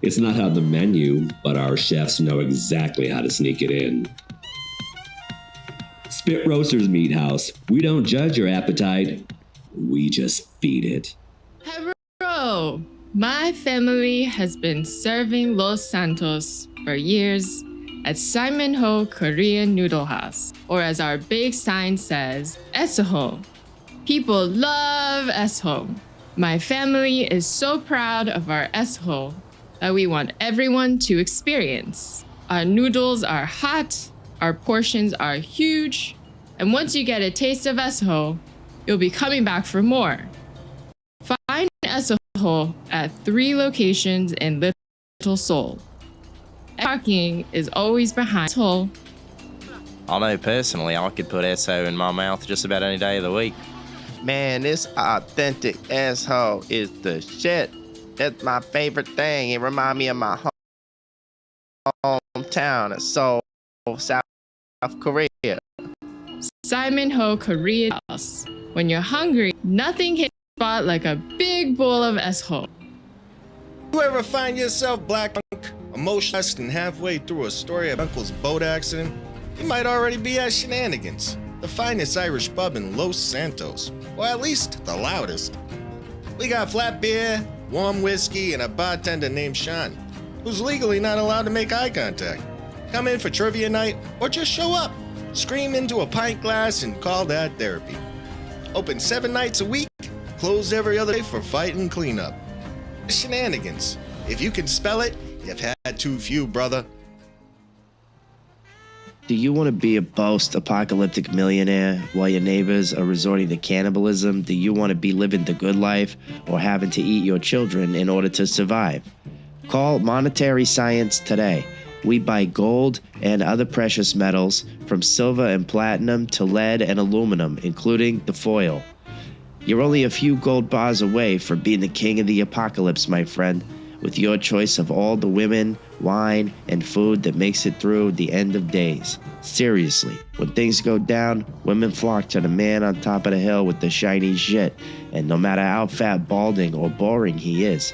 It's not on the menu, but our chefs know exactly how to sneak it in. Spit Roasters Meat House. We don't judge your appetite. We just feed it. Hello! My family has been serving Los Santos for years at Simon Ho Korean Noodle House, or as our big sign says, Esoho. People love Esoho. My family is so proud of our Esoho that we want everyone to experience. Our noodles are hot, our portions are huge, and once you get a taste of Esoho, you'll be coming back for more. Find Esoho at 3 locations in Little Seoul. Parking is always behind Seoul. I know personally I could put Esso in my mouth just about any day of the week. Man, this authentic asshole is the shit. That's my favorite thing. It reminds me of my hometown of Seoul, South Korea. Simon Ho Korean House. When you're hungry, nothing hits the spot like a big bowl of Esso. You ever find yourself black emotionless and halfway through a story of Uncle's boat accident? You might already be at Shenanigans, the finest Irish pub in Los Santos, or at least the loudest. We got flat beer, warm whiskey, and a bartender named Sean, who's legally not allowed to make eye contact. Come in for trivia night, or just show up, scream into a pint glass, and call that therapy. Open 7 nights a week, closed every other day for fight and cleanup. Shenanigans. If you can spell it, you've had too few, brother. Do you want to be a post-apocalyptic millionaire while your neighbors are resorting to cannibalism? Do you want to be living the good life or having to eat your children in order to survive? Call Monetary Science today. We buy gold and other precious metals, from silver and platinum to lead and aluminum, including the foil. You're only a few gold bars away from being the king of the apocalypse, my friend, with your choice of all the women, wine, and food that makes it through the end of days. Seriously, when things go down, women flock to the man on top of the hill with the shiny shit, and no matter how fat, balding, or boring he is.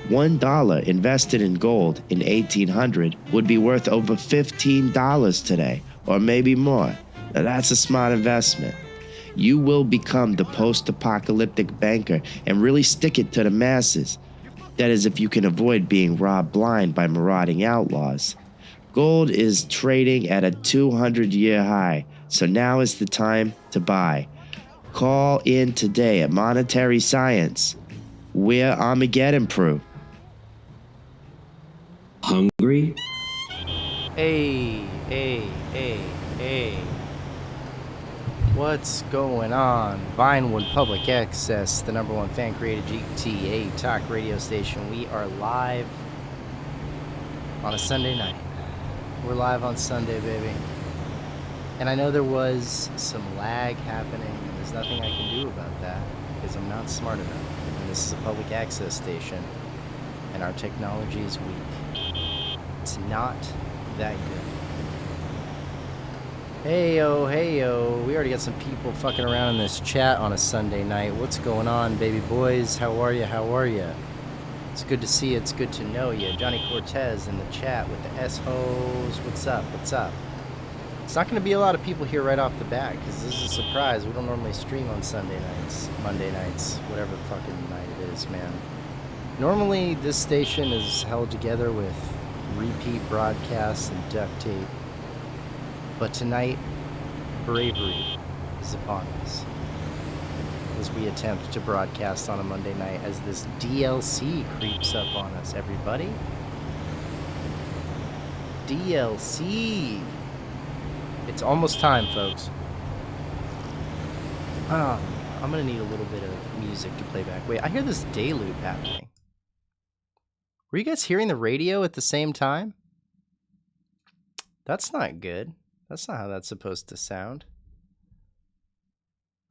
$1 invested in gold in 1800 would be worth over $15 today, or maybe more. Now that's a smart investment. You will become the post-apocalyptic banker and really stick it to the masses. That is, if you can avoid being robbed blind by marauding outlaws. Gold is trading at a 200-year high, so now is the time to buy. Call in today at Monetary Science. We're Armageddon-proof. Hungry? Hey. What's going on? Vinewood Public Access, the #1 fan-created GTA talk radio station. We are live on a Sunday night. We're live on Sunday, baby. And I know there was some lag happening, and there's nothing I can do about that, because I'm not smart enough. And this is a public access station, and our technology is weak. It's not that good. Hey-yo, we already got some people fucking around in this chat on a Sunday night. What's going on, baby boys? How are ya? It's good to see you. It's good to know you. Johnny Cortez in the chat with the S-Hos. What's up? It's not going to be a lot of people here right off the bat, because this is a surprise. We don't normally stream on Sunday nights, Monday nights, whatever fucking night it is, man. Normally, this station is held together with repeat broadcasts and duct tape. But tonight, bravery is upon us as we attempt to broadcast on a Monday night as this DLC creeps up on us, everybody. DLC. It's almost time, folks. I'm gonna need a little bit of music to play back. Wait, I hear this day loop happening. Were you guys hearing the radio at the same time? That's not good. That's not how that's supposed to sound.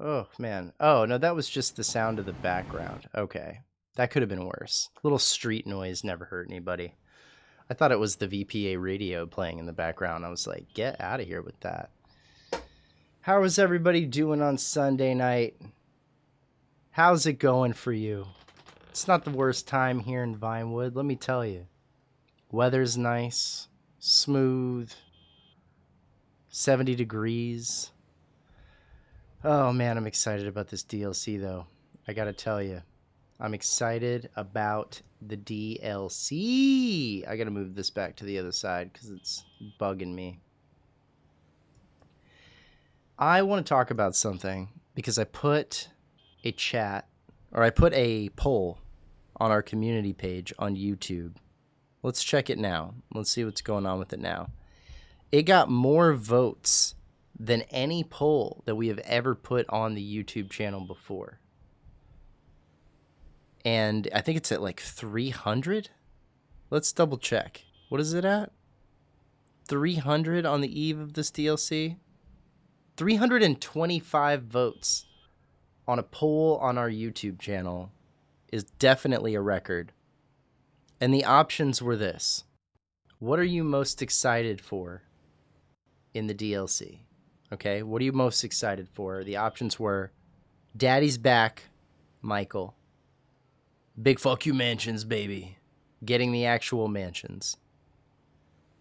Oh, man. Oh, no, that was just the sound of the background. Okay. That could have been worse. A little street noise never hurt anybody. I thought it was the VPA radio playing in the background. I was like, get out of here with that. How is everybody doing on Sunday night? How's it going for you? It's not the worst time here in Vinewood, let me tell you. Weather's nice, smooth, 70 degrees. Oh man, I'm excited about this DLC though. I gotta tell you, I'm excited about the DLC. I gotta move this back to the other side because it's bugging me. I want to talk about something because I put a poll on our community page on YouTube. Let's check it now. Let's see what's going on with it now. It got more votes than any poll that we have ever put on the YouTube channel before. And I think it's at like 300. Let's double check. What is it at? 300 on the eve of this DLC? 325 votes on a poll on our YouTube channel is definitely a record. And the options were this. What are you most excited for in the DLC? Okay, what are you most excited for? The options were Daddy's back, Michael. Big fuck you mansions, baby. Getting the actual mansions.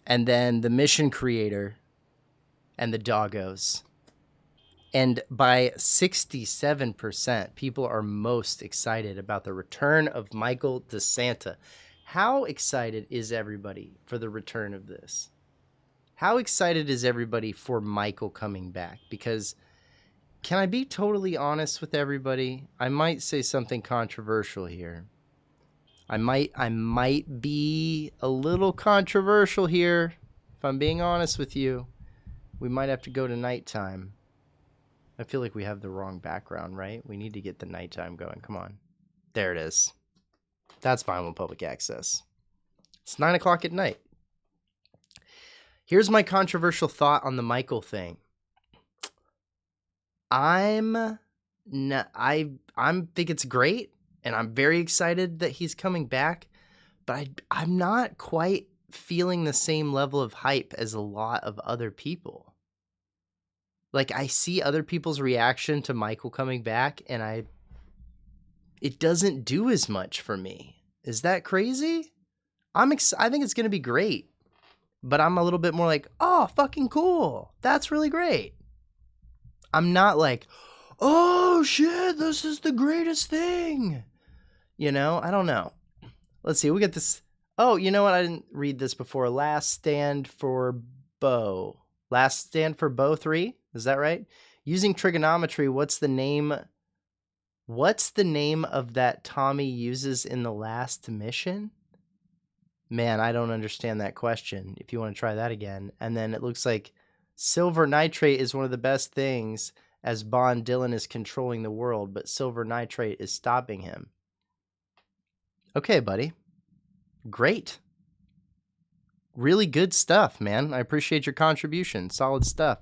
And then the mission creator and the doggos. And by 67%, people are most excited about the return of Michael DeSanta. How excited is everybody for the return of this? How excited is everybody for Michael coming back? Because, can I be totally honest with everybody? I might say something controversial here. I might be a little controversial here. If I'm being honest with you, we might have to go to nighttime. I feel like we have the wrong background, right? We need to get the nighttime going. Come on. There it is. That's Vinewood Public Access. It's 9 o'clock at night. Here's my controversial thought on the Michael thing. I think it's great, and I'm very excited that he's coming back, but I'm not quite feeling the same level of hype as a lot of other people. Like, I see other people's reaction to Michael coming back, and it doesn't do as much for me. Is that crazy? I think it's going to be great, but I'm a little bit more like, oh, fucking cool. That's really great. I'm not like, oh shit, this is the greatest thing. You know, I don't know. Let's see, we get this. Oh, you know what? I didn't read this before. Last Stand for Bo 3? Is that right? Using trigonometry, what's the name of that Tommy uses in the last mission? Man, I don't understand that question. If you want to try that again. And then it looks like silver nitrate is one of the best things as Bond Dylan is controlling the world, but silver nitrate is stopping him. Okay, buddy. Great. Really good stuff, man. I appreciate your contribution. Solid stuff.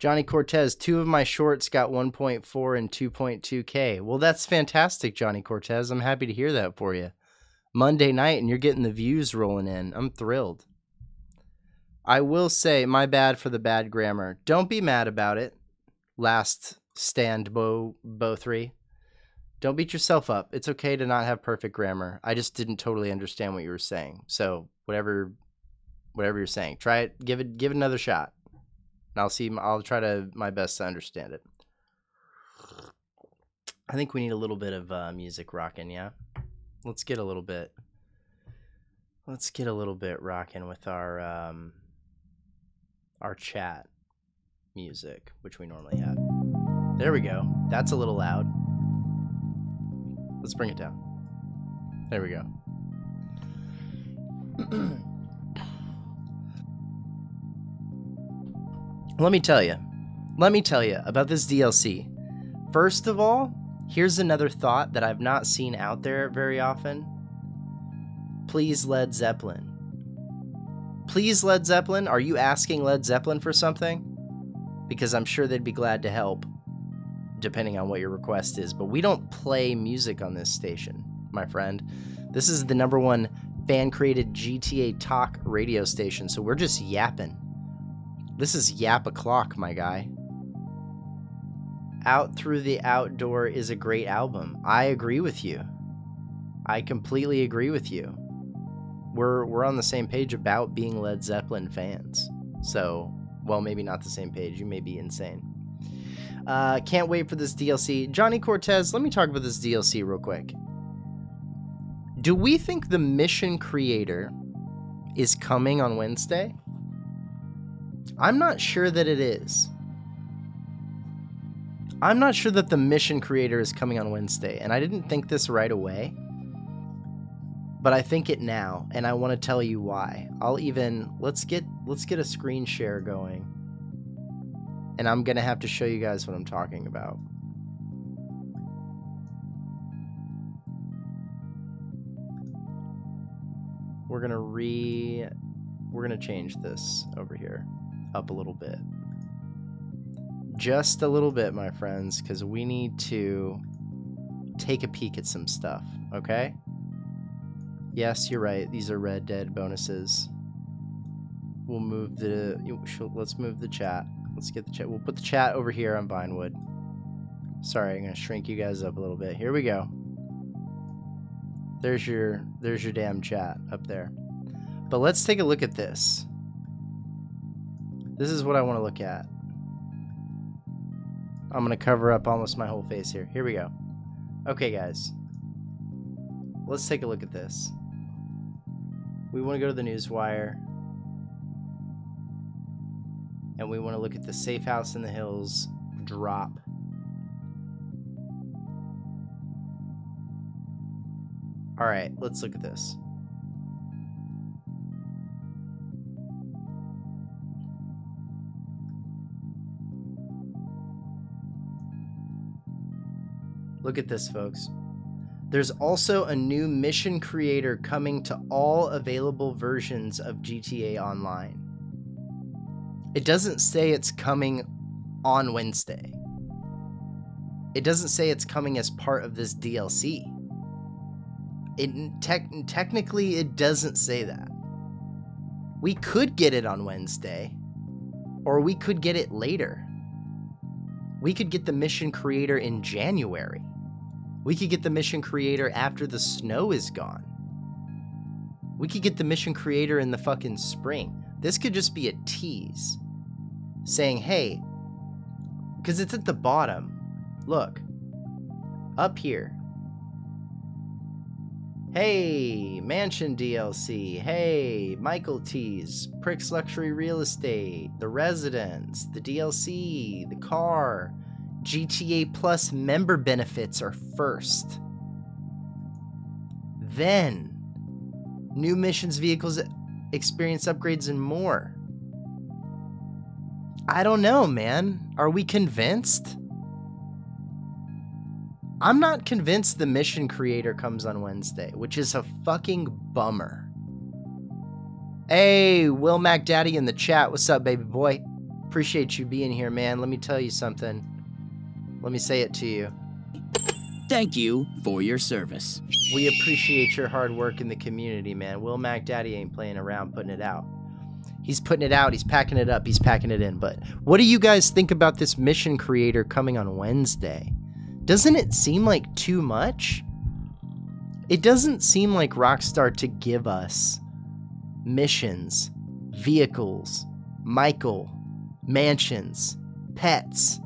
Johnny Cortez, 2 of my shorts got 1.4 and 2.2K. Well, that's fantastic, Johnny Cortez. I'm happy to hear that for you. Monday night, and you're getting the views rolling in. I'm thrilled. I will say, my bad for the bad grammar. Don't be mad about it. Last Stand Bo 3. Don't beat yourself up. It's okay to not have perfect grammar. I just didn't totally understand what you were saying. So whatever you're saying, try it. Give it another shot. And I'll try my best to understand it. I think we need a little bit of music rocking, yeah? Let's get a little bit rocking with our chat music, which we normally have. There we go. That's a little loud. Let's bring it down. There we go. Let me tell you about this DLC. First of all, here's another thought that I've not seen out there very often. Please, Led Zeppelin. Please, Led Zeppelin, are you asking Led Zeppelin for something? Because I'm sure they'd be glad to help, depending on what your request is. But we don't play music on this station, my friend. This is the #1 fan-created GTA talk radio station, so we're just yapping. This is yap o'clock, my guy. Out Through the Outdoor is a great album. I agree with you. I completely agree with you. we're on the same page about being Led Zeppelin fans. So, well, maybe not the same page. You may be insane. Can't wait for this DLC. Johnny Cortez, let me talk about this DLC real quick. Do we think the mission creator is coming on Wednesday? I'm not sure that it is. I'm not sure that the mission creator is coming on Wednesday, and I didn't think this right away, but I think it now, and I want to tell you why. Let's get a screen share going, and I'm gonna have to show you guys what I'm talking about. We're gonna change this over here up a little bit. Just a little bit, my friends, because we need to take a peek at some stuff, okay? Yes, you're right. These are Red Dead bonuses. We'll move let's move the chat. Let's get the chat. We'll put the chat over here on Vinewood. Sorry, I'm gonna shrink you guys up a little bit. Here we go. There's your damn chat up there. But let's take a look at this. This is what I want to look at. I'm going to cover up almost my whole face here. Here we go. Okay, guys. Let's take a look at this. We want to go to the newswire. And we want to look at the Safe House in the Hills drop. All right, let's look at this. Look at this, folks. There's also a new mission creator coming to all available versions of GTA Online. It doesn't say it's coming on Wednesday. It doesn't say it's coming as part of this DLC. Technically, it doesn't say that. We could get it on Wednesday, or we could get it later. We could get the mission creator in January. We could get the mission creator after the snow is gone. We could get the mission creator in the fucking spring. This could just be a tease saying, hey, because it's at the bottom. Look, up here. Hey, Mansion DLC. Hey, Michael T's, Pricks Luxury Real Estate, The Residence, the DLC, the car, GTA Plus member benefits are first. Then, new missions, vehicles, experience upgrades, and more. I don't know, man. Are we convinced? I'm not convinced the mission creator comes on Wednesday, which is a fucking bummer. Hey, Will Mac Daddy in the chat. What's up, baby boy? Appreciate you being here, man. Let me tell you something. Let me say it to you. Thank you for your service. We appreciate your hard work in the community, man. Will Mac Daddy ain't playing around putting it out. He's putting it out. He's packing it up. He's packing it in. But what do you guys think about this mission creator coming on Wednesday? Doesn't it seem like too much? It doesn't seem like Rockstar to give us missions, vehicles, Michael, mansions, pets,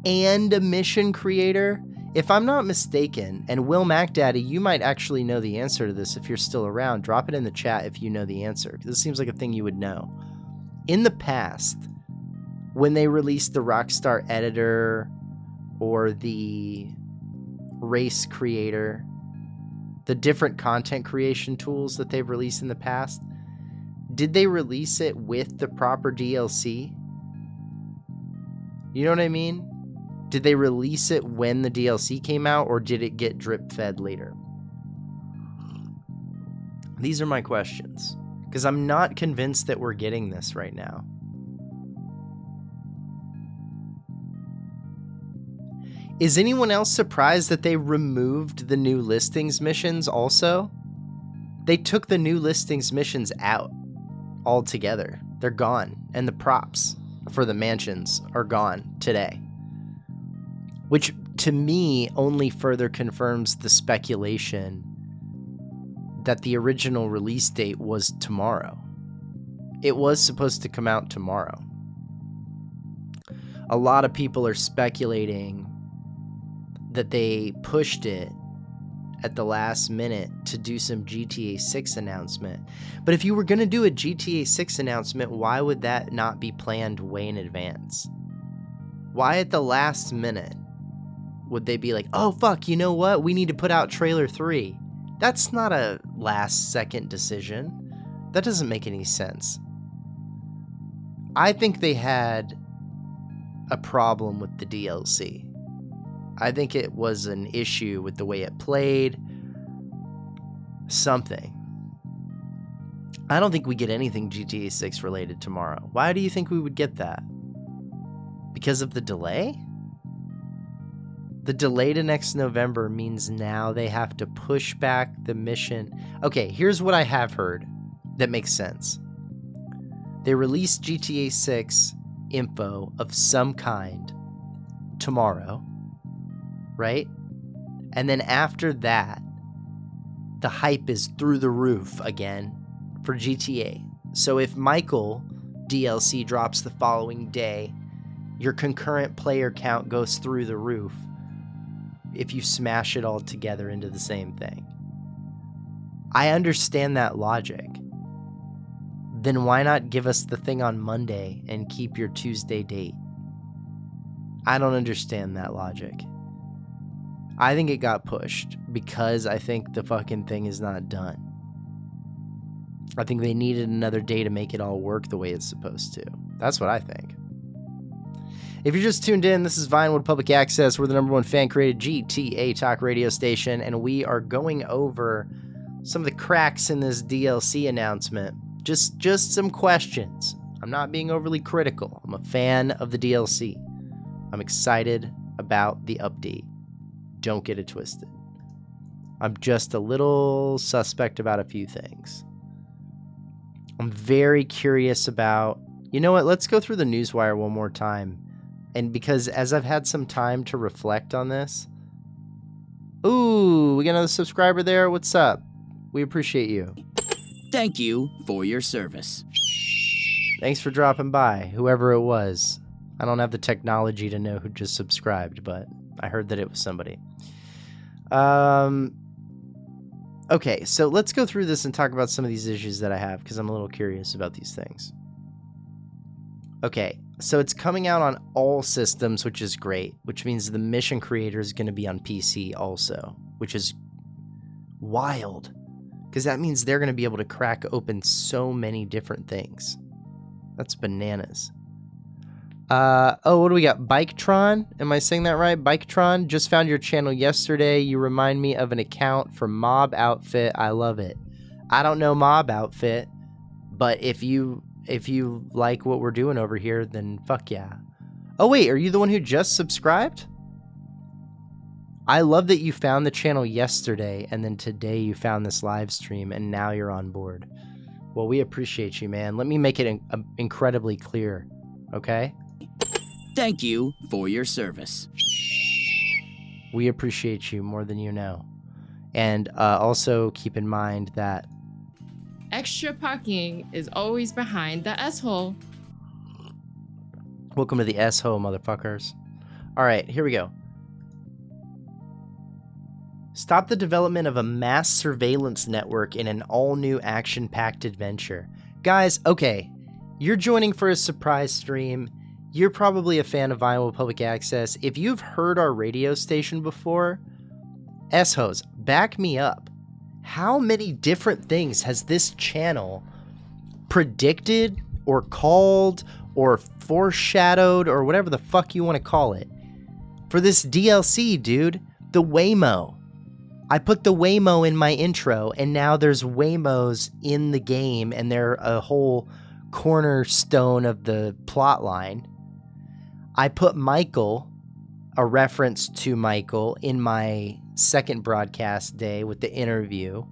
and a mission creator. If I'm not mistaken, and Will MacDaddy, you might actually know the answer to this if you're still around. Drop it in the chat if you know the answer. This seems like a thing you would know. In the past, when they released the Rockstar editor or the race creator, the different content creation tools that they've released in the past, did they release it with the proper DLC? You know what I mean? Did they release it when the DLC came out, or did it get drip fed later? These are my questions, because I'm not convinced that we're getting this right now. Is anyone else surprised that they removed the new listings missions also? They took the new listings missions out altogether. They're gone. And the props for the mansions are gone today. Which, to me, only further confirms the speculation that the original release date was tomorrow. It was supposed to come out tomorrow. A lot of people are speculating that they pushed it at the last minute to do some GTA 6 announcement. But if you were going to do a GTA 6 announcement, why would that not be planned way in advance? Why at the last minute would they be like, oh fuck, you know what? We need to put out trailer 3. That's not a last second decision. That doesn't make any sense. I think they had a problem with the DLC. I think it was an issue with the way it played. Something. I don't think we get anything GTA 6 related tomorrow. Why do you think we would get that? Because of the delay? The delay to next November means now they have to push back the mission. Okay, here's what I have heard that makes sense. They release GTA 6 info of some kind tomorrow, right? And then after that, the hype is through the roof again for GTA. So if Michael DLC drops the following day, your concurrent player count goes through the roof if you smash it all together into the same thing. I understand that logic. Then why not give us the thing on Monday and keep your Tuesday date? I don't understand that logic. I think it got pushed because I think the fucking thing is not done. I think they needed another day to make it all work the way it's supposed to. That's what I think. If you're just tuned in, this is Vinewood Public Access. We're the #1 fan-created GTA talk radio station, and we are going over some of the cracks in this DLC announcement. Just some questions. I'm not being overly critical. I'm a fan of the DLC. I'm excited about the update. Don't get it twisted. I'm just a little suspect about a few things. I'm very curious about... You know what? Let's go through the newswire one more time. And because as I've had some time to reflect on this... Ooh, we got another subscriber there. What's up? We appreciate you. Thank you for your service. Thanks for dropping by, whoever it was. I don't have the technology to know who just subscribed, but I heard that it was somebody. Okay, so let's go through this and talk about some of these issues that I have, because I'm a little curious about these things. Okay, so it's coming out on all systems, which is great, which means the mission creator is going to be on PC also, which is wild, because that means they're going to be able to crack open so many different things. That's bananas. Oh, what do we got? Biketron? Am I saying that right? Biketron? Just found your channel yesterday. You remind me of an account from Mob Outfit. I love it. I don't know Mob Outfit, but if you like what we're doing over here, then fuck yeah. Oh wait, are you the one who just subscribed? I love that you found the channel yesterday and then today you found this live stream and now you're on board. Well, we appreciate you, man. Let me make it incredibly clear, okay? Thank you for your service. We appreciate you more than you know. And also keep in mind that Extra parking is always behind the S-hole. welcome to the S-hole, motherfuckers. All right, here we go. Stop the development of a mass surveillance network in an all-new action-packed adventure. Guys, okay, you're joining for a surprise stream. You're probably a fan of Vinewood Public Access. If you've heard our radio station before, S-hoes, back me up. How many different things has this channel predicted or called or foreshadowed or whatever the fuck you want to call it for this DLC, dude? The Waymo. I put the Waymo in my intro, and now there's Waymos in the game, and they're a whole cornerstone of the plot line. I put Michael, a reference to Michael, in my second broadcast day with the interview.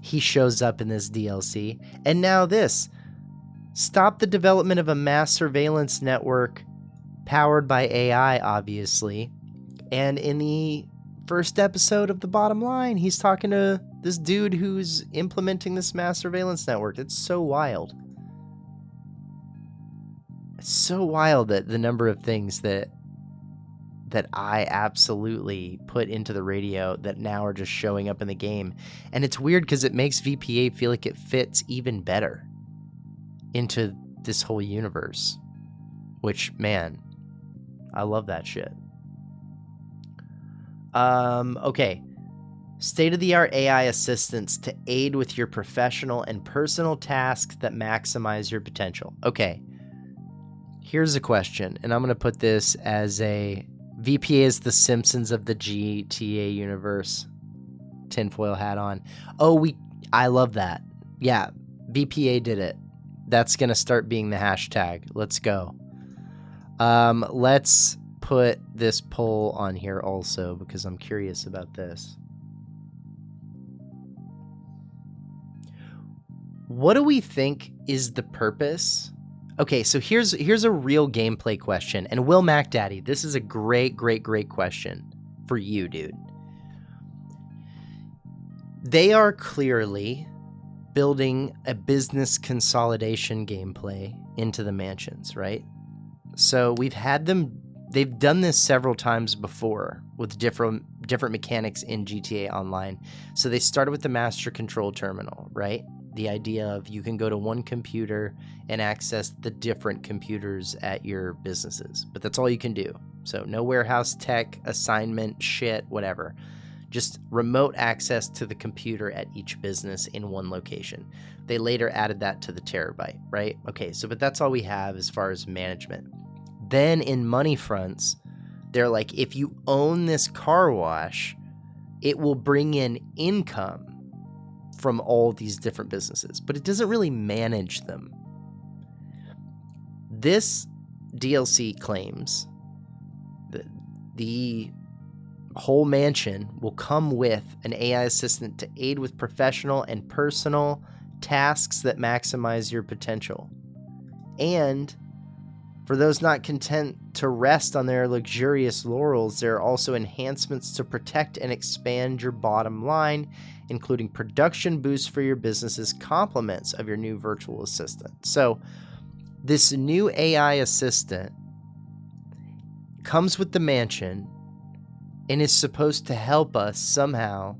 He shows up in this DLC. And now this. Stop the development of a mass surveillance network powered by AI, obviously. And in the first episode of The Bottom Line, he's talking to this dude who's implementing this mass surveillance network. It's so wild. It's so wild that the number of things that I absolutely put into the radio that now are just showing up in the game. And it's weird because it makes VPA feel like it fits even better into this whole universe. Which, man, I love that shit. Okay. State-of-the-art AI assistants to aid with your professional and personal tasks that maximize your potential. Okay. Here's a question, and I'm going to put this as a... VPA is the Simpsons of the GTA universe. Tinfoil hat on. Oh, I love that. Yeah, VPA did it. That's going to start being the hashtag. Let's go. Let's put this poll on here also because I'm curious about this. What do we think is the purpose? Okay, so here's a real gameplay question. And Will MacDaddy, this is a great question for you, dude. They are clearly building a business consolidation gameplay into the mansions, right? So they've done this several times before with different mechanics in GTA Online. So they started with the master control terminal, right? The idea of you can go to one computer and access the different computers at your businesses, but that's all you can do. So no warehouse tech, assignment, shit, whatever. Just remote access to the computer at each business in one location. They later added that to the terabyte, right? Okay, so but that's all we have as far as management. Then in money fronts, they're like, if you own this car wash, it will bring in income from all these different businesses, but it doesn't really manage them. This DLC claims that the whole mansion will come with an AI assistant to aid with professional and personal tasks that maximize your potential. And for those not content to rest on their luxurious laurels, there are also enhancements to protect and expand your bottom line, including production boosts for your business's compliments of your new virtual assistant. So this new AI assistant comes with the mansion and is supposed to help us somehow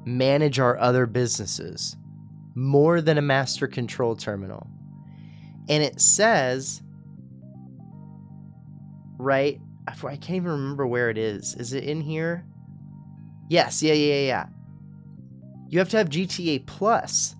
manage our other businesses more than a master control terminal. And it says, right, I can't even remember where it is. Is it in here? Yes, yeah. You have to have GTA Plus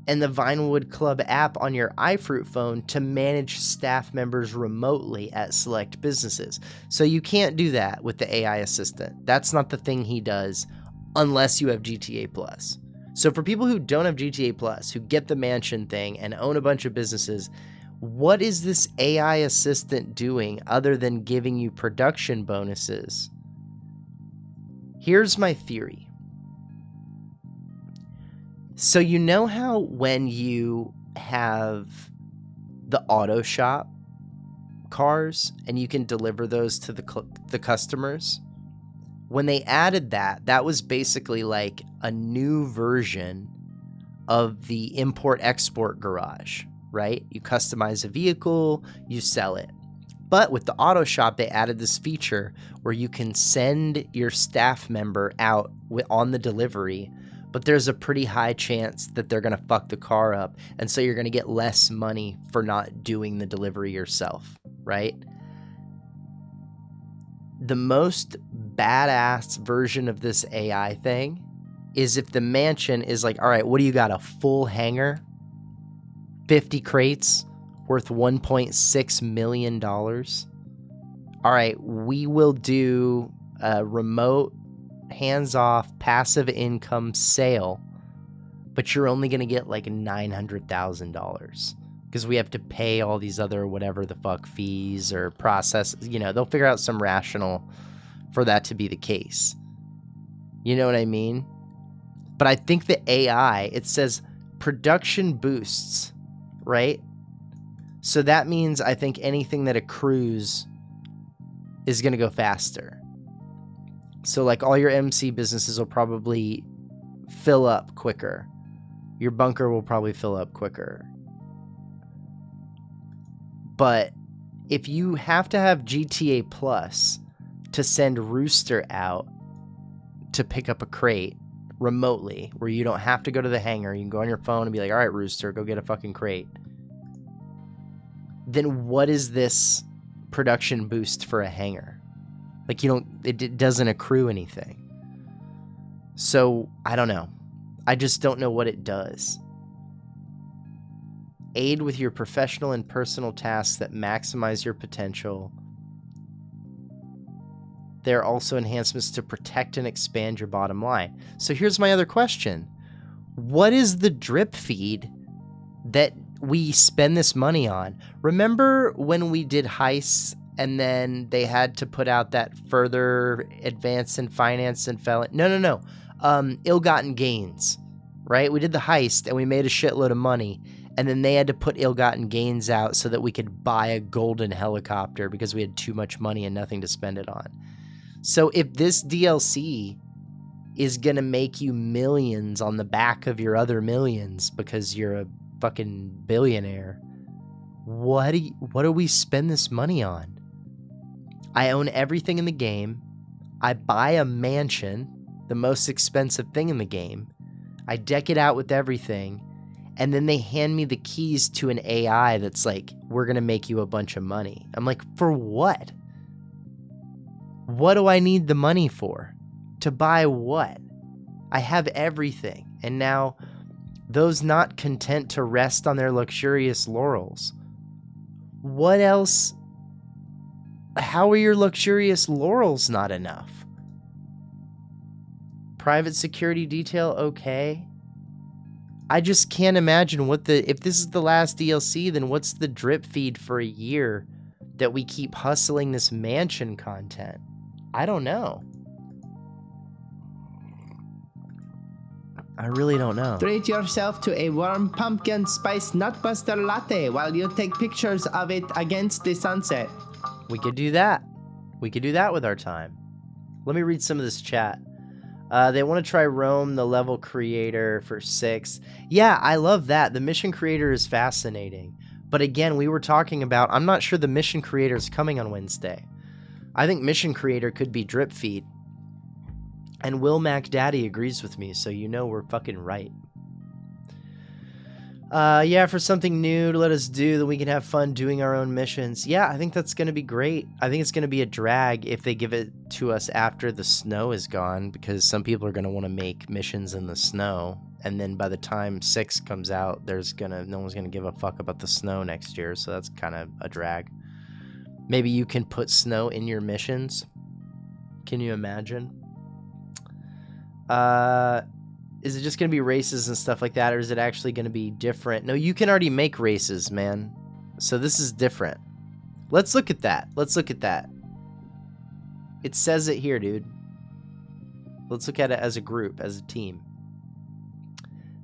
and the Vinewood Club app on your iFruit phone to manage staff members remotely at select businesses. So you can't do that with the AI assistant. That's not the thing he does unless you have GTA Plus. So for people who don't have GTA Plus, who get the mansion thing and own a bunch of businesses, what is this AI assistant doing other than giving you production bonuses? Here's my theory. So you know how when you have the auto shop cars and you can deliver those to the customers? When they added that, that was basically like a new version of the import-export garage, right? You customize a vehicle, you sell it. But with the auto shop, they added this feature where you can send your staff member out on the delivery, but there's a pretty high chance that they're going to fuck the car up. And so you're going to get less money for not doing the delivery yourself, right? The most badass version of this AI thing is if the mansion is like, all right, what do you got? A full hangar? 50 crates worth $1.6 million. All right, we will do a remote, hands-off, passive income sale, but you're only going to get like $900,000 because we have to pay all these other whatever the fuck fees or process. You know, they'll figure out some rational for that to be the case. You know what I mean? But I think the AI, it says production boosts, right? So that means I think anything that accrues is going to go faster. So like all your MC businesses will probably fill up quicker. Your bunker will probably fill up quicker. But if you have to have GTA Plus to send Rooster out to pick up a crate remotely, where you don't have to go to the hangar, you can go on your phone and be like, all right, Rooster, go get a fucking crate, then what is this production boost for a hangar? Like, it doesn't accrue anything. So, I don't know. I just don't know what it does. Aid with your professional and personal tasks that maximize your potential. There are also enhancements to protect and expand your bottom line. So here's my other question. What is the drip feed that we spend this money on? Remember when we did heists and then they had to put out that further advance in finance and ill-gotten gains, right? We did the heist and we made a shitload of money, and then they had to put ill-gotten gains out so that we could buy a golden helicopter because we had too much money and nothing to spend it on. So if this DLC is going to make you millions on the back of your other millions because you're a fucking billionaire, what do we spend this money on? I own everything in the game. I buy a mansion, the most expensive thing in the game. I deck it out with everything. And then they hand me the keys to an AI that's like, we're going to make you a bunch of money. I'm like, for what? What do I need the money for? To buy what? I have everything. And now, those not content to rest on their luxurious laurels, what else? How are your luxurious laurels not enough? Private security detail, okay. I just can't imagine if this is the last DLC, then what's the drip feed for a year that we keep hustling this mansion content? I don't know. I really don't know. Treat yourself to a warm pumpkin spice nutbuster latte while you take pictures of it against the sunset. We could do that. We could do that with our time. Let me read some of this chat. They want to try Rome, the level creator, for 6. Yeah, I love that. The mission creator is fascinating. But again, we were talking about, I'm not sure the mission creator is coming on Wednesday. I think mission creator could be drip feed. And Will Mac Daddy agrees with me, so you know we're fucking right. Yeah, for something new to let us do, that we can have fun doing our own missions. Yeah, I think that's going to be great. I think it's going to be a drag if they give it to us after the snow is gone, because some people are going to want to make missions in the snow. And then by the time 6 comes out, no one's going to give a fuck about the snow next year, so that's kind of a drag. Maybe you can put snow in your missions. Can you imagine? Is it just going to be races and stuff like that, or is it actually going to be different? No, you can already make races, man. So this is different. Let's look at that. Let's look at that. It says it here, dude. Let's look at it as a group, as a team.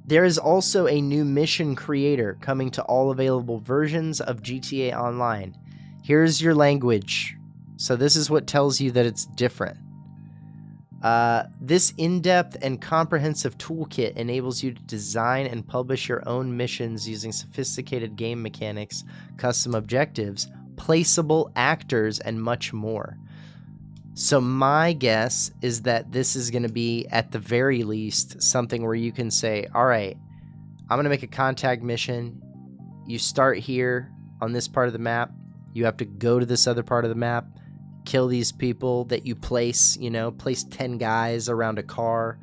There is also a new mission creator coming to all available versions of GTA Online. Here's your language. So this is what tells you that it's different. This in-depth and comprehensive toolkit enables you to design and publish your own missions using sophisticated game mechanics, custom objectives, placeable actors, and much more. So my guess is that this is going to be, at the very least, something where you can say, all right, I'm going to make a contact mission. You start here on this part of the map. You have to go to this other part of the map, kill these people that you place 10 guys around a car,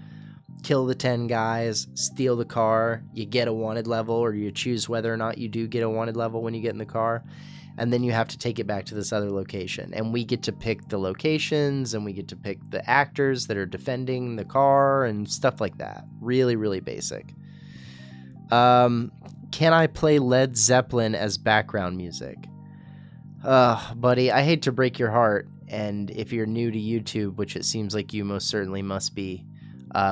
kill the 10 guys, steal the car, you get a wanted level, or you choose whether or not you do get a wanted level when you get in the car, and then you have to take it back to this other location. And we get to pick the locations, and we get to pick the actors that are defending the car and stuff like that. Really, really basic. Can I play Led Zeppelin as background music? Buddy, I hate to break your heart, and if you're new to YouTube, which it seems like you most certainly must be,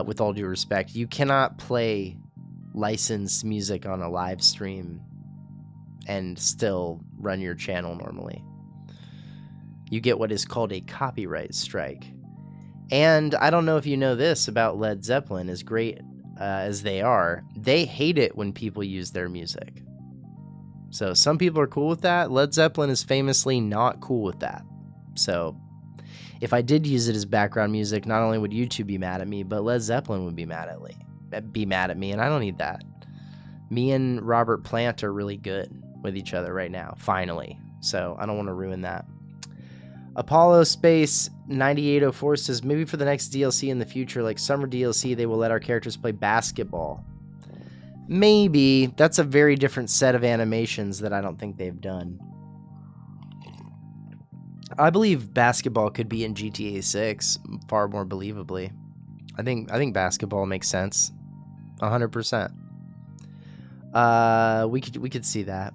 with all due respect, you cannot play licensed music on a live stream and still run your channel normally. You get what is called a copyright strike. And I don't know if you know this about Led Zeppelin, as great as they are, they hate it when people use their music. So some people are cool with that. Led Zeppelin is famously not cool with that. So if I did use it as background music, not only would YouTube be mad at me, but Led Zeppelin would be mad at me, and I don't need that. Me and Robert Plant are really good with each other right now, finally. So I don't want to ruin that. Apollo Space 9804 says, maybe for the next DLC in the future, like summer DLC, they will let our characters play basketball. Maybe. That's a very different set of animations that I don't think they've done. I believe basketball could be in GTA 6 far more believably. I think basketball makes sense. 100%. We could see that.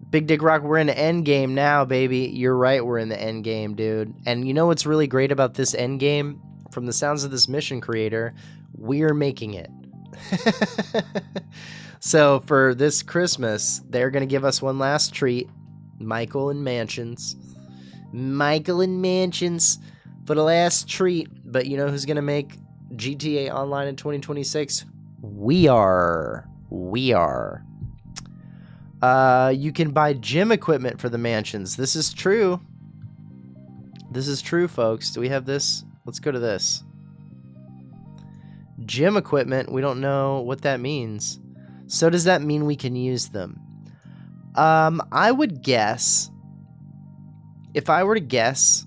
Big Dick Rock, we're in the end game now, baby. You're right, we're in the end game, dude. And you know what's really great about this end game? From the sounds of this mission creator, we're making it. So for this Christmas, they're going to give us one last treat. Michael and Mansions for the last treat. But you know who's going to make GTA Online in 2026? We are. You can buy gym equipment for the mansions. This is true. This is true, folks. Do we have this? Let's go to this. Gym equipment. We don't know what that means. So does that mean we can use them? I would guess. If I were to guess,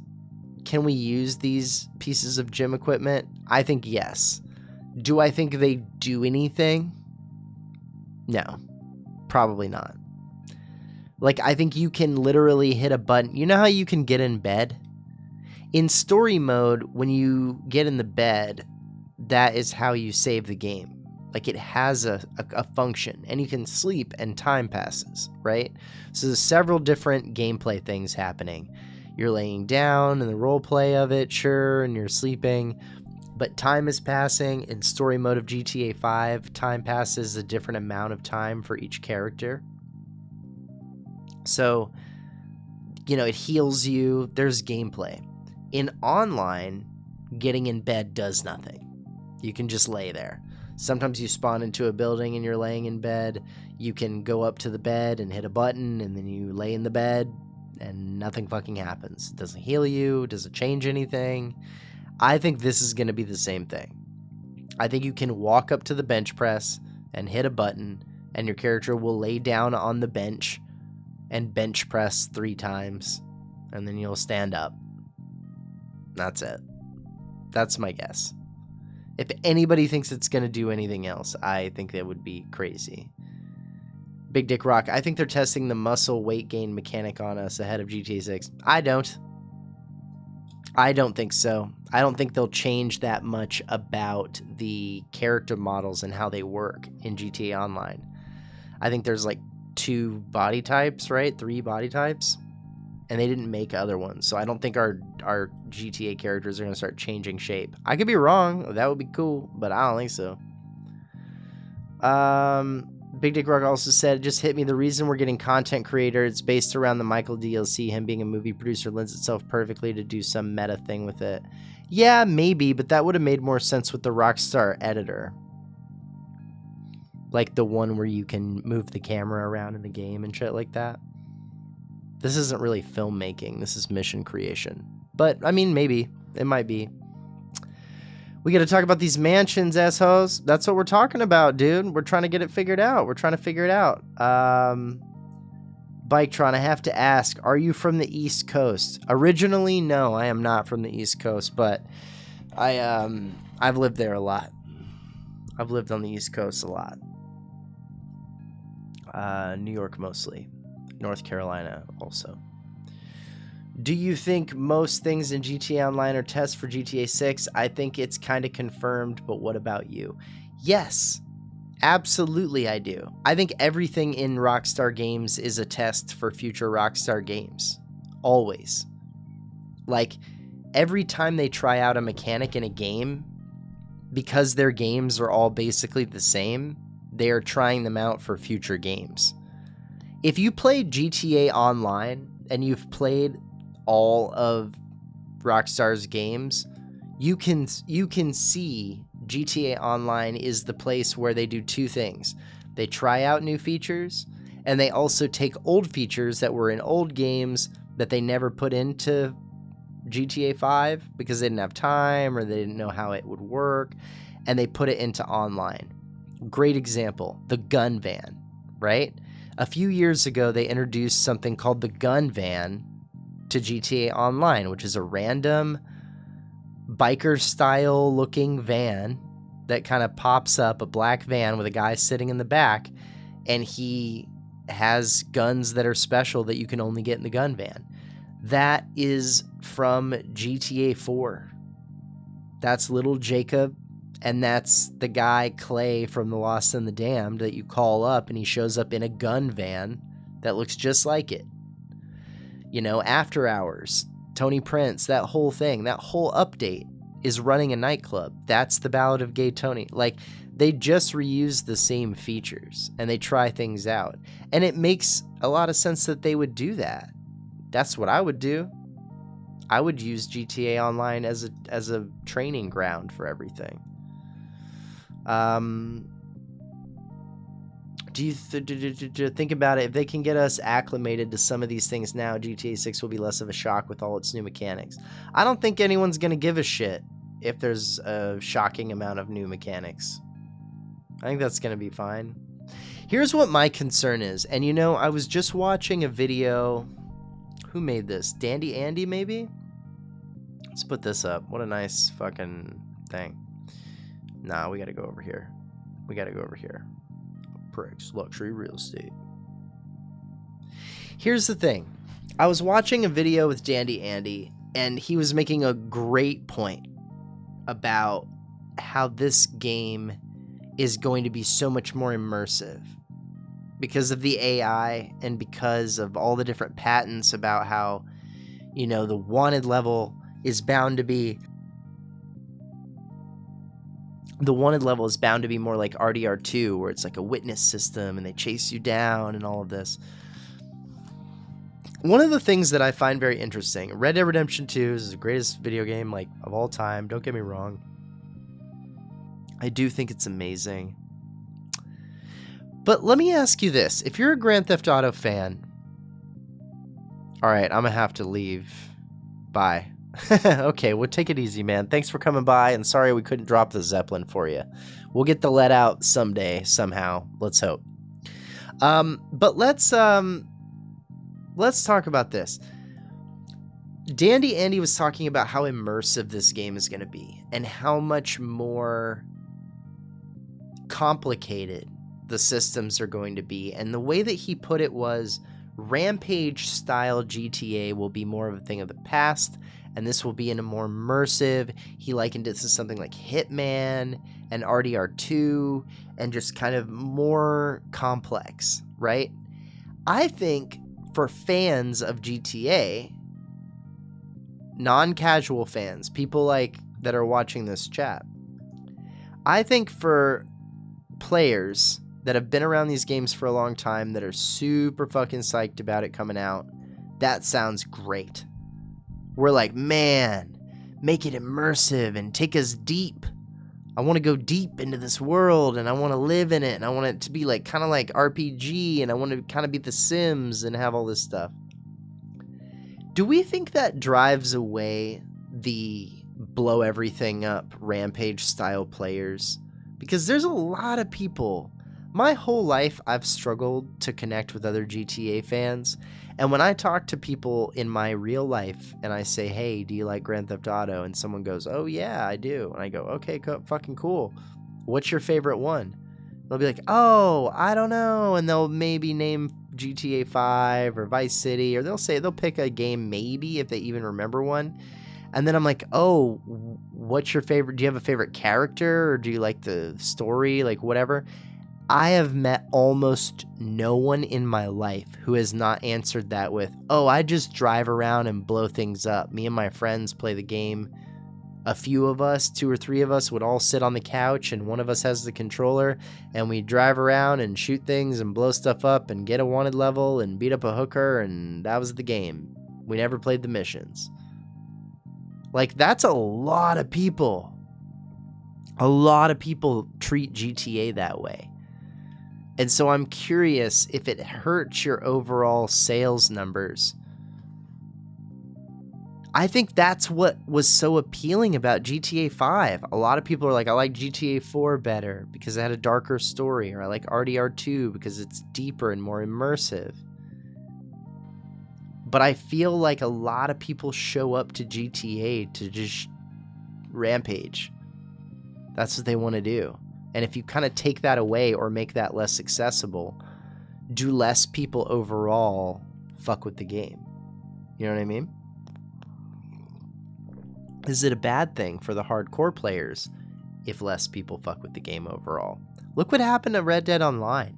can we use these pieces of gym equipment? I think yes. Do I think they do anything? No. Probably not. Like, I think you can literally hit a button. You know how you can get in bed? In story mode, when you get in the bed, that is how you save the game. Like, it has a function, and you can sleep and time passes, right? So there's several different gameplay things happening. You're laying down in the role play of it, sure, and you're sleeping, but time is passing. In story mode of GTA 5, time passes a different amount of time for each character. So, you know, it heals you. There's gameplay. In online, getting in bed does nothing. You can just lay there. Sometimes you spawn into a building and you're laying in bed. You can go up to the bed and hit a button, and then you lay in the bed and nothing fucking happens. It doesn't heal you. It doesn't change anything. I think this is going to be the same thing. I think you can walk up to the bench press and hit a button, and your character will lay down on the bench and bench press 3 times, and then you'll stand up. That's it. That's my guess. If anybody thinks it's going to do anything else, I think that would be crazy. Big Dick Rock, I think they're testing the muscle weight gain mechanic on us ahead of GTA 6. I don't think so. I don't think they'll change that much about the character models and how they work in GTA Online. I think there's like 2 body types, right? 3 body types. And they didn't make other ones. So I don't think our GTA characters are going to start changing shape. I could be wrong. That would be cool, but I don't think so. Big Dick Rock also said, it just hit me. The reason we're getting content creator, it's based around the Michael DLC. Him being a movie producer lends itself perfectly to do some meta thing with it. Yeah, maybe, but that would have made more sense with the Rockstar editor. Like the one where you can move the camera around in the game and shit like that. This isn't really filmmaking. This is mission creation. But, I mean, maybe. It might be. We got to talk about these mansions, assholes. That's what we're talking about, dude. We're trying to get it figured out. Biketron, I have to ask, are you from the East Coast? Originally, no, I am not from the East Coast, but I've lived there a lot. I've lived on the East Coast a lot. New York mostly. North Carolina also. Do you think most things in GTA Online are tests for GTA 6? I think it's kind of confirmed, but what about you? Yes, absolutely I do. I think everything in Rockstar games is a test for future Rockstar games. Always. Like, every time they try out a mechanic in a game, because their games are all basically the same, they are trying them out for future games. If you played GTA Online and you've played all of Rockstar's games, you can see GTA Online is the place where they do two things. They try out new features, and they also take old features that were in old games that they never put into GTA 5 because they didn't have time or they didn't know how it would work, and they put it into online. Great example, the gun van, right? A few years ago, they introduced something called the gun van to GTA Online, which is a random biker-style looking van that kind of pops up, a black van with a guy sitting in the back, and he has guns that are special that you can only get in the gun van. That is from GTA 4. That's little Jacob, and that's the guy Clay from The Lost and the Damned that you call up, and he shows up in a gun van that looks just like it. You know, After Hours, Tony Prince, that whole thing, that whole update is running a nightclub. That's the Ballad of Gay Tony. Like, they just reuse the same features, and they try things out. And it makes a lot of sense that they would do that. That's what I would do. I would use GTA Online as a training ground for everything. Do you think about it? If they can get us acclimated to some of these things now, GTA 6 will be less of a shock with all its new mechanics. I don't think anyone's going to give a shit if there's a shocking amount of new mechanics. I think that's going to be fine. Here's what my concern is. And you know, I was just watching a video. Who made this? Dandy Andy, maybe? Let's put this up. What a nice fucking thing. Nah, we gotta go over here. We gotta go over here. Pricks, luxury real estate. Here's the thing. I was watching a video with Dandy Andy, and he was making a great point about how this game is going to be so much more immersive because of the AI and because of all the different patents about how, you know, the wanted level is bound to be more like RDR2, where it's like a witness system and they chase you down and all of this. One of the things that I find very interesting, Red Dead Redemption 2 is the greatest video game like of all time. Don't get me wrong. I do think it's amazing. But let me ask you this. If you're a Grand Theft Auto fan... Alright, I'm gonna have to leave. Bye. Okay, well, take it easy, man. Thanks for coming by, and sorry we couldn't drop the Zeppelin for you. We'll get the let out someday, somehow. Let's hope. But let's talk about this. Dandy Andy was talking about how immersive this game is going to be and how much more complicated the systems are going to be. And the way that he put it was Rampage-style GTA will be more of a thing of the past, and this will be in a more immersive. He likened it to something like Hitman and RDR2 and just kind of more complex, right? I think for fans of GTA, non-casual fans, people like that are watching this chat, I think for players that have been around these games for a long time that are super fucking psyched about it coming out, that sounds great. We're like, man, make it immersive and take us deep. I want to go deep into this world and I want to live in it and I want it to be like kind of like RPG and I want to kind of be The Sims and have all this stuff. Do we think that drives away the blow everything up Rampage style players? Because there's a lot of people. My whole life I've struggled to connect with other GTA fans, and when I talk to people in my real life and I say, hey, do you like Grand Theft Auto? And someone goes, oh yeah, I do. And I go, okay, fucking cool. What's your favorite one? They'll be like, oh, I don't know. And they'll maybe name GTA 5 or Vice City, or they'll pick a game maybe if they even remember one. And then I'm like, oh, what's your favorite? Do you have a favorite character, or do you like the story, like whatever? I have met almost no one in my life who has not answered that with, oh, I just drive around and blow things up. Me and my friends play the game. A few of us, 2 or 3 of us, would all sit on the couch and one of us has the controller and we drive around and shoot things and blow stuff up and get a wanted level and beat up a hooker, and that was the game. We never played the missions. Like, that's a lot of people. A lot of people treat GTA that way. And so I'm curious if it hurts your overall sales numbers. I think that's what was so appealing about GTA 5. A lot of people are like, I like GTA 4 better because it had a darker story, or I like RDR 2 because it's deeper and more immersive. But I feel like a lot of people show up to GTA to just rampage. That's what they want to do. And if you kind of take that away or make that less accessible, do less people overall fuck with the game? You know what I mean? Is it a bad thing for the hardcore players if less people fuck with the game overall? Look what happened to Red Dead Online.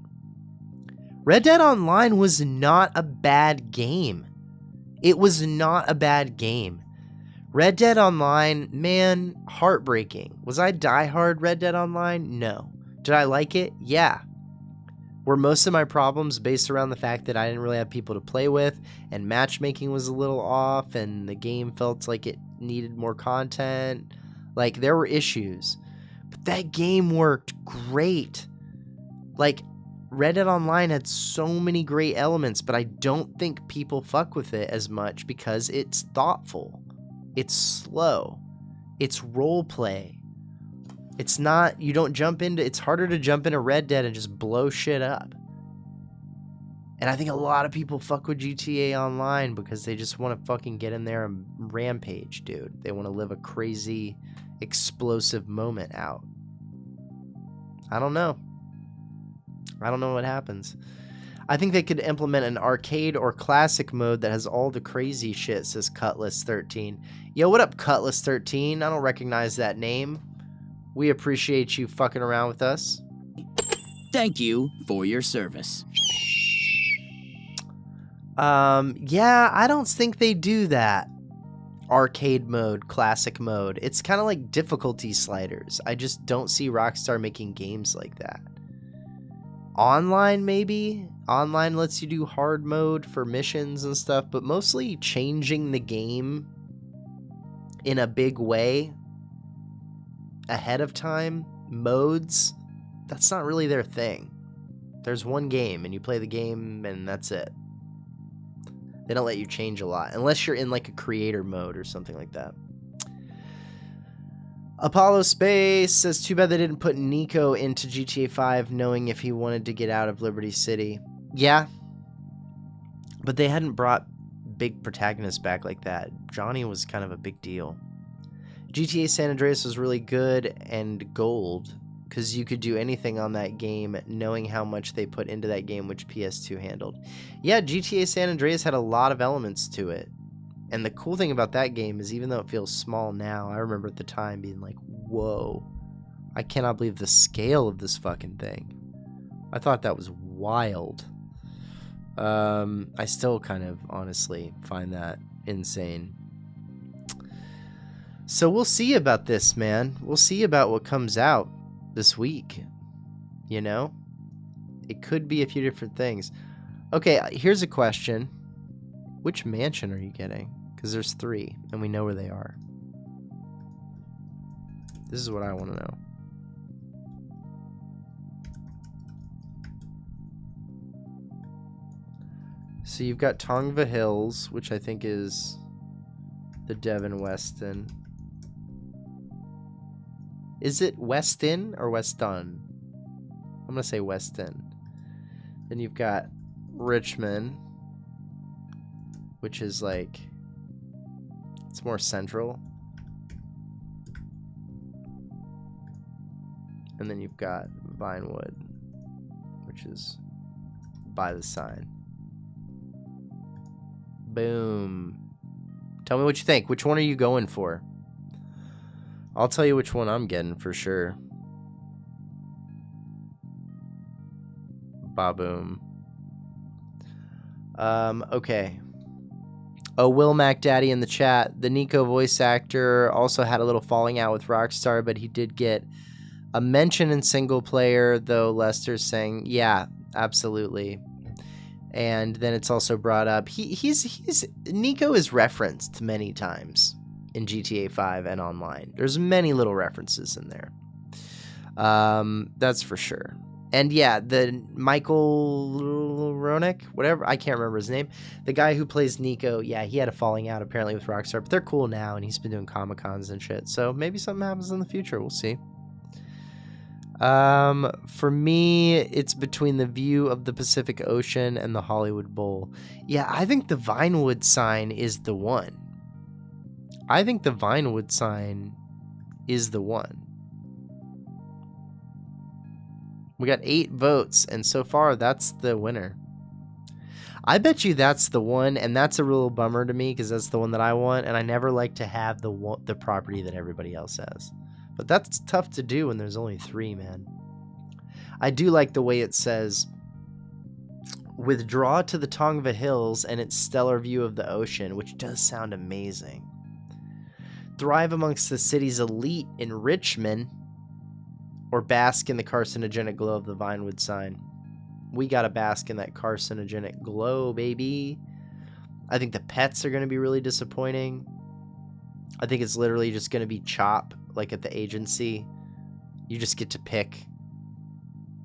Red Dead Online was not a bad game. It was not a bad game. Red Dead Online, man, heartbreaking. Was I diehard Red Dead Online? No. Did I like it? Yeah. Were most of my problems based around the fact that I didn't really have people to play with, and matchmaking was a little off, and the game felt like it needed more content? Like, there were issues. But that game worked great. Like, Red Dead Online had so many great elements, but I don't think people fuck with it as much because it's thoughtful. It's slow. It's role play. It's not, you don't jump into, it's harder to jump into Red Dead and just blow shit up. And I think a lot of people fuck with GTA Online because they just want to fucking get in there and rampage, dude. They want to live a crazy, explosive moment out. I don't know. I don't know what happens. I think they could implement an arcade or classic mode that has all the crazy shit, says Cutlass13. Yo, what up, Cutlass13? I don't recognize that name. We appreciate you fucking around with us. Thank you for your service. Yeah, I don't think they do that. Arcade mode, classic mode. It's kind of like difficulty sliders. I just don't see Rockstar making games like that. Online, maybe? Online lets you do hard mode for missions and stuff, but mostly changing the game in a big way ahead of time, modes, that's not really their thing. There's one game, and you play the game, and that's it. They don't let you change a lot, unless you're in like a creator mode or something like that. Apollo Space says, too bad they didn't put Nico into GTA 5 knowing if he wanted to get out of Liberty City. Yeah, but they hadn't brought big protagonists back like that. Johnny was kind of a big deal. GTA San Andreas was really good and gold because you could do anything on that game knowing how much they put into that game, which PS2 handled. Yeah, GTA San Andreas had a lot of elements to it. And the cool thing about that game is even though it feels small now, I remember at the time being like, whoa, I cannot believe the scale of this fucking thing. I thought that was wild. I still kind of honestly find that insane. So we'll see about this, man. We'll see about what comes out this week. You know? It could be a few different things. Okay, here's a question. Which mansion are you getting? Because there's 3, and we know where they are. This is what I want to know. So you've got Tongva Hills, which I think is the Devon Weston. Is it Weston or Weston? I'm going to say Weston. Then you've got Richmond, which is like, it's more central. And then you've got Vinewood, which is by the sign. Boom. Tell me what you think. Which one are you going for? I'll tell you which one I'm getting for sure. Ba-boom. Okay. Oh, Will MacDaddy in the chat. The Nico voice actor also had a little falling out with Rockstar, but he did get a mention in single player, though Lester's saying, yeah, absolutely. And then it's also brought up, Nico is referenced many times in GTA 5 and online. There's many little references in there. That's for sure. And yeah, the Michael Ronick, whatever, I can't remember his name. The guy who plays Nico, yeah, he had a falling out apparently with Rockstar, but they're cool now, and he's been doing Comic-Cons and shit. So maybe something happens in the future. We'll see. For me, it's between the view of the Pacific Ocean and the Hollywood Bowl. Yeah, I think the Vinewood sign is the one. I think the Vinewood sign is the one. We got 8 votes, and so far, that's the winner. I bet you that's the one, and that's a real bummer to me, because that's the one that I want, and I never like to have the property that everybody else has. But that's tough to do when there's only 3, man. I do like the way it says, withdraw to the Tongva Hills and its stellar view of the ocean, which does sound amazing. Thrive amongst the city's elite in Richmond, or bask in the carcinogenic glow of the Vinewood sign. We gotta bask in that carcinogenic glow, baby. I think the pets are gonna be really disappointing. I think it's literally just gonna be chop, like at the agency. You just get to pick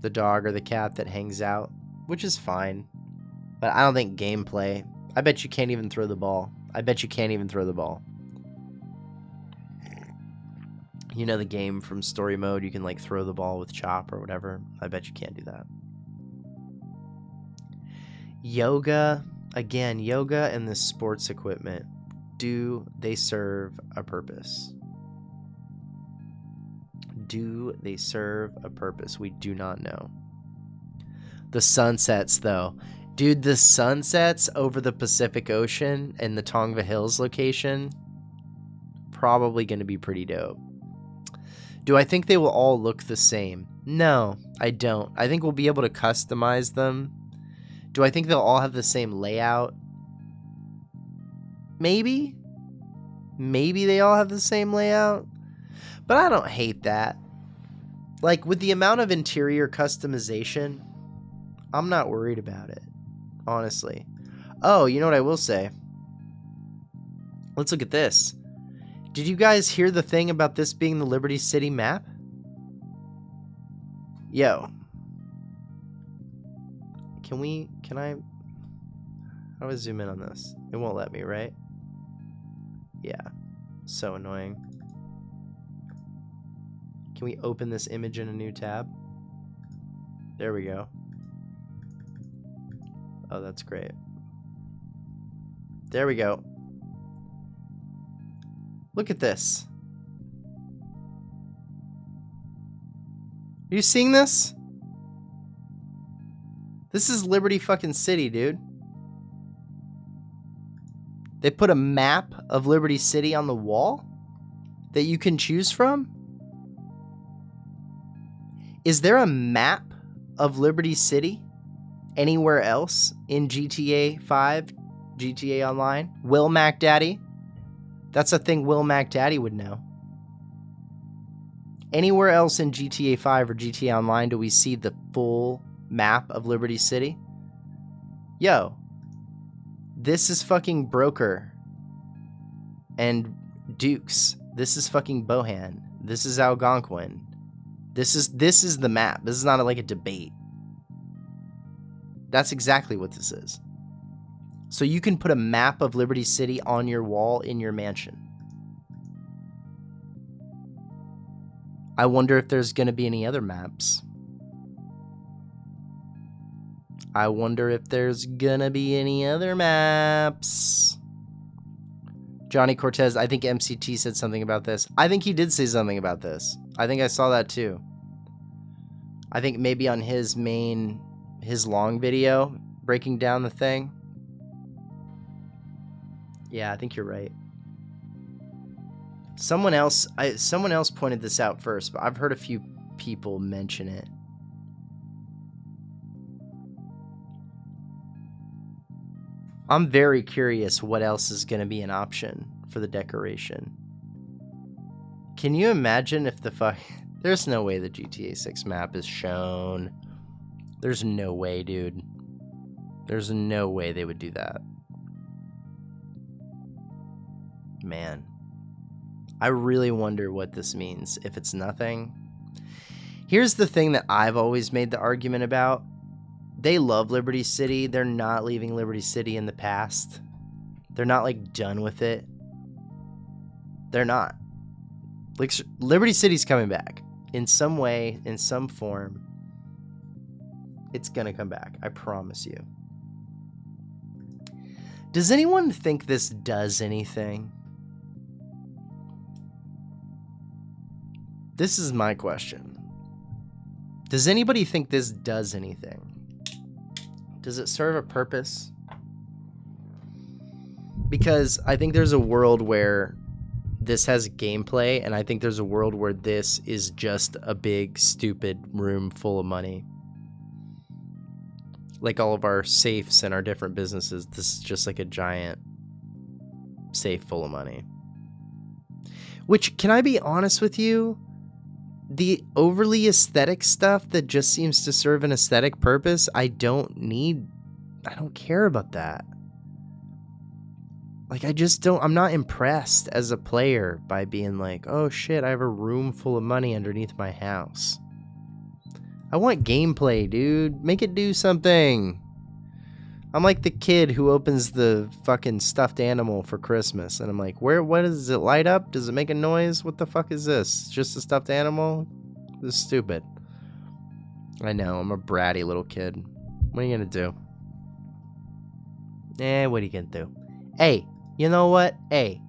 the dog or the cat that hangs out, which is fine. But I don't think gameplay. I bet you can't even throw the ball. I bet you can't even throw the ball. You know the game from story mode, you can like throw the ball with chop or whatever. I bet you can't do that. Yoga, again, yoga and this sports equipment, do they serve a purpose? Do they serve a purpose? We do not know. The sunsets, though. Dude, the sunsets over the Pacific Ocean and the Tongva Hills location, probably going to be pretty dope. Do I think they will all look the same? No, I don't. I think we'll be able to customize them. Do I think they'll all have the same layout? Maybe. Maybe they all have the same layout. But I don't hate that. Like, with the amount of interior customization, I'm not worried about it, honestly. Oh, you know what I will say? Let's look at this. Did you guys hear the thing about this being the Liberty City map? Yo. How do I zoom in on this? It won't let me, right? Yeah. So annoying. Can we open this image in a new tab? There we go. Oh, that's great. There we go. Look at this. Are you seeing this? This is Liberty fucking City, dude. They put a map of Liberty City on the wall that you can choose from? Is there a map of Liberty City anywhere else in GTA 5, GTA Online? Will Mac Daddy? That's a thing Will Mac Daddy would know. Anywhere else in GTA 5 or GTA Online do we see the full map of Liberty City? Yo, this is fucking Broker and Dukes. This is fucking Bohan. This is Algonquin. This is the map. This is not like a debate. That's exactly what this is. So you can put a map of Liberty City on your wall in your mansion. I wonder if there's going to be any other maps. I wonder if there's going to be any other maps. Johnny Cortez, I think MCT said something about this. I think he did say something about this. I think I saw that too. I think maybe on his long video breaking down the thing. Yeah, I think you're right. Someone else pointed this out first, but I've heard a few people mention it. I'm very curious what else is going to be an option for the decoration. Can you imagine if there's no way the GTA 6 map is shown. There's no way, dude. There's no way they would do that. Man. I really wonder what this means. If it's nothing. Here's the thing that I've always made the argument about. They love Liberty City. They're not leaving Liberty City in the past. They're not like done with it. They're not. Like, Liberty City's coming back in some way, in some form. It's gonna come back. I promise you. Does anyone think this does anything? This is my question. Does anybody think this does anything? Does it serve a purpose? Because I think there's a world where this has gameplay, and I think there's a world where this is just a big, stupid room full of money. Like all of our safes and our different businesses, this is just like a giant safe full of money. Which, can I be honest with you? The overly aesthetic stuff that just seems to serve an aesthetic purpose, I don't care about that. Like, I'm not impressed as a player by being like, oh shit, I have a room full of money underneath my house. I want gameplay, dude. Make it do something. I'm like the kid who opens the fucking stuffed animal for Christmas, and I'm like, what does it light up? Does it make a noise? What the fuck is this? It's just a stuffed animal? This is stupid. I know, I'm a bratty little kid. What are you gonna do? What are you gonna do? Hey, you know what? Hey,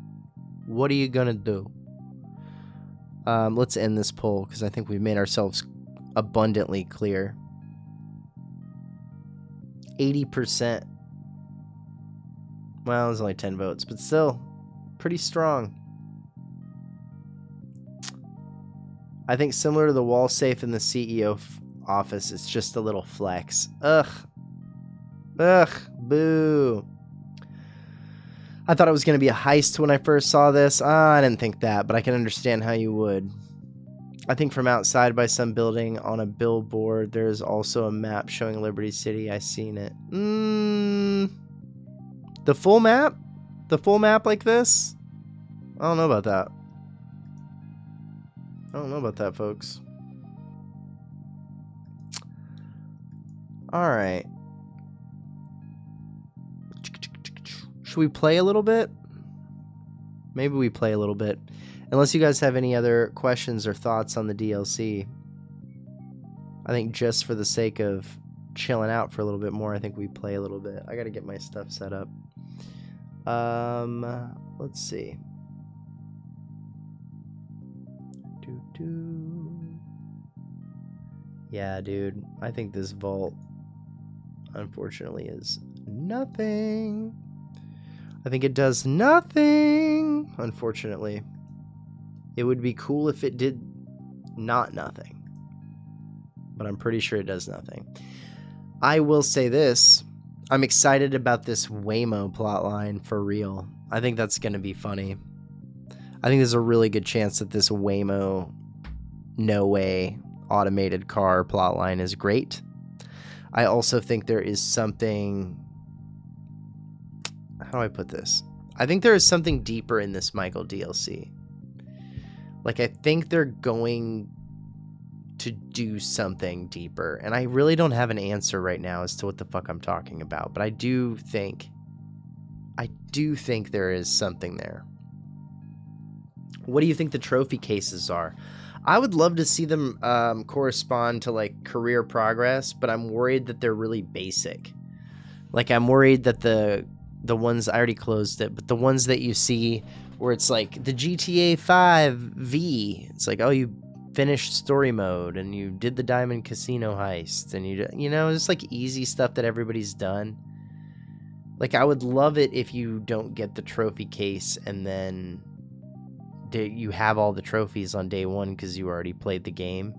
what are you gonna do? Let's end this poll, because I think we've made ourselves abundantly clear. 80%. Well, there's only 10 votes, but still pretty strong. I think similar to the wall safe in the CEO office, it's just a little flex. Ugh, boo. I thought it was going to be a heist when I first saw this. I didn't think that, but I can understand how you would. I think from outside by some building on a billboard, there's also a map showing Liberty City. I seen it. The full map? The full map like this? I don't know about that. I don't know about that, folks. Alright. Should we play a little bit? Maybe we play a little bit. Unless you guys have any other questions or thoughts on the DLC. I think just for the sake of chilling out for a little bit more, I think we play a little bit. I gotta get my stuff set up. Let's see. Yeah, dude. I think this vault, unfortunately, is nothing. I think it does nothing, unfortunately. It would be cool if it did nothing. But I'm pretty sure it does nothing. I will say this. I'm excited about this Waymo plotline for real. I think that's going to be funny. I think there's a really good chance that this Waymo no way automated car plotline is great. I also think there is something... How do I put this? I think there is something deeper in this Michael DLC. Like, I think they're going to do something deeper. And I really don't have an answer right now as to what the fuck I'm talking about. But I do think there is something there. What do you think the trophy cases are? I would love to see them correspond to, like, career progress. But I'm worried that they're really basic. Like, I'm worried that the ones... I already closed it. But the ones that you see... where it's like the GTA 5 V. It's like, oh, you finished story mode and you did the Diamond Casino heist and you know, it's like easy stuff that everybody's done. Like, I would love it if you don't get the trophy case and then you have all the trophies on day one because you already played the game.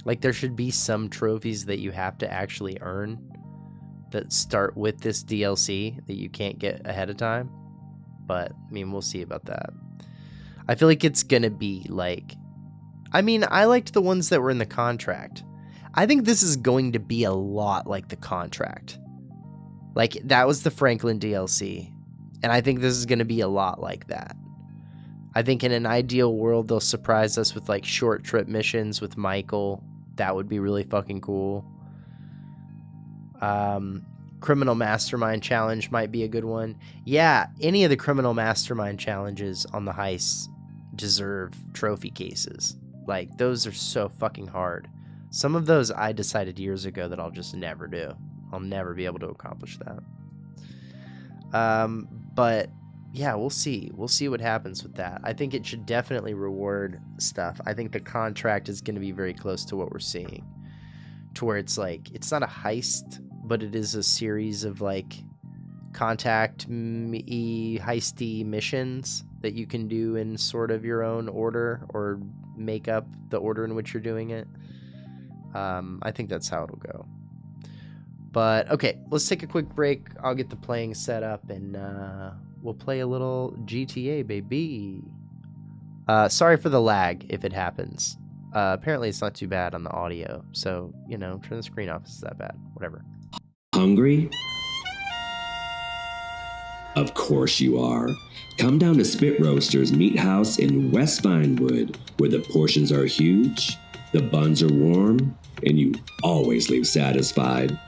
Like, there should be some trophies that you have to actually earn that start with this DLC that you can't get ahead of time. But, I mean, we'll see about that. I feel like it's going to be like... I mean, I liked the ones that were in the contract. I think this is going to be a lot like the contract. Like, that was the Franklin DLC. And I think this is going to be a lot like that. I think in an ideal world, they'll surprise us with like short trip missions with Michael. That would be really fucking cool. Criminal Mastermind Challenge might be a good one. Yeah, any of the Criminal Mastermind challenges on the heists deserve trophy cases. Like, those are so fucking hard. Some of those I decided years ago that I'll just never do. I'll never be able to accomplish that. But yeah, we'll see. We'll see what happens with that. I think it should definitely reward stuff. I think the contract is going to be very close to what we're seeing. To where it's like, it's not a heist, but it is a series of like heisty missions that you can do in sort of your own order or make up the order in which you're doing it. I think that's how it'll go. But okay, let's take a quick break. I'll get the playing set up and we'll play a little GTA, baby. Sorry for the lag if it happens. Apparently it's not too bad on the audio. So, you know, turn the screen off if it's that bad. Whatever. Hungry? Of course you are. Come down to Spit Roasters Meat House in West Vinewood, where the portions are huge, the buns are warm, and you always leave satisfied.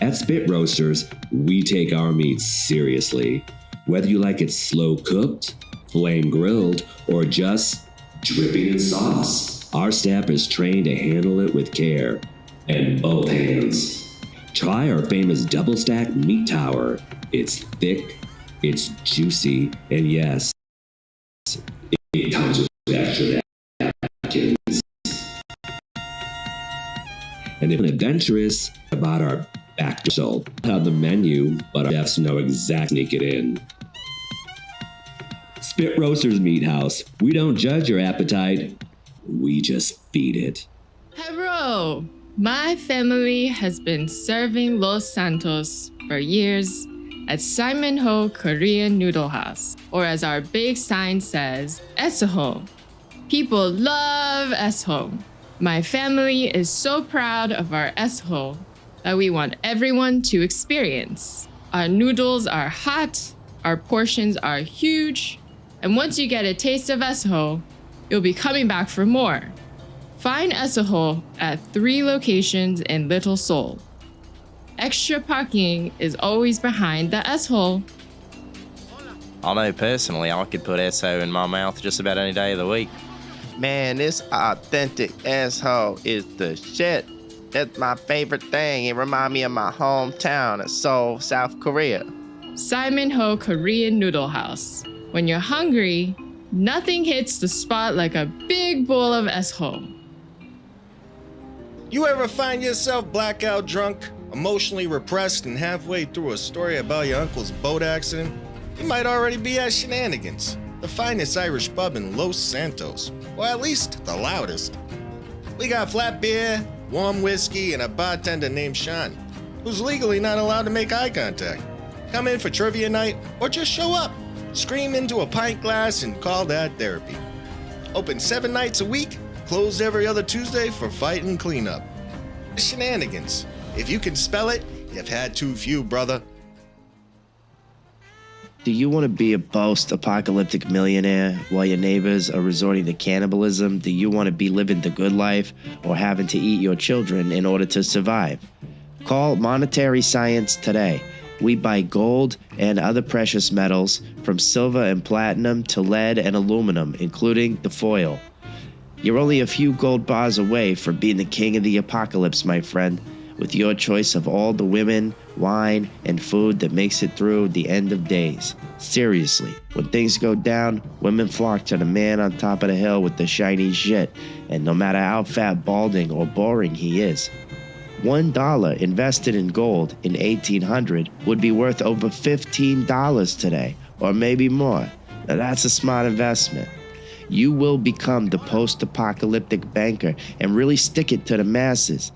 At Spit Roasters, we take our meats seriously. Whether you like it slow cooked, flame grilled, or just dripping in sauce, our staff is trained to handle it with care and both hands. Try our famous double stack meat tower. It's thick, it's juicy, and yes, it comes with extra napkins. And if adventurous about our back to have the menu, but our chefs know exactly sneak it in. Spit Roasters Meat House. We don't judge your appetite. We just feed it. Hello! My family has been serving Los Santos for years at Simon Ho Korean Noodle House, or as our big sign says, Eseho. People love Eseho. My family is so proud of our Eseho that we want everyone to experience. Our noodles are hot, our portions are huge, and once you get a taste of Eseho, you'll be coming back for more. Find Eseho at 3 locations in Little Seoul. Extra parking is always behind the S-hole. I know personally I could put Esso in my mouth just about any day of the week. Man, this authentic asshole is the shit. That's my favorite thing. It reminds me of my hometown of Seoul, South Korea. Simon Ho Korean Noodle House. When you're hungry, nothing hits the spot like a big bowl of S-ho. You ever find yourself blackout drunk, emotionally repressed, and halfway through a story about your uncle's boat accident? You might already be at Shenanigans, the finest Irish pub in Los Santos, or at least the loudest. We got flat beer, warm whiskey, and a bartender named Sean, who's legally not allowed to make eye contact. Come in for trivia night, or just show up, scream into a pint glass, and call that therapy. Open 7 nights a week, closed every other Tuesday for fight and cleanup. Shenanigans. If you can spell it, you've had too few, brother. Do you want to be a post-apocalyptic millionaire while your neighbors are resorting to cannibalism? Do you want to be living the good life or having to eat your children in order to survive? Call Monetary Science today. We buy gold and other precious metals, from silver and platinum to lead and aluminum, including the foil. You're only a few gold bars away from being the king of the apocalypse, my friend, with your choice of all the women, wine, and food that makes it through the end of days. Seriously, when things go down, women flock to the man on top of the hill with the shiny shit, and no matter how fat, balding, or boring he is. $1 invested in gold in 1800 would be worth over $15 today, or maybe more. Now that's a smart investment. You will become the post-apocalyptic banker and really stick it to the masses.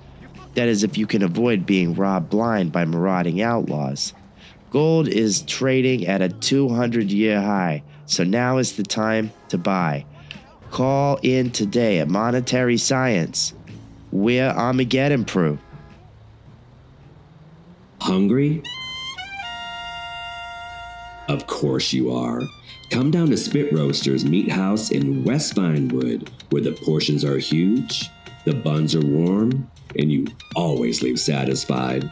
That is, if you can avoid being robbed blind by marauding outlaws. Gold is trading at a 200-year high, so now is the time to buy. Call in today at Monetary Science. We're Armageddon-proof. Hungry? Of course you are. Come down to Spit Roasters Meat House in West Vinewood, where the portions are huge, the buns are warm, and you always leave satisfied.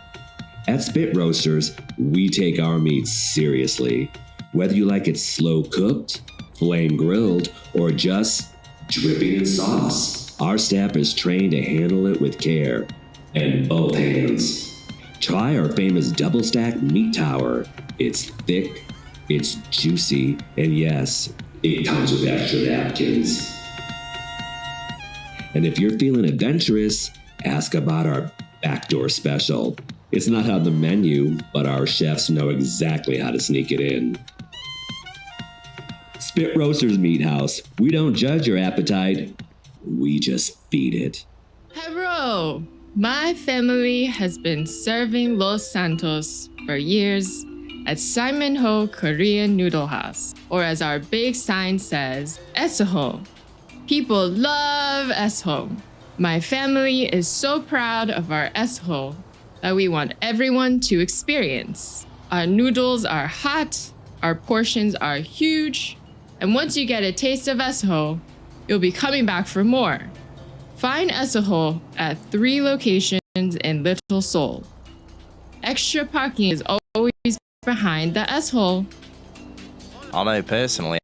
At Spit Roasters, we take our meats seriously. Whether you like it slow cooked, flame grilled, or just dripping in sauce, our staff is trained to handle it with care and both hands. Try our famous double stack meat tower. It's thick, it's juicy, and yes, it comes with extra napkins. And if you're feeling adventurous, ask about our backdoor special. It's not on the menu, but our chefs know exactly how to sneak it in. Spit Roasters Meat House. We don't judge your appetite, we just feed it. Hello! My family has been serving Los Santos for years at Simon Ho Korean Noodle House, or as our big sign says, Eseho. People love Eseho. My family is so proud of our Eseho that we want everyone to experience. Our noodles are hot, our portions are huge, and once you get a taste of Eseho, you'll be coming back for more. Find Eseho at 3 locations in Little Seoul. Extra parking is always behind the S-hole. I know personally,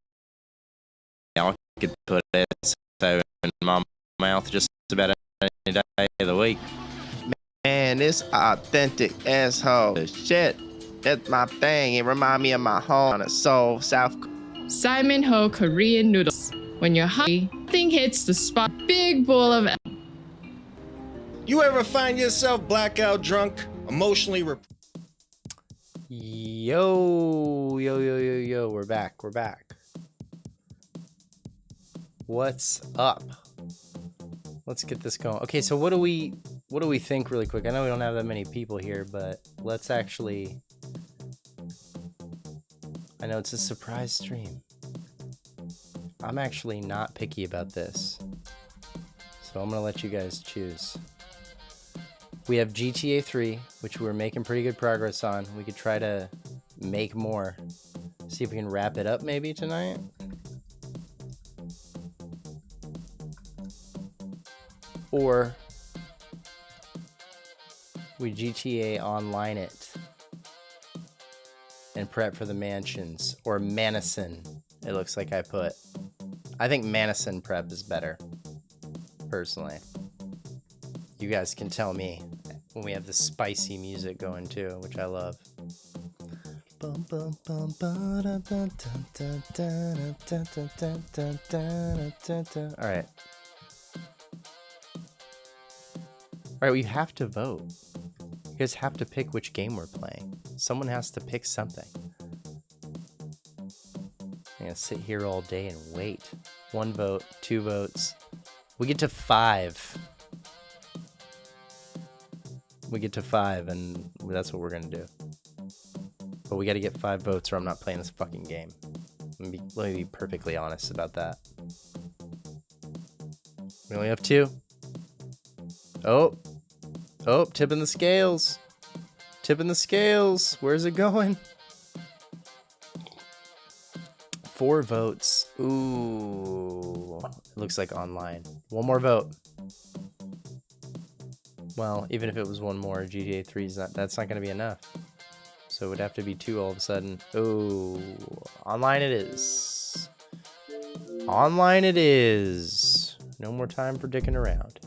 I could put Eseho in my mouth just about any day of the week. Man, this authentic asshole shit. That's my thing. It remind me of my home in Seoul, South. Simon Ho Korean Noodles. When you're hungry, nothing hits the spot. Big bowl of. You ever find yourself blackout drunk, emotionally Yo, we're back. What's up? Let's get this going. Okay, so what do we think really quick? I know we don't have that many people here, but let's actually, I know it's a surprise stream. I'm actually not picky about this, so I'm gonna let you guys choose. We have GTA 3, which we're making pretty good progress on. We could try to make more. See if we can wrap it up maybe tonight. Or we GTA online it and prep for the mansions. Or Manison, it looks like I put. I think Manison prep is better, personally. You guys can tell me when we have the spicy music going too, which I love. Alright. Alright, we have to vote. You guys have to pick which game we're playing. Someone has to pick something. I'm gonna sit here all day and wait. 1 vote, 2 votes. We get to 5. We get to 5, and that's what we're gonna do. But we gotta get 5 votes or I'm not playing this fucking game. Let me be perfectly honest about that. We only have 2. Oh, tipping the scales. Tipping the scales. Where's it going? 4 votes. Ooh, it looks like online. 1 more vote. Well, even if it was 1 more, GTA 3 is that's not going to be enough. So it would have to be 2 all of a sudden. Ooh, online it is. Online it is. No more time for dicking around.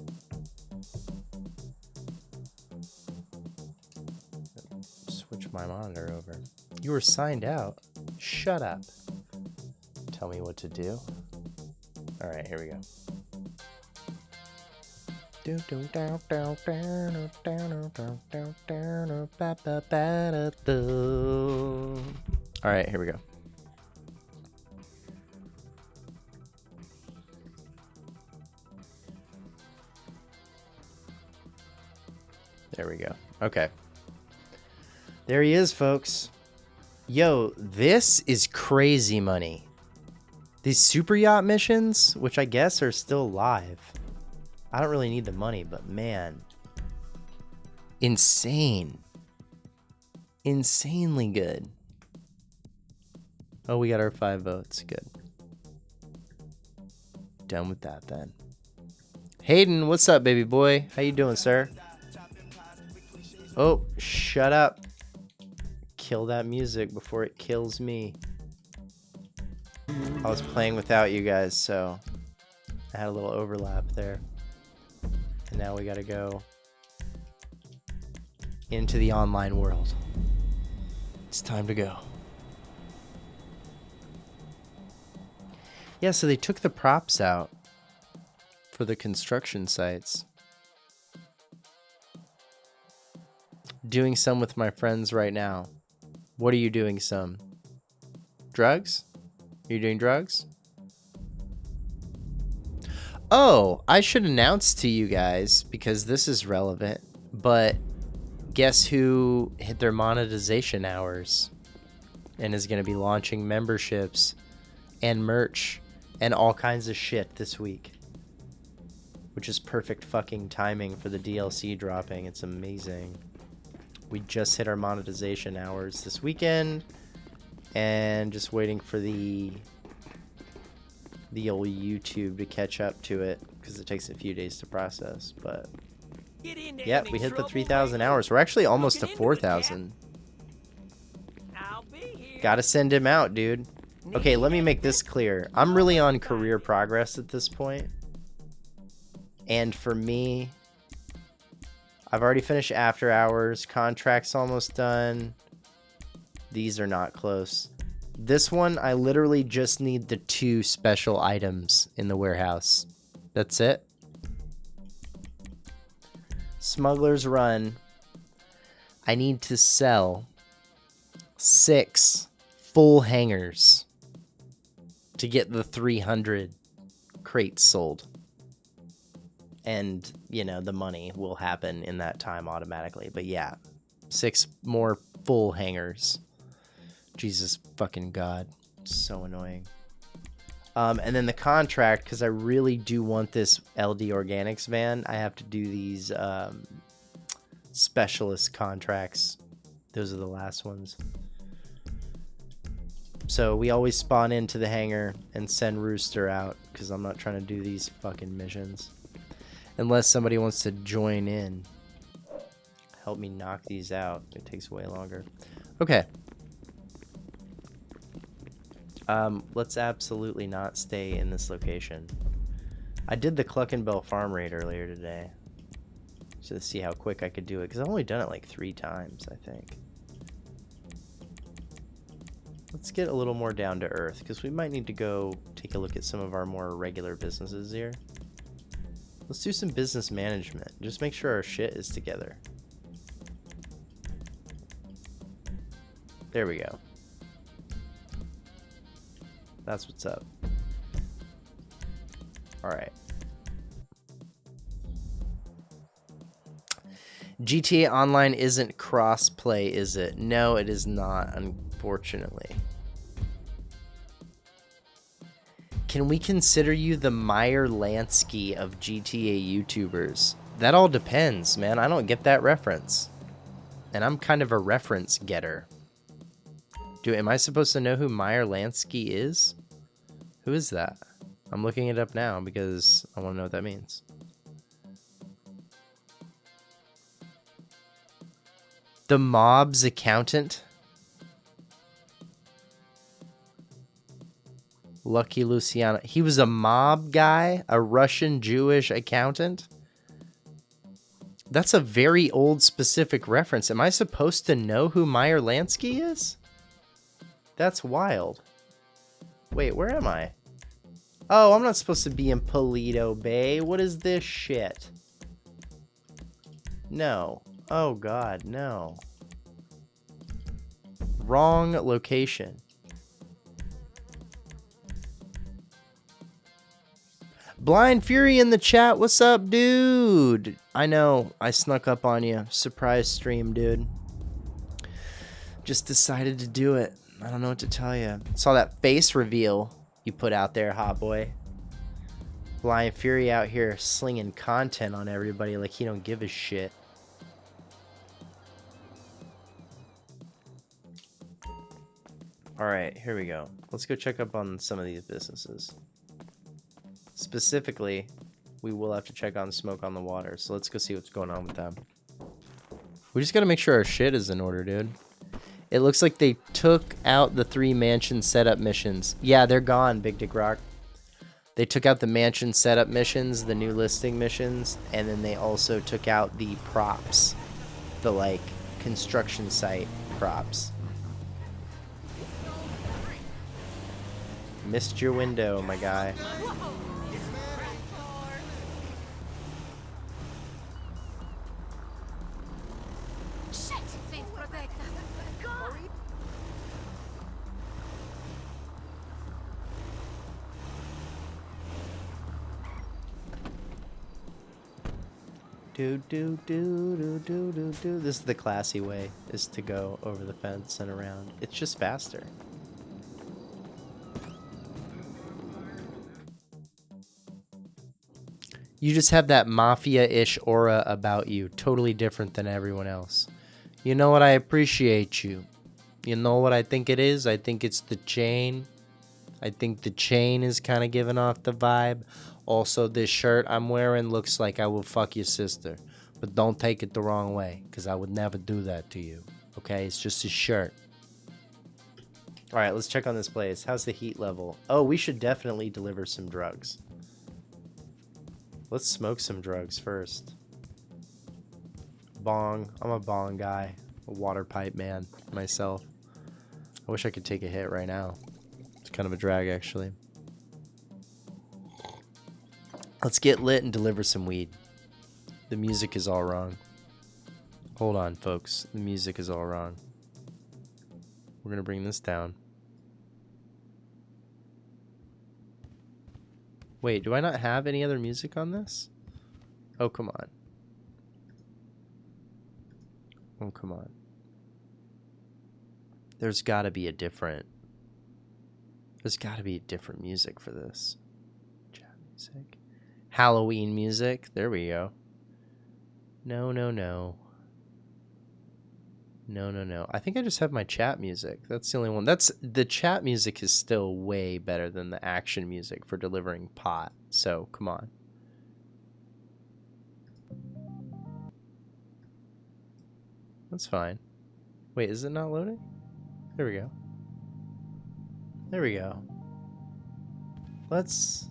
Switch my monitor over. You were signed out. Shut up. Tell me what to do. All right, here we go. All right, here we go. There we go. Okay. There he is, folks. Yo, this is crazy money. These super yacht missions, which I guess are still live. I don't really need the money, but man. Insane. Insanely good. Oh, we got our 5 votes. Good. Done with that then. Hayden, what's up, baby boy? How you doing, sir? Oh, shut up. Kill that music before it kills me. I was playing without you guys, so I had a little overlap there. And now we gotta go into the online world. It's time to go. Yeah, so they took the props out for the construction sites. Doing some with my friends right now. What are you doing some? Drugs? Are you doing drugs? Oh, I should announce to you guys, because this is relevant, but guess who hit their monetization hours and is going to be launching memberships and merch and all kinds of shit this week, which is perfect fucking timing for the DLC dropping. It's amazing. We just hit our monetization hours this weekend, and just waiting for the old YouTube to catch up to it, because it takes a few days to process. But yeah, we hit the 3,000 hours. We're actually almost to 4,000. Gotta send him out, dude. Okay, let me make this clear. I'm really on career progress at this point. And for me, I've already finished After Hours. Contract's almost done. These are not close. This one, I literally just need the 2 special items in the warehouse. That's it. Smuggler's Run. I need to sell 6 full hangers to get the 300 crates sold. And, you know, the money will happen in that time automatically. But yeah, 6 more full hangers. Jesus fucking God. So annoying. And then the contract, because I really do want this LD Organics van, I have to do these specialist contracts. Those are the last ones. So we always spawn into the hangar and send Rooster out, because I'm not trying to do these fucking missions. Unless somebody wants to join in. Help me knock these out. It takes way longer. Okay. Let's absolutely not stay in this location. I did the Cluckenbell farm raid earlier today. Just to see how quick I could do it. Because I've only done it like 3 times, I think. Let's get a little more down to earth. Because we might need to go take a look at some of our more regular businesses here. Let's do some business management. Just make sure our shit is together. There we go. That's what's up. Alright. GTA Online isn't cross-play, is it? No, it is not, unfortunately. Can we consider you the Meyer Lansky of GTA YouTubers? That all depends, man. I don't get that reference. And I'm kind of a reference getter. Am I supposed to know who Meyer Lansky is? Who is that? I'm looking it up now because I want to know what that means. The mob's accountant? Lucky Luciana. He was a mob guy? A Russian Jewish accountant? That's a very old specific reference. Am I supposed to know who Meyer Lansky is? That's wild. Wait, where am I? Oh, I'm not supposed to be in Paleto Bay. What is this shit? No. Oh god, no. Wrong location. Blind Fury in the chat. What's up, dude? I know, I snuck up on you. Surprise stream, dude. Just decided to do it. I don't know what to tell you. Saw that face reveal you put out there, hot boy. Blind Fury out here slinging content on everybody like he don't give a shit. Alright, here we go. Let's go check up on some of these businesses. Specifically, we will have to check on Smoke on the Water, so let's go see what's going on with them. We just gotta make sure our shit is in order, dude. It looks like they took out the 3 mansion setup missions. Yeah, they're gone, Big Dick Rock. They took out the mansion setup missions, the new listing missions, and then they also took out the props. The, like, construction site props. Missed your window, my guy. This is the classy way, is to go over the fence and around. It's just faster. You just have that mafia-ish aura about you, totally different than everyone else. You know what? I appreciate you. You know what I think it is? I think it's the chain. I think the chain is kind of giving off the vibe. Also, this shirt I'm wearing looks like I will fuck your sister. But don't take it the wrong way, because I would never do that to you. Okay? It's just a shirt. Alright, let's check on this place. How's the heat level? Oh, we should definitely deliver some drugs. Let's smoke some drugs first. Bong. I'm a bong guy. A water pipe man myself. I wish I could take a hit right now. It's kind of a drag, actually. Let's get lit and deliver some weed. The music is all wrong. Hold on, folks. The music is all wrong. We're going to bring this down. Wait, do I not have any other music on this? Oh, come on. Oh, come on. There's got to be a different... There's got to be different music for this. Chat music. Halloween music. There we go. No, no, no. No, no, no. I think I just have my chat music. That's the only one. The chat music is still way better than the action music for delivering pot. So, come on. That's fine. Wait, is it not loading? There we go. There we go. Let's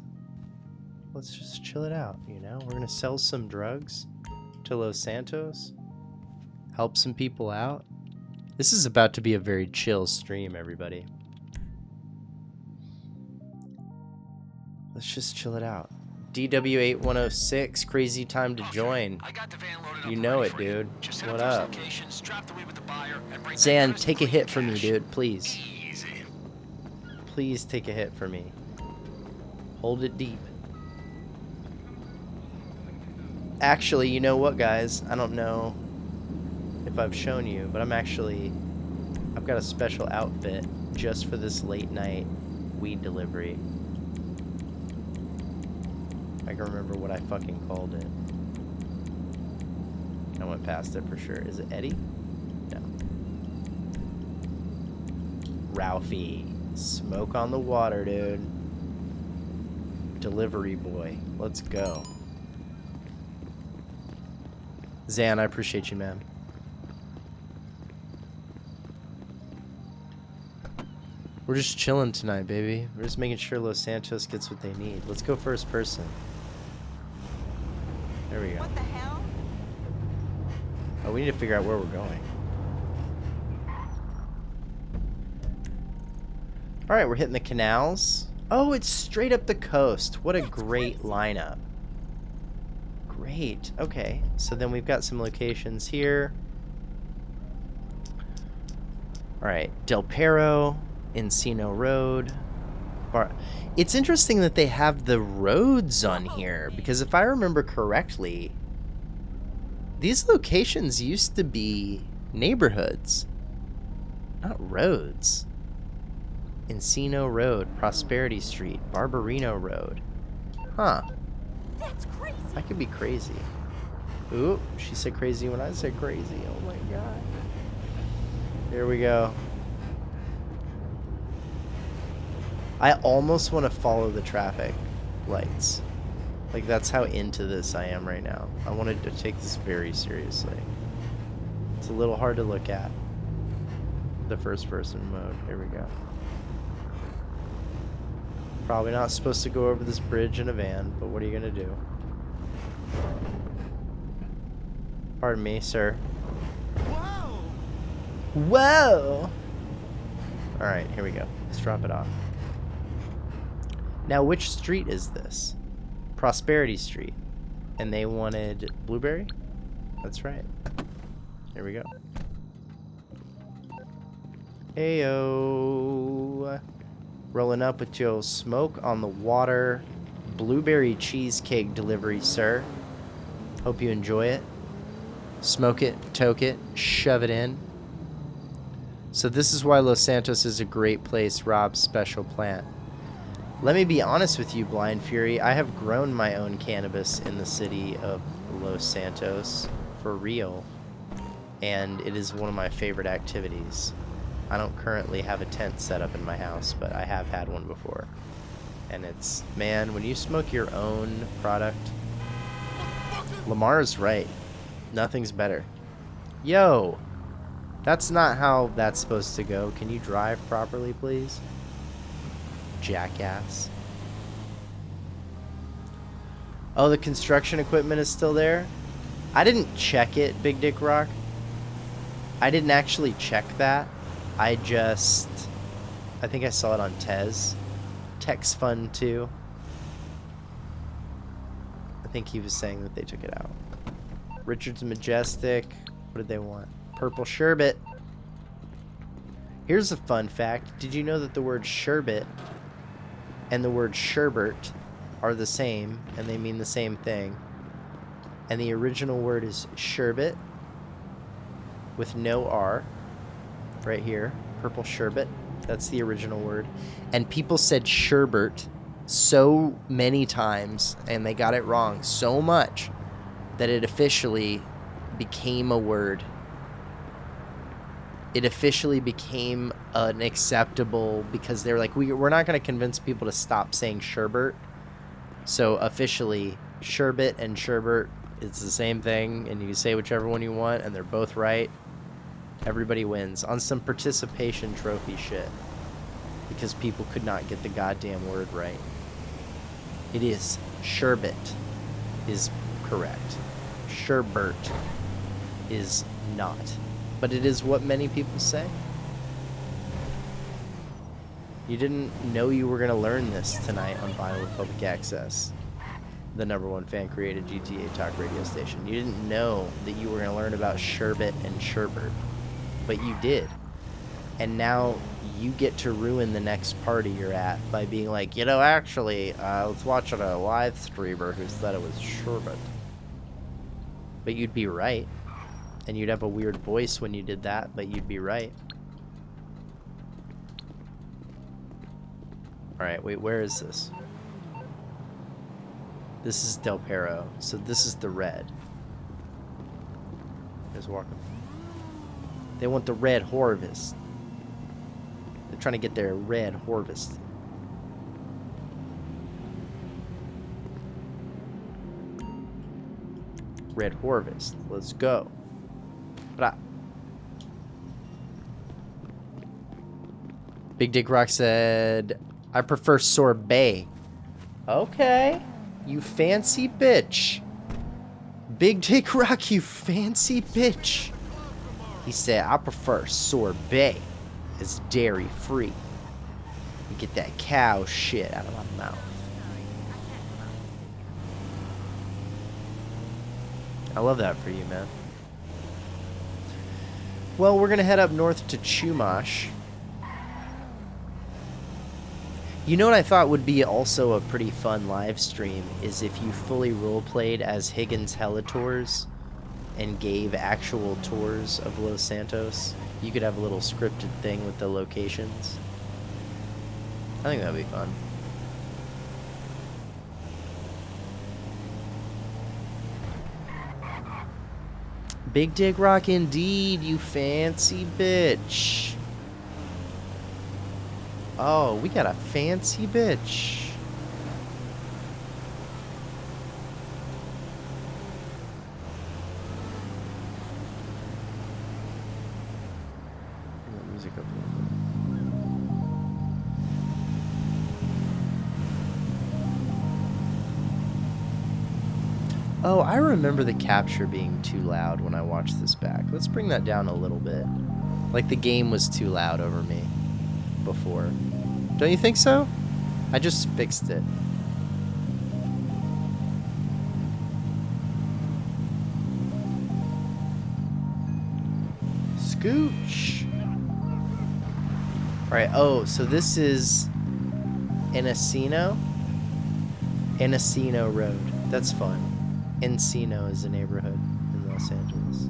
just chill it out, you know? We're gonna sell some drugs to Los Santos. Help some people out. This is about to be a very chill stream, everybody. Let's just chill it out. DW8106, crazy time to join. You know it, dude. What up? Zan, take a hit for me, dude, please. Please take a hit for me. Hold it deep. Actually, you know what, guys? I don't know if I've shown you, but I've got a special outfit just for this late night weed delivery. I can remember what I fucking called it. I went past it for sure. Is it Eddie? No. Ralphie. Smoke on the water, dude. Delivery boy. Let's go. Zan, I appreciate you, man. We're just chilling tonight, baby. We're just making sure Los Santos gets what they need. Let's go first person. There we go. What the hell? Oh, we need to figure out where we're going. Alright, we're hitting the canals. Oh, it's straight up the coast. What a great lineup. Great. Okay, so then we've got some locations here. Alright, Del Perro, Encino Road. It's interesting that they have the roads on here, because if I remember correctly, these locations used to be neighborhoods, not roads. Encino Road, Prosperity Street, Barbarino Road. Huh. That's crazy. I could be crazy. Ooh, she said crazy when I said crazy. Oh my god. Here we go. I almost want to follow the traffic lights. Like, that's how into this I am right now. I wanted to take this very seriously. It's a little hard to look at. The first person mode. Here we go. Probably not supposed to go over this bridge in a van, but what are you gonna do? Pardon me, sir. Whoa! Whoa! Alright, here we go. Let's drop it off. Now, which street is this? Prosperity Street. And they wanted Blueberry? That's right. Here we go. Heyo. Rolling up with your smoke on the water blueberry cheesecake delivery, sir. Hope you enjoy it. Smoke it, toke it, shove it in. So this is why Los Santos is a great place, Rob's special plant. Let me be honest with you, Blind Fury. I have grown my own cannabis in the city of Los Santos, for real. And it is one of my favorite activities. I don't currently have a tent set up in my house, but I have had one before. And it's, man, when you smoke your own product, Lamar's right. Nothing's better. Yo, that's not how that's supposed to go. Can you drive properly, please? Jackass. Oh, the construction equipment is still there? I didn't check it, Big Dick Rock. I didn't actually check that. I think I saw it on Tez. Tech's fun too. I think he was saying that they took it out. Richard's Majestic. What did they want? Purple sherbet. Here's a fun fact. Did you know that the word sherbet and the word sherbet are the same, and they mean the same thing? And the original word is sherbet with no R. Right here. Purple sherbet. That's the original word. And people said sherbet so many times, and they got it wrong so much, that it officially became a word. It officially became an acceptable, because they're like, we're not going to convince people to stop saying sherbet. So officially, sherbet and sherbet, it's the same thing, and you can say whichever one you want, and they're both right. Everybody wins on some participation trophy shit, because people could not get the goddamn word right. It is sherbet is correct. Sherbet is not. But it is what many people say. You didn't know you were going to learn this tonight on Vinewood Public Access, the #1 fan-created GTA talk radio station. You didn't know that you were going to learn about sherbet and sherbet, but you did. And now you get to ruin the next party you're at by being like, you know, actually, I was watching a live streamer who said it was sherbet. But you'd be right. And you'd have a weird voice when you did that, but you'd be right. Alright, wait, where is this? This is Del Perro, so this is the red. There's walking. They want the red harvest. They're trying to get their red harvest. Red harvest. Let's go. Blah. Big Dick Rock said, I prefer sorbet. Okay. You fancy bitch. Big Dick Rock, you fancy bitch. He said, I prefer sorbet. It's dairy free. You get that cow shit out of my mouth. I love that for you, man. Well, we're gonna head up north to Chumash. You know what I thought would be also a pretty fun live stream is if you fully roleplayed as Higgins Helitours and gave actual tours of Los Santos. You could have a little scripted thing with the locations. I think that'd be fun. Big Dick Rock indeed, you fancy bitch. Oh, we got a fancy bitch. Turn the music up a little bit. Oh, I remember the capture being too loud when I watched this back. Let's bring that down a little bit. Like the game was too loud over me before. Don't you think so? I just fixed it. Scooch. Alright, oh, so this is Encino? Encino Road. That's fun. Encino is a neighborhood in Los Angeles.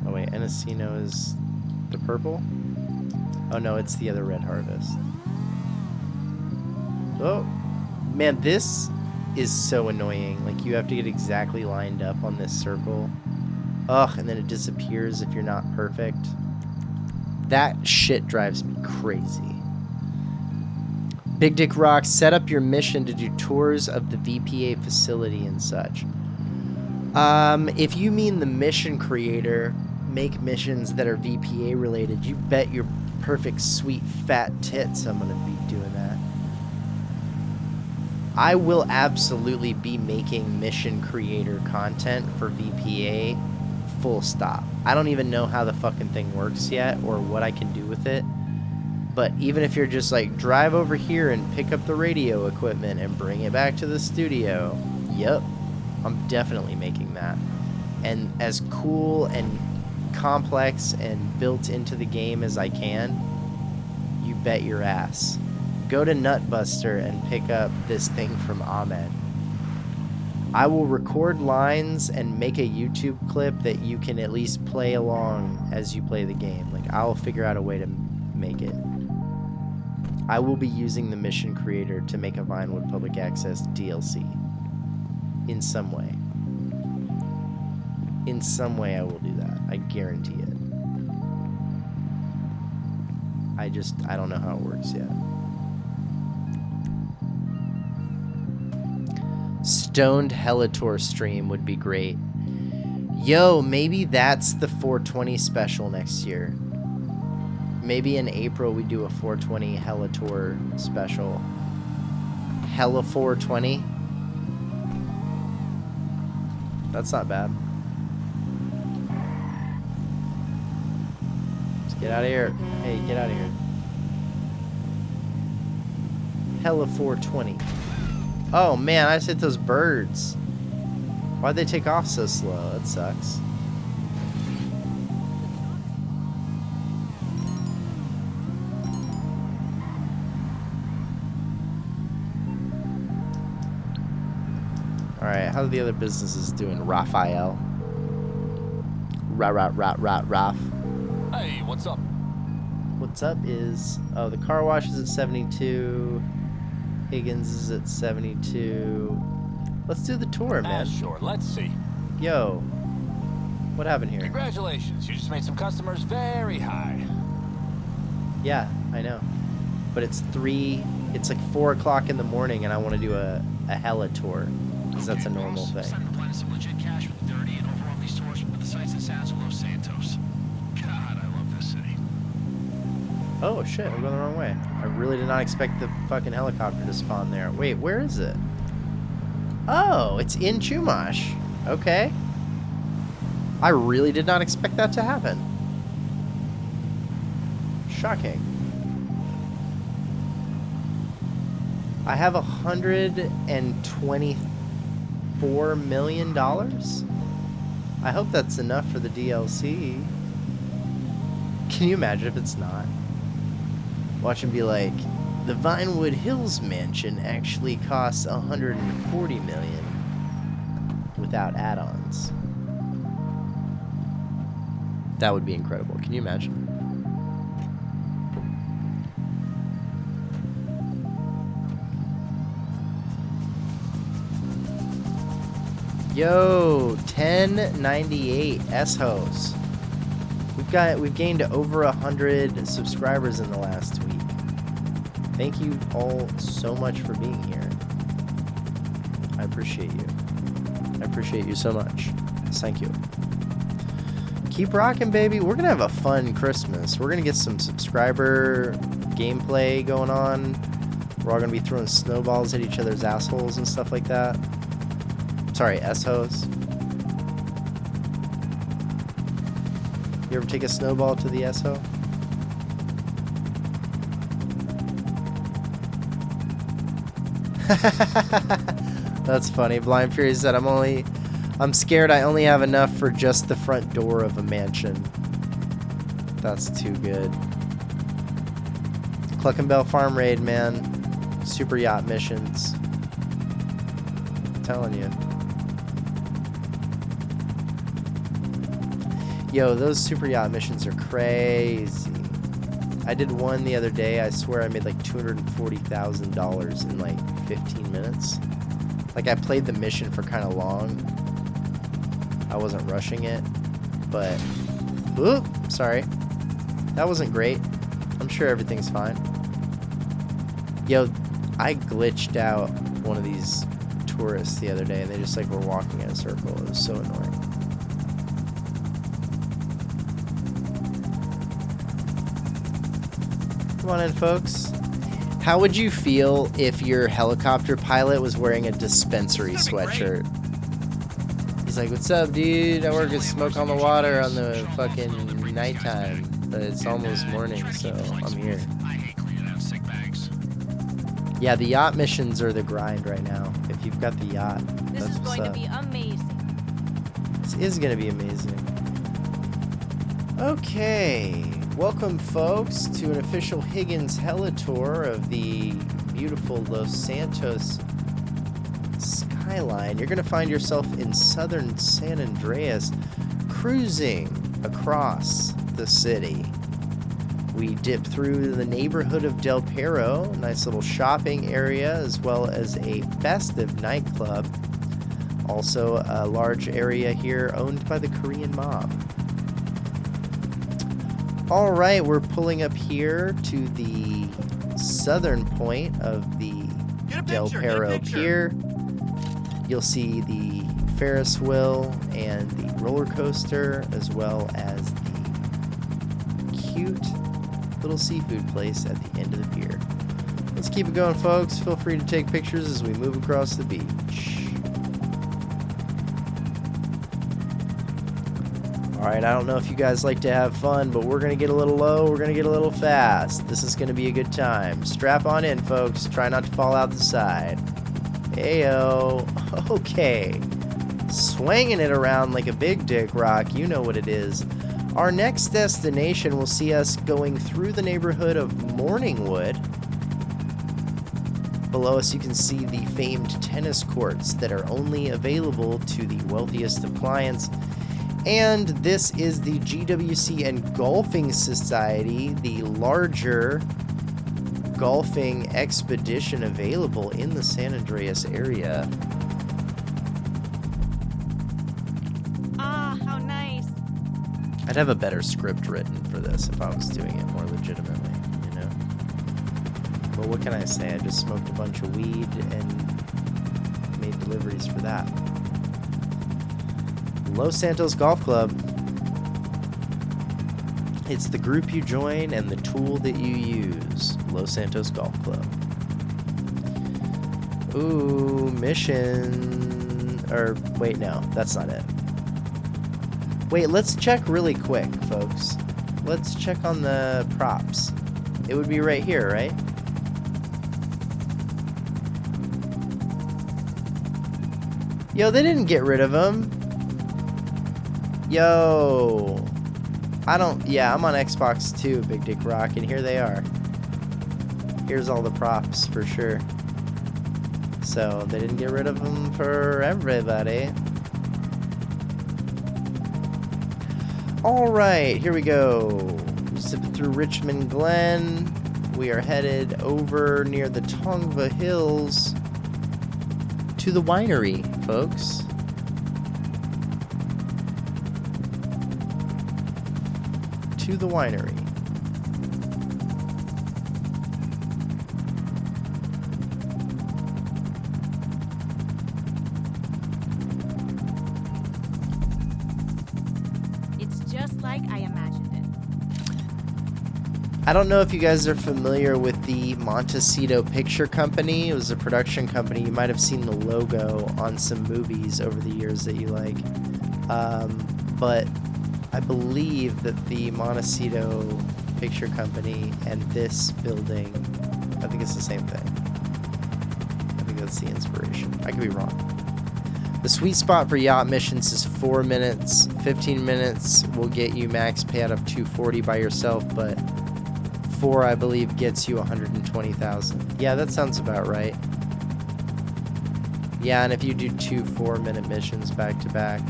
Oh wait, Encino is the purple? Oh no, it's the other red harvest. Oh, man, this is so annoying. Like, you have to get exactly lined up on this circle. Ugh, and then it disappears if you're not perfect. That shit drives me crazy. Big Dick Rocks, set up your mission to do tours of the VPA facility and such. If you mean the mission creator, make missions that are VPA related, you bet your perfect sweet fat tits I'm gonna be doing that. I will absolutely be making mission creator content for VPA. Full stop. I don't even know how the fucking thing works yet or what I can do with it. But even if you're just like, drive over here and pick up the radio equipment and bring it back to the studio. Yep. I'm definitely making that. And as cool and complex and built into the game as I can, you bet your ass. Go to Nutbuster and pick up this thing from Ahmed. I will record lines and make a YouTube clip that you can at least play along as you play the game. Like, I'll figure out a way to make it. I will be using the mission creator to make a Vinewood Public Access DLC. In some way. In some way I will do that. I guarantee it. I don't know how it works yet. Stoned Helitor stream would be great. Yo, maybe that's the 420 special next year. Maybe in April we do a 420 Helitor special. Hella 420. That's not bad. Let's get out of here. Hey, get out of here. Hella 420. Oh man, I just hit those birds. Why'd they take off so slow? That sucks. Alright, how are the other businesses doing? Raphael? Raf. Hey, what's up? What's up is... Oh, the car wash is at 72. Higgins is at 72. Let's do the tour, man. Sure, let's see. Yo. What happened here? Congratulations, you just made some customers very high. Yeah, I know. But it's like 4 o'clock in the morning and I want to do a hella tour. Because that's a normal thing. Starting to plan some legit cash with 30 and overall these tours with the sites in Santos, Santos. God, I love this city. Oh shit, I'm going the wrong way. I really did not expect the fucking helicopter to spawn there. Wait, where is it? Oh, it's in Chumash. Okay. I really did not expect that to happen. Shocking. I have $124 million. I hope that's enough for the DLC. Can you imagine if it's not? Watch him be like, the Vinewood Hills mansion actually costs $140 million without add-ons. That would be incredible. Can you imagine? Yo, 1098 S-Host. We've gained over 100 subscribers in the last week. Thank you all so much for being here. I appreciate you. I appreciate you so much. Thank you. Keep rocking, baby. We're gonna have a fun Christmas. We're gonna get some subscriber gameplay going on. We're all gonna be throwing snowballs at each other's assholes and stuff like that. Sorry, S-Host. You ever take a snowball to the S-Ho? That's funny. Blind Fury said, I'm scared I only have enough for just the front door of a mansion. That's too good. Cluckenbell Farm Raid, man. Super yacht missions. I'm telling you. Yo, those super yacht missions are crazy. I did one the other day. I swear I made like $240,000 in like 15 minutes. Like, I played the mission for kind of long. I wasn't rushing it, but... Oop, sorry. That wasn't great. I'm sure everything's fine. Yo, I glitched out one of these tourists the other day, and they just like were walking in a circle. It was so annoying. Come on in, folks. How would you feel if your helicopter pilot was wearing a dispensary sweatshirt? He's like, what's up, dude? I work at Smoke on the Water on the fucking nighttime, but it's almost morning, so I'm here. I hate cleaning out sick bags. Yeah, the yacht missions are the grind right now. If you've got the yacht, This that's is what's going to up. be amazing. This is going to be amazing. Okay. Welcome, folks, to an official Higgins Hella tour of the beautiful Los Santos skyline. You're going to find yourself in southern San Andreas, cruising across the city. We dip through the neighborhood of Del Perro, nice little shopping area, as well as a festive nightclub. Also, a large area here owned by the Korean mob. All right, we're pulling up here to the southern point of the Del Perro Pier. You'll see the Ferris wheel and the roller coaster, as well as the cute little seafood place at the end of the pier. Let's keep it going, folks. Feel free to take pictures as we move across the beach. Alright, I don't know if you guys like to have fun, but we're going to get a little low, we're going to get a little fast. This is going to be a good time. Strap on in, folks. Try not to fall out the side. Ayo. Okay. Swinging it around like a big dick rock. You know what it is. Our next destination will see us going through the neighborhood of Morningwood. Below us, you can see the famed tennis courts that are only available to the wealthiest of clients. And this is the GWC and Golfing Society, the larger golfing expedition available in the San Andreas area. Ah, how nice. I'd have a better script written for this if I was doing it more legitimately, you know? But what can I say? I just smoked a bunch of weed and made deliveries for that. Los Santos Golf Club. It's the group you join and the tool that you use. Los Santos Golf Club. Ooh, mission. Or, wait, no, that's not it. Wait, let's check really quick, folks. Let's check on the props. It would be right here, right? Yo, they didn't get rid of them. Yo. Yeah, I'm on Xbox too, Big Dick Rock, and here they are. Here's all the props for sure. So, they didn't get rid of them for everybody. Alright, here we go. Zipping through Richmond Glen. We are headed over near the Tongva Hills to the winery, folks. to the winery. It's just like I imagined it. I don't know if you guys are familiar with the Montecito Picture Company. It was a production company. You might have seen the logo on some movies over the years that you like. But I believe that the Montecito Picture Company and this building, I think it's the same thing. I think that's the inspiration. I could be wrong. The sweet spot for yacht missions is 4 minutes. 15 minutes will get you max payout of $240 by yourself, but 4, I believe, gets you $120,000. Yeah, that sounds about right. Yeah, and if you do 2 4-minute missions back to back,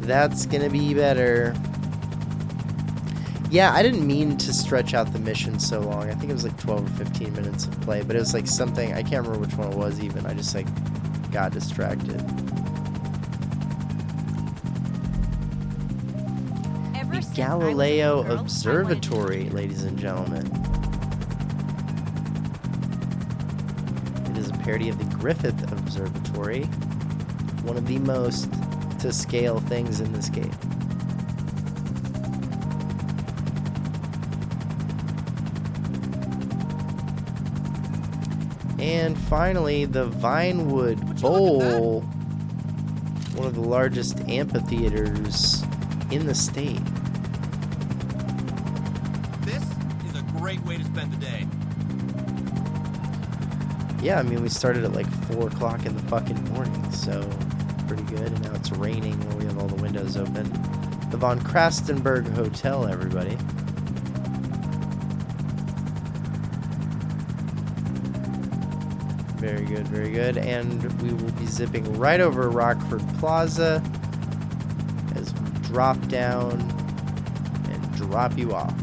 that's gonna be better. Yeah, I didn't mean to stretch out the mission so long. I think it was like 12 or 15 minutes of play, but it was like something, I can't remember which one it was even. I just like got distracted. The Galileo Observatory, ladies and gentlemen. It is a parody of the Griffith Observatory, one of the most to scale things in this game. And finally, the Vinewood Bowl, one of the largest amphitheaters in the state. This is a great way to spend the day. Yeah, I mean, we started at like 4 o'clock in the fucking morning, so pretty good. And now it's raining when we have all the windows open. The Von Krastenberg Hotel, everybody. Very good, very good. And we will be zipping right over Rockford Plaza as we drop down and drop you off.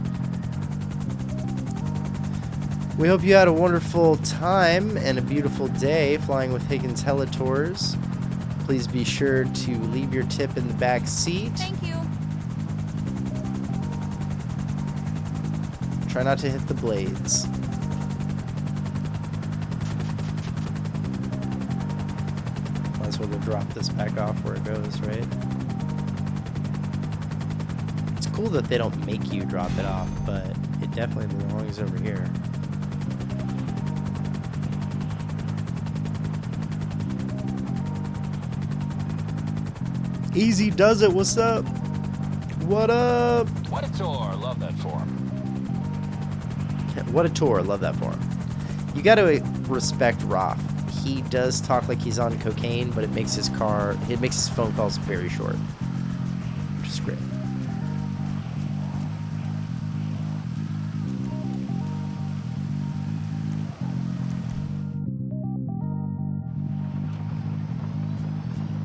We hope you had a wonderful time and a beautiful day flying with Higgins Helitours. Please be sure to leave your tip in the back seat. Thank you. Try not to hit the blades. Might as well go drop this back off where it goes, right? It's cool that they don't make you drop it off, but it definitely belongs over here. Easy does it. What's up? What up? What a tour. Love that form. What a tour. Love that for him. You got to respect Roth. He does talk like he's on cocaine, but it makes his phone calls very short, which is great.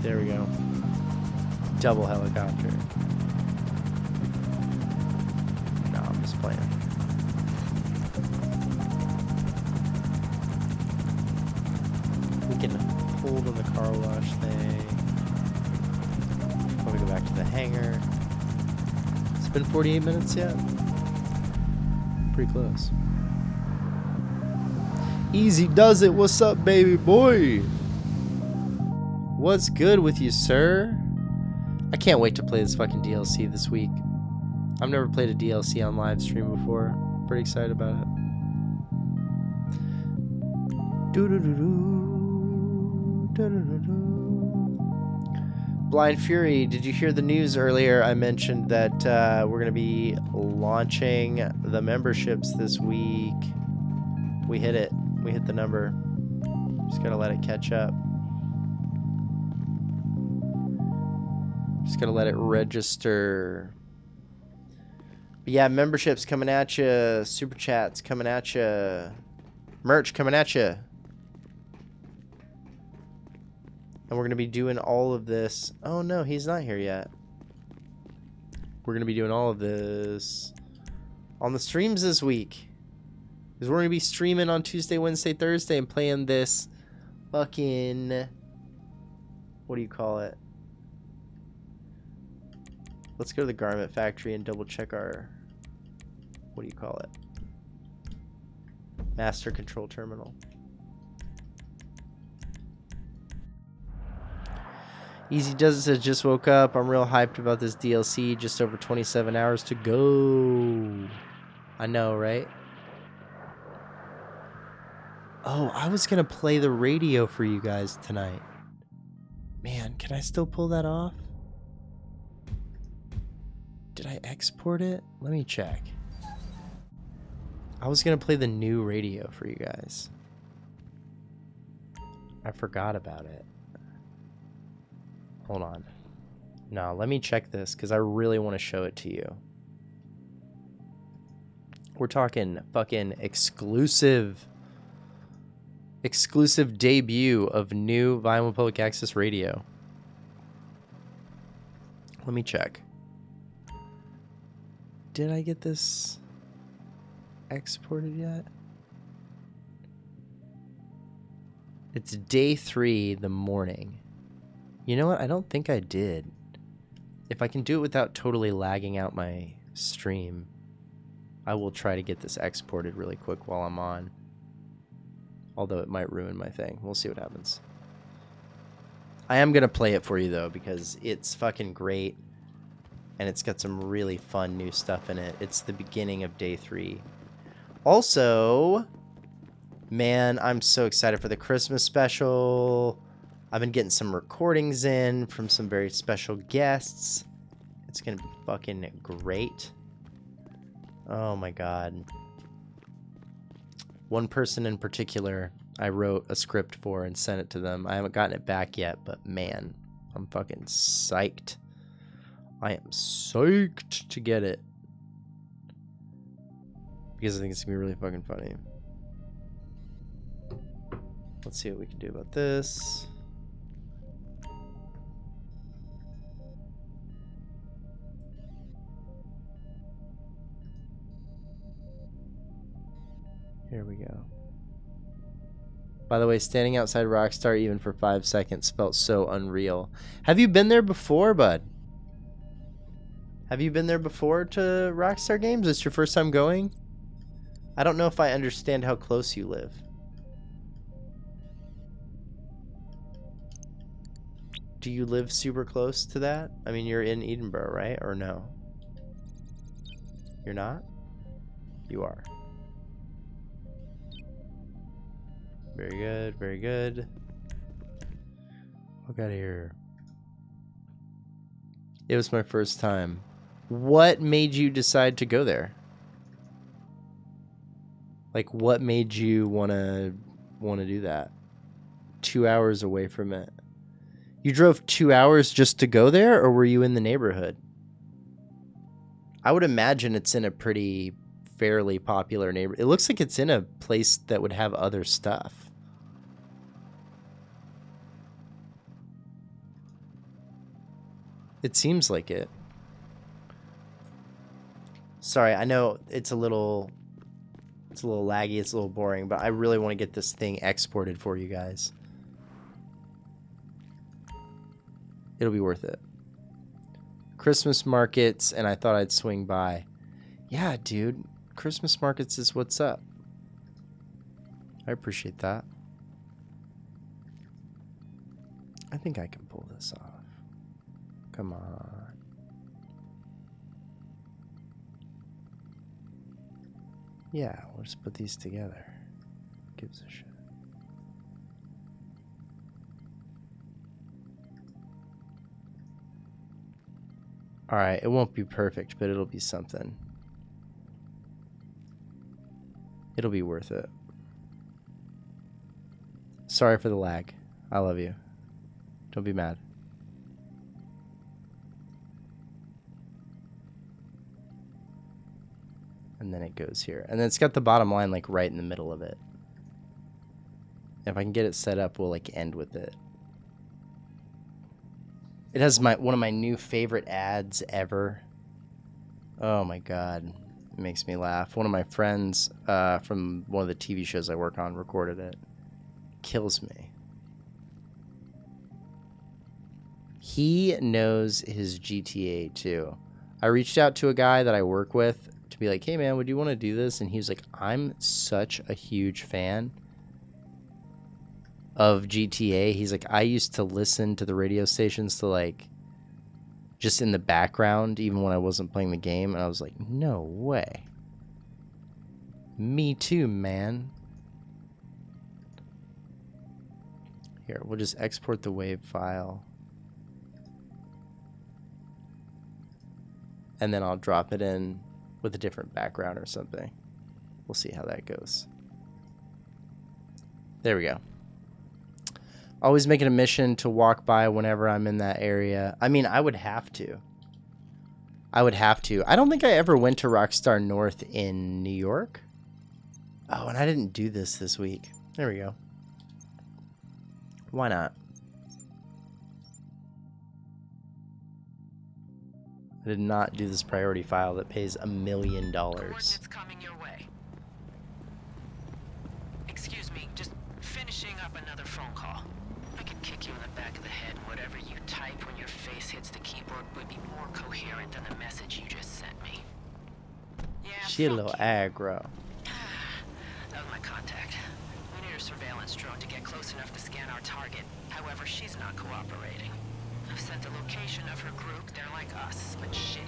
There we go. Double helicopter. No, I'm just playing. We can hold on the car wash thing. Let me go back to the hangar. It's been 48 minutes yet. Pretty close. Easy does it. What's up, baby boy? What's good with you, sir? I can't wait to play this fucking DLC this week. I've never played a DLC on live stream before. Pretty excited about it. Blind Fury, did you hear the news earlier? I mentioned that we're going to be launching the memberships this week. We hit it. We hit the number. Just got to let it catch up. Just gotta let it register. But yeah, memberships coming at you. Super chats coming at you. Merch coming at you. And we're gonna be doing all of this. Oh no, he's not here yet. We're gonna be doing all of this on the streams this week. Because we're gonna be streaming on Tuesday, Wednesday, Thursday and playing this fucking... What do you call it? Let's go to the garment factory and double check our, what do you call it? Master control terminal. Easy Does It says, just woke up. I'm real hyped about this DLC. Just over 27 hours to go. I know, right? Oh, I was going to play the radio for you guys tonight. Man, can I still pull that off? Did I export it? Let me check. I was going to play the new radio for you guys. I forgot about it. Hold on. No, let me check this because I really want to show it to you. We're talking fucking exclusive debut of new Vinewood Public Access radio. Let me check. Did I get this exported yet? It's day 3, the morning. You know what? I don't think I did. If I can do it without totally lagging out my stream, I will try to get this exported really quick while I'm on. Although it might ruin my thing. We'll see what happens. I am going to play it for you, though, because it's fucking great. And it's got some really fun new stuff in it. It's the beginning of day 3. Also, man, I'm so excited for the Christmas special. I've been getting some recordings in from some very special guests. It's going to be fucking great. Oh my god. One person in particular, I wrote a script for and sent it to them. I haven't gotten it back yet, but man, I'm fucking psyched. I am psyched to get it. Because I think it's going to be really fucking funny. Let's see what we can do about this. Here we go. By the way, standing outside Rockstar even for 5 seconds felt so unreal. Have you been there before, bud? Have you been there before to Rockstar Games? Is this your first time going? I don't know if I understand how close you live. Do you live super close to that? I mean, you're in Edinburgh, right? Or no? You're not? You are. Very good, very good. Look out of here. It was my first time. What made you decide to go there? Like, what made you wanna do that? 2 hours away from it. You drove 2 hours just to go there, or were you in the neighborhood? I would imagine it's in a pretty fairly popular neighborhood. It looks like it's in a place that would have other stuff. It seems like it. Sorry, I know it's a little laggy, it's a little boring, but I really want to get this thing exported for you guys. It'll be worth it. Christmas markets, and I thought I'd swing by. Yeah, dude. Christmas markets is what's up. I appreciate that. I think I can pull this off. Come on. Yeah, we'll just put these together. Gives a shit. Alright, it won't be perfect, but it'll be something. It'll be worth it. Sorry for the lag. I love you. Don't be mad. And then it goes here. And then it's got the bottom line like right in the middle of it. If I can get it set up, we'll like end with it. It has one of my new favorite ads ever. Oh my god. It makes me laugh. One of my friends from one of the TV shows I work on recorded it. Kills me. He knows his GTA too. I reached out to a guy that I work with to be like, hey man, would you want to do this? And he was like, I'm such a huge fan of GTA. He's like, I used to listen to the radio stations to like just in the background even when I wasn't playing the game. And I was like, no way. Me too, man. Here, we'll just export the WAV file. And then I'll drop it in with a different background or something. We'll see how that goes. There we go. Always making a mission to walk by whenever I'm in that area. I mean, I would have to. I don't think I ever went to Rockstar North in New York. Oh, and I didn't do this week. There we go. Why not? I did not do this priority file that pays $1 million. Coming your way. Excuse me, just finishing up another phone call. I could kick you in the back of the head. Whatever you type when your face hits the keyboard would be more coherent than the message you just sent me. Yeah, she a little aggro. That was my contact. We need a surveillance drone to get close enough to scan our target. However, she's not cooperating. I've sent the location of her group. They're like us, but shitty.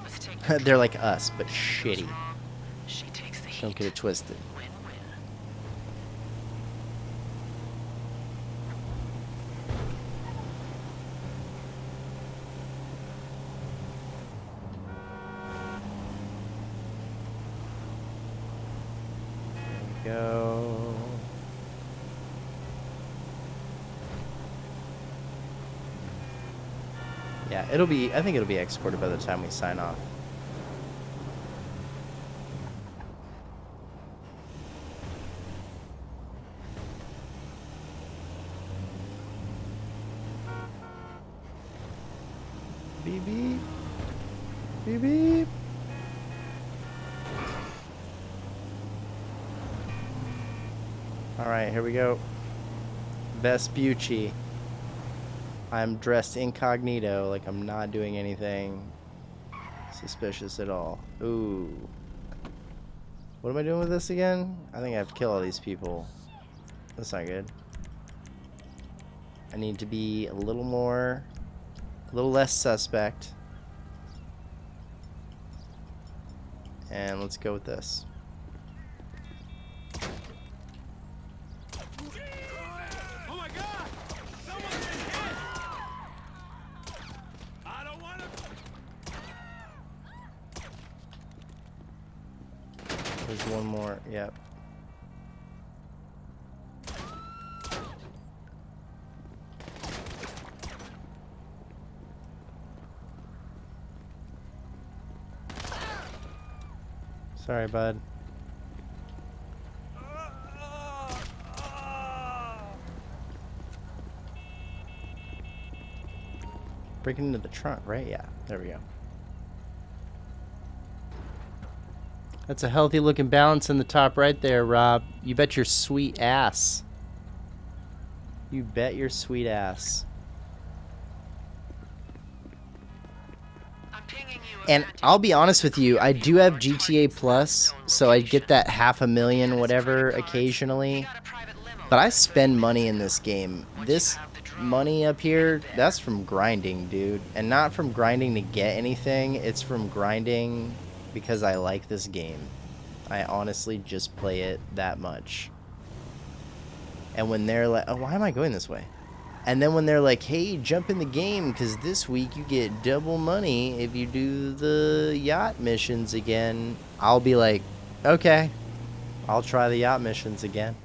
Let's take They're like us, but shitty. She takes the heat. Don't get it twisted. Win-win. There we go. Yeah, I think it'll be exported by the time we sign off. Beep beep. Beep beep. Alright, here we go. Vespucci. I'm dressed incognito, like I'm not doing anything suspicious at all. Ooh. What am I doing with this again? I think I have to kill all these people. That's not good. I need to be a little less suspect. And let's go with this. There's one more, yep. Sorry, bud. Breaking into the trunk, right? Yeah, there we go. That's a healthy looking balance in the top right there, Rob. You bet your sweet ass. You bet your sweet ass. And I'll be honest with you, I do have GTA Plus, so I get that $500,000 whatever occasionally. But I spend money in this game. This money up here, that's from grinding, dude. And not from grinding to get anything, it's from grinding because I like this game. I honestly just play it that much. And when they're like, oh, why am I going this way? And then when they're like, hey, jump in the game because this week you get double money if you do the yacht missions again, I'll be like, okay, I'll try the yacht missions again.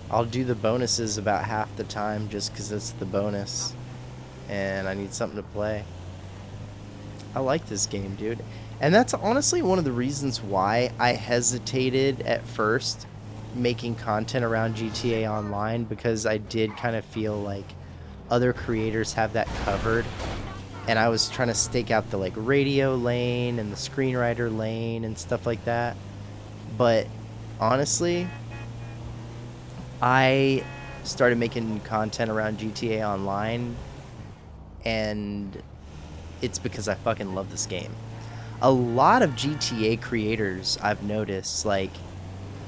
I'll do the bonuses about half the time just because it's the bonus and I need something to play. I like this game, dude. And that's honestly one of the reasons why I hesitated at first making content around GTA Online, because I did kind of feel like other creators have that covered. And I was trying to stake out the like radio lane and the screenwriter lane and stuff like that. But honestly, I started making content around GTA Online and it's because I fucking love this game. A lot of GTA creators I've noticed, like,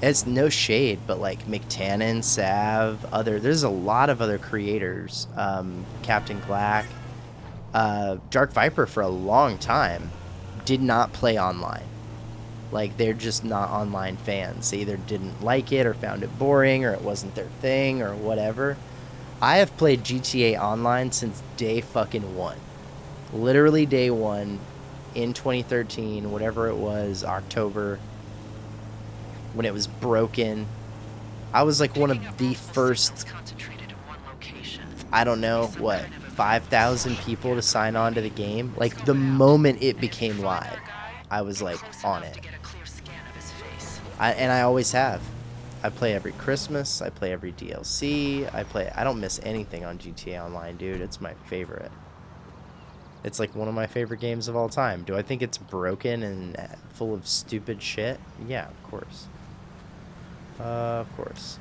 it's no shade, but like McTannen, Sav, there's a lot of other creators, Captain Glack, Dark Viper for a long time did not play online. Like, they're just not online fans. They either didn't like it or found it boring or it wasn't their thing or whatever. I have played GTA Online since day fucking one. Literally day one in 2013, whatever it was, October, when it was broken. I was like one of the first, I don't know, what, 5,000 people to sign on to the game. Like, the moment it became live, I was like on it. And I always have. I play every Christmas, I play every DLC, I don't miss anything on GTA Online, dude. It's my favorite. It's like one of my favorite games of all time. Do I think it's broken and full of stupid shit? Yeah, of course. Of course.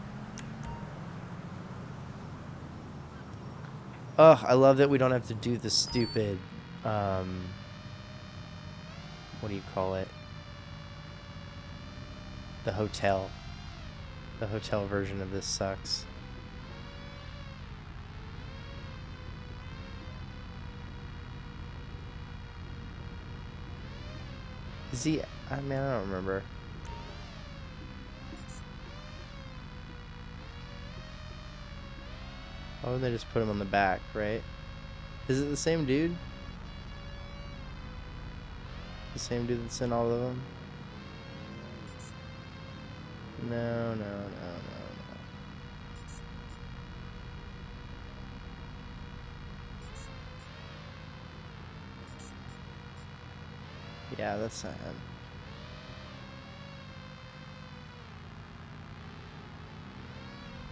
Ugh, I love that we don't have to do the stupid, what do you call it? The hotel. The hotel version of this sucks. Is he? I mean, I don't remember. Why would they just put him on the back, right? Is it the same dude? The same dude that's in all of them? No, no, no, no, no. Yeah, that's not him.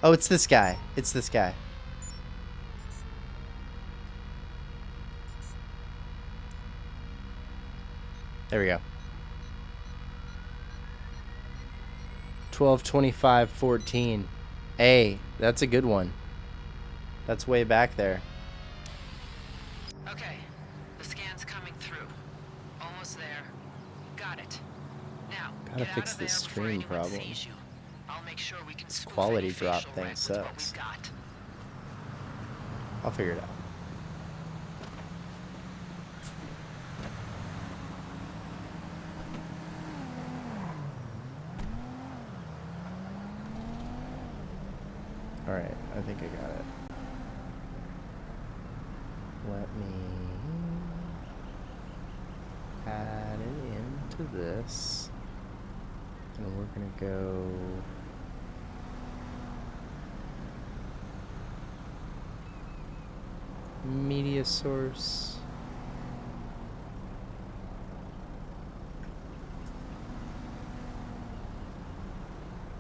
Oh, it's this guy. It's this guy. There we go. 12/25/14. Hey, that's a good one. That's way back there. Okay, the scan's coming through. Almost there. Got it. Now, Gotta fix this stream problem. This quality drop thing sucks. I'll figure it out. Alright, I think I got it. Let me add it into this. And we're gonna go media source.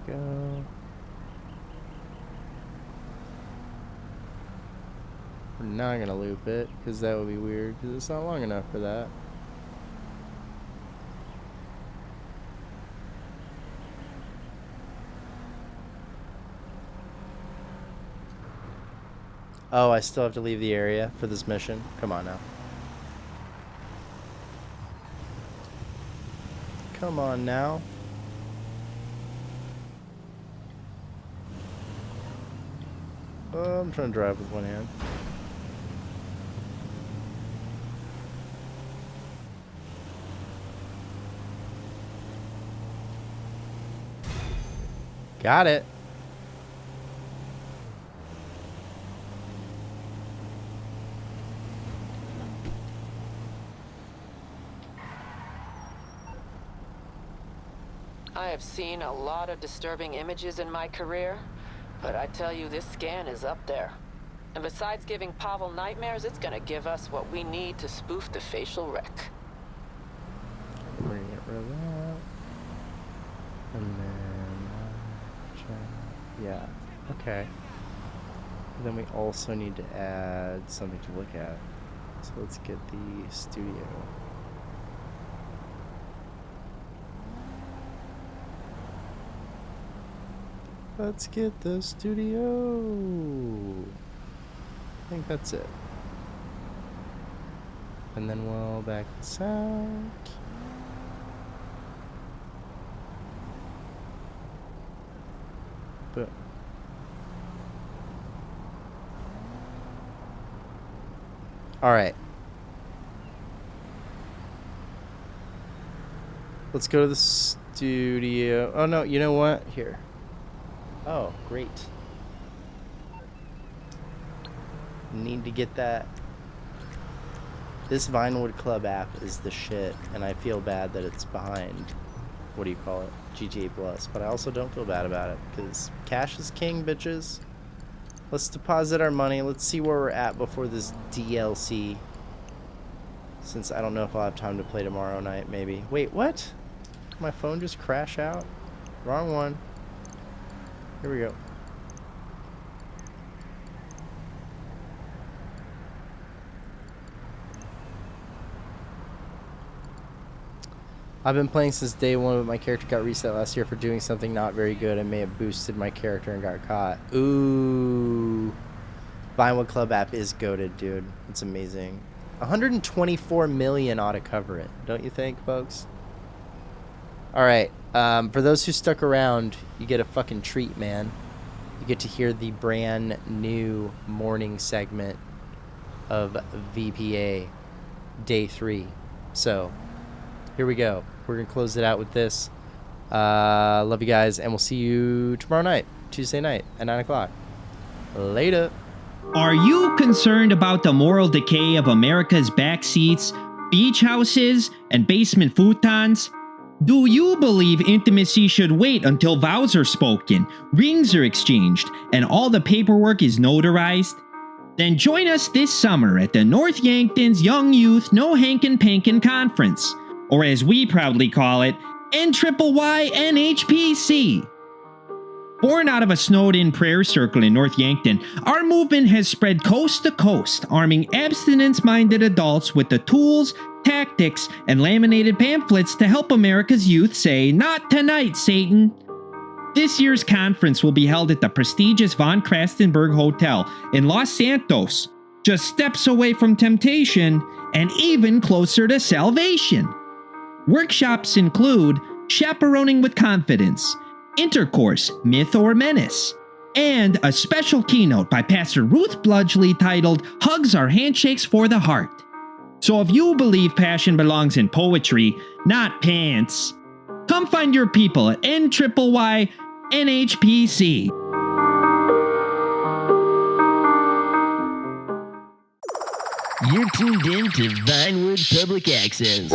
Go. We're not gonna loop it because that would be weird because it's not long enough for that. Oh, I still have to leave the area for this mission? Come on now. Come on now. Oh, I'm trying to drive with one hand. Got it. I have seen a lot of disturbing images in my career, but I tell you, this scan is up there. And besides giving Pavel nightmares, it's gonna give us what we need to spoof the facial wreck. We're gonna get rid of that. And then, yeah, okay. But then we also need to add something to look at. So let's get the studio. Let's get the studio. I think that's it. and then we'll back this out. But all right. Let's go to the studio. Oh no, you know what? Here. Oh, great. Need to get that. This Vinewood Club app is the shit, and I feel bad that it's behind, what do you call it, GTA Plus, but I also don't feel bad about it, because cash is king, bitches. Let's deposit our money. Let's see where we're at before this DLC, since I don't know if I'll have time to play tomorrow night, maybe. Wait, what? My phone just crash out? Wrong one. Here we go. I've been playing since day one, but my character got reset last year for doing something not very good and may have boosted my character and got caught. Ooh. Vinewood Club app is goated, dude. It's amazing. 124 million ought to cover it, don't you think, folks? Alright, for those who stuck around, you get a fucking treat, man. You get to hear the brand new morning segment of VPA Day 3. So, here we go. We're going to close it out with this. Love you guys, and we'll see you tomorrow night, Tuesday night at 9 o'clock. Later. Are you concerned about the moral decay of America's backseats, beach houses, and basement futons? Do you believe intimacy should wait until vows are spoken, rings are exchanged, and all the paperwork is notarized? Then join us this summer at the North Yankton's Young Youth No Hankin' Pankin' Conference, or as we proudly call it, NYYNHPC. Born out of a snowed-in prayer circle in North Yankton, our movement has spread coast to coast, arming abstinence-minded adults with the tools, tactics, and laminated pamphlets to help America's youth say, "Not tonight, Satan." This year's conference will be held at the prestigious Von Krastenberg Hotel in Los Santos, just steps away from temptation and even closer to salvation. Workshops include chaperoning with confidence, intercourse, myth or menace, and a special keynote by Pastor Ruth Bludgley titled Hugs Are Handshakes for the Heart. So if you believe passion belongs in poetry, not pants, come find your people at NYYNHPC. You're tuned in to Vinewood Public Access.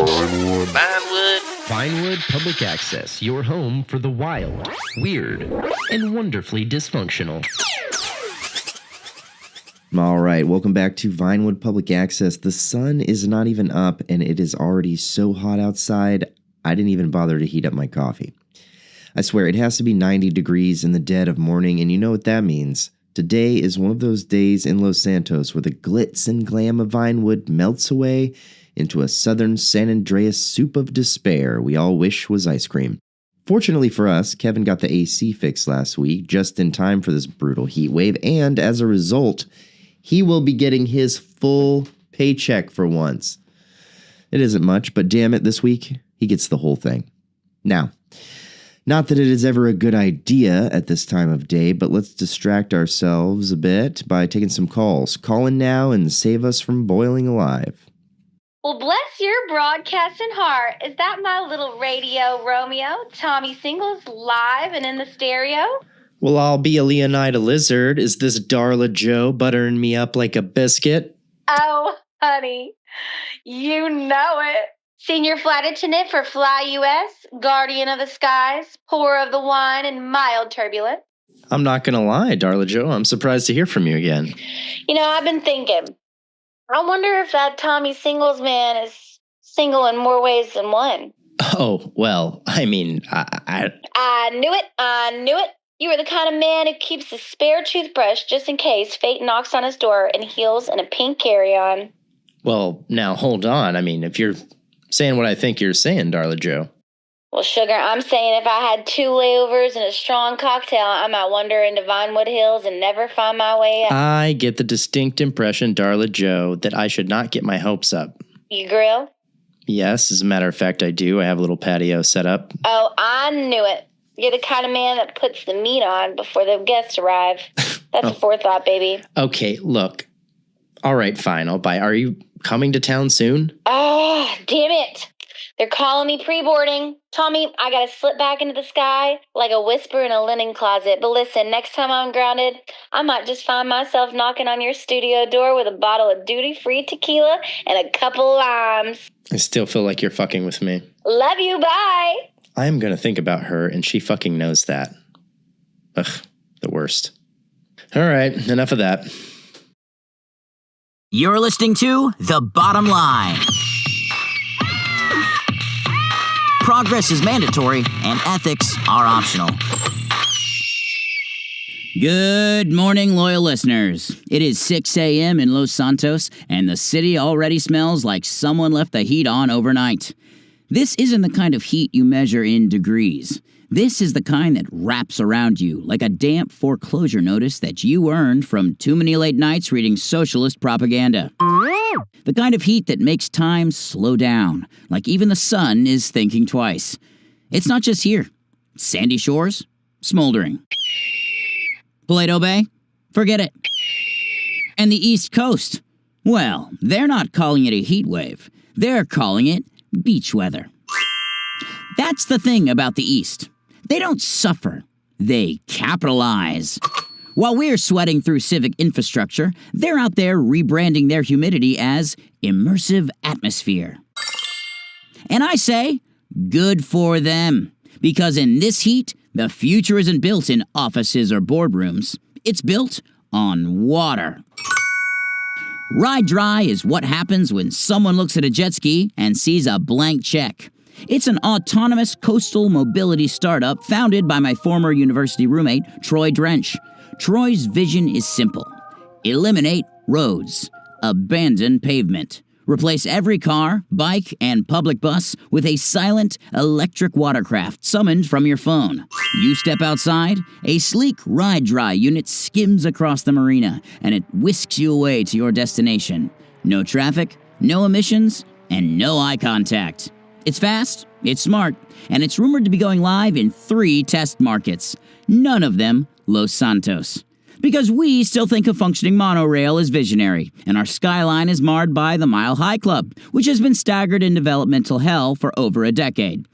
Vinewood Public Access, your home for the wild, weird, and wonderfully dysfunctional. All right, welcome back to Vinewood Public Access. The sun is not even up, and it is already so hot outside, I didn't even bother to heat up my coffee. I swear, it has to be 90 degrees in the dead of morning, and you know what that means. Today is one of those days in Los Santos where the glitz and glam of Vinewood melts away into a southern San Andreas soup of despair we all wish was ice cream. Fortunately for us, Kevin got the AC fixed last week, just in time for this brutal heat wave, and as a result, he will be getting his full paycheck for once. It isn't much, but damn it, this week, he gets the whole thing. Now, not that it is ever a good idea at this time of day, but let's distract ourselves a bit by taking some calls. Call in now and save us from boiling alive. Well, bless your broadcasting heart. Is that my little radio Romeo, Tommy Singles, live and in the stereo? Well, I'll be a Leonida Lizard. Is this Darla Joe buttering me up like a biscuit? Oh, honey, you know it. Senior flight attendant for Fly US, guardian of the skies, pourer of the wine, and mild turbulence. I'm not gonna lie, Darla Joe. I'm surprised to hear from you again. You know, I've been thinking. I wonder if that Tommy Singles man is single in more ways than one. Oh, well, I mean, I knew it. You are the kind of man who keeps a spare toothbrush just in case fate knocks on his door and heels in a pink carry-on. Well, now, hold on. I mean, if you're saying what I think you're saying, Darla Joe. Well, sugar, I'm saying if I had 2 layovers and a strong cocktail, I might wander into Vinewood Hills and never find my way out. I get the distinct impression, Darla Joe, that I should not get my hopes up. You grill? Yes, as a matter of fact, I do. I have a little patio set up. Oh, I knew it. You're the kind of man that puts the meat on before the guests arrive. That's a forethought, baby. Okay, look. All right, fine. I'll buy. Are you coming to town soon? Oh, damn it. They're calling me pre-boarding. Tommy, I gotta slip back into the sky like a whisper in a linen closet. But listen, next time I'm grounded, I might just find myself knocking on your studio door with a bottle of duty-free tequila and a couple limes. I still feel like you're fucking with me. Love you, bye. I am going to think about her, and she fucking knows that. Ugh, the worst. All right, enough of that. You're listening to The Bottom Line. Progress is mandatory, and ethics are optional. Good morning, loyal listeners. It is 6 a.m. in Los Santos, and the city already smells like someone left the heat on overnight. This isn't the kind of heat you measure in degrees. This is the kind that wraps around you like a damp foreclosure notice that you earned from too many late nights reading socialist propaganda. The kind of heat that makes time slow down, like even the sun is thinking twice. It's not just here. Sandy Shores, smoldering. Paleto Bay, forget it. And the East Coast, well, they're not calling it a heat wave. They're calling it beach weather. That's the thing about the East. They don't suffer. They capitalize. While we're sweating through civic infrastructure, they're out there rebranding their humidity as immersive atmosphere. And I say, good for them. Because in this heat, the future isn't built in offices or boardrooms. It's built on water. Ride dry is what happens when someone looks at a jet ski and sees a blank check. It's an autonomous coastal mobility startup founded by my former university roommate, Troy Drench. Troy's vision is simple. Eliminate roads. Abandon pavement. Replace every car, bike, and public bus with a silent electric watercraft summoned from your phone. You step outside, a sleek ride-dry unit skims across the marina, and it whisks you away to your destination. No traffic, no emissions, and no eye contact. It's fast, it's smart, and it's rumored to be going live in 3 test markets. None of them Los Santos. Because we still think a functioning monorail is visionary, and our skyline is marred by the Mile High Club, which has been staggered in developmental hell for over a decade.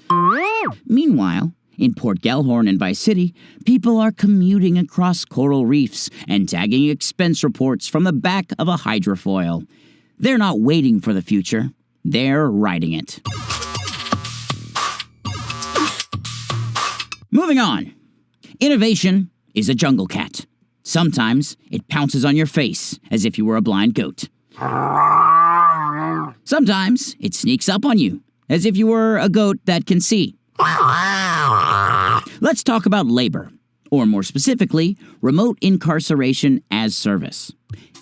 Meanwhile, in Port Gellhorn and Vice City, people are commuting across coral reefs and tagging expense reports from the back of a hydrofoil. They're not waiting for the future, they're writing it. Moving on. Innovation is a jungle cat. Sometimes it pounces on your face as if you were a blind goat. Sometimes it sneaks up on you as if you were a goat that can see. Let's talk about labor, or more specifically, remote incarceration as service.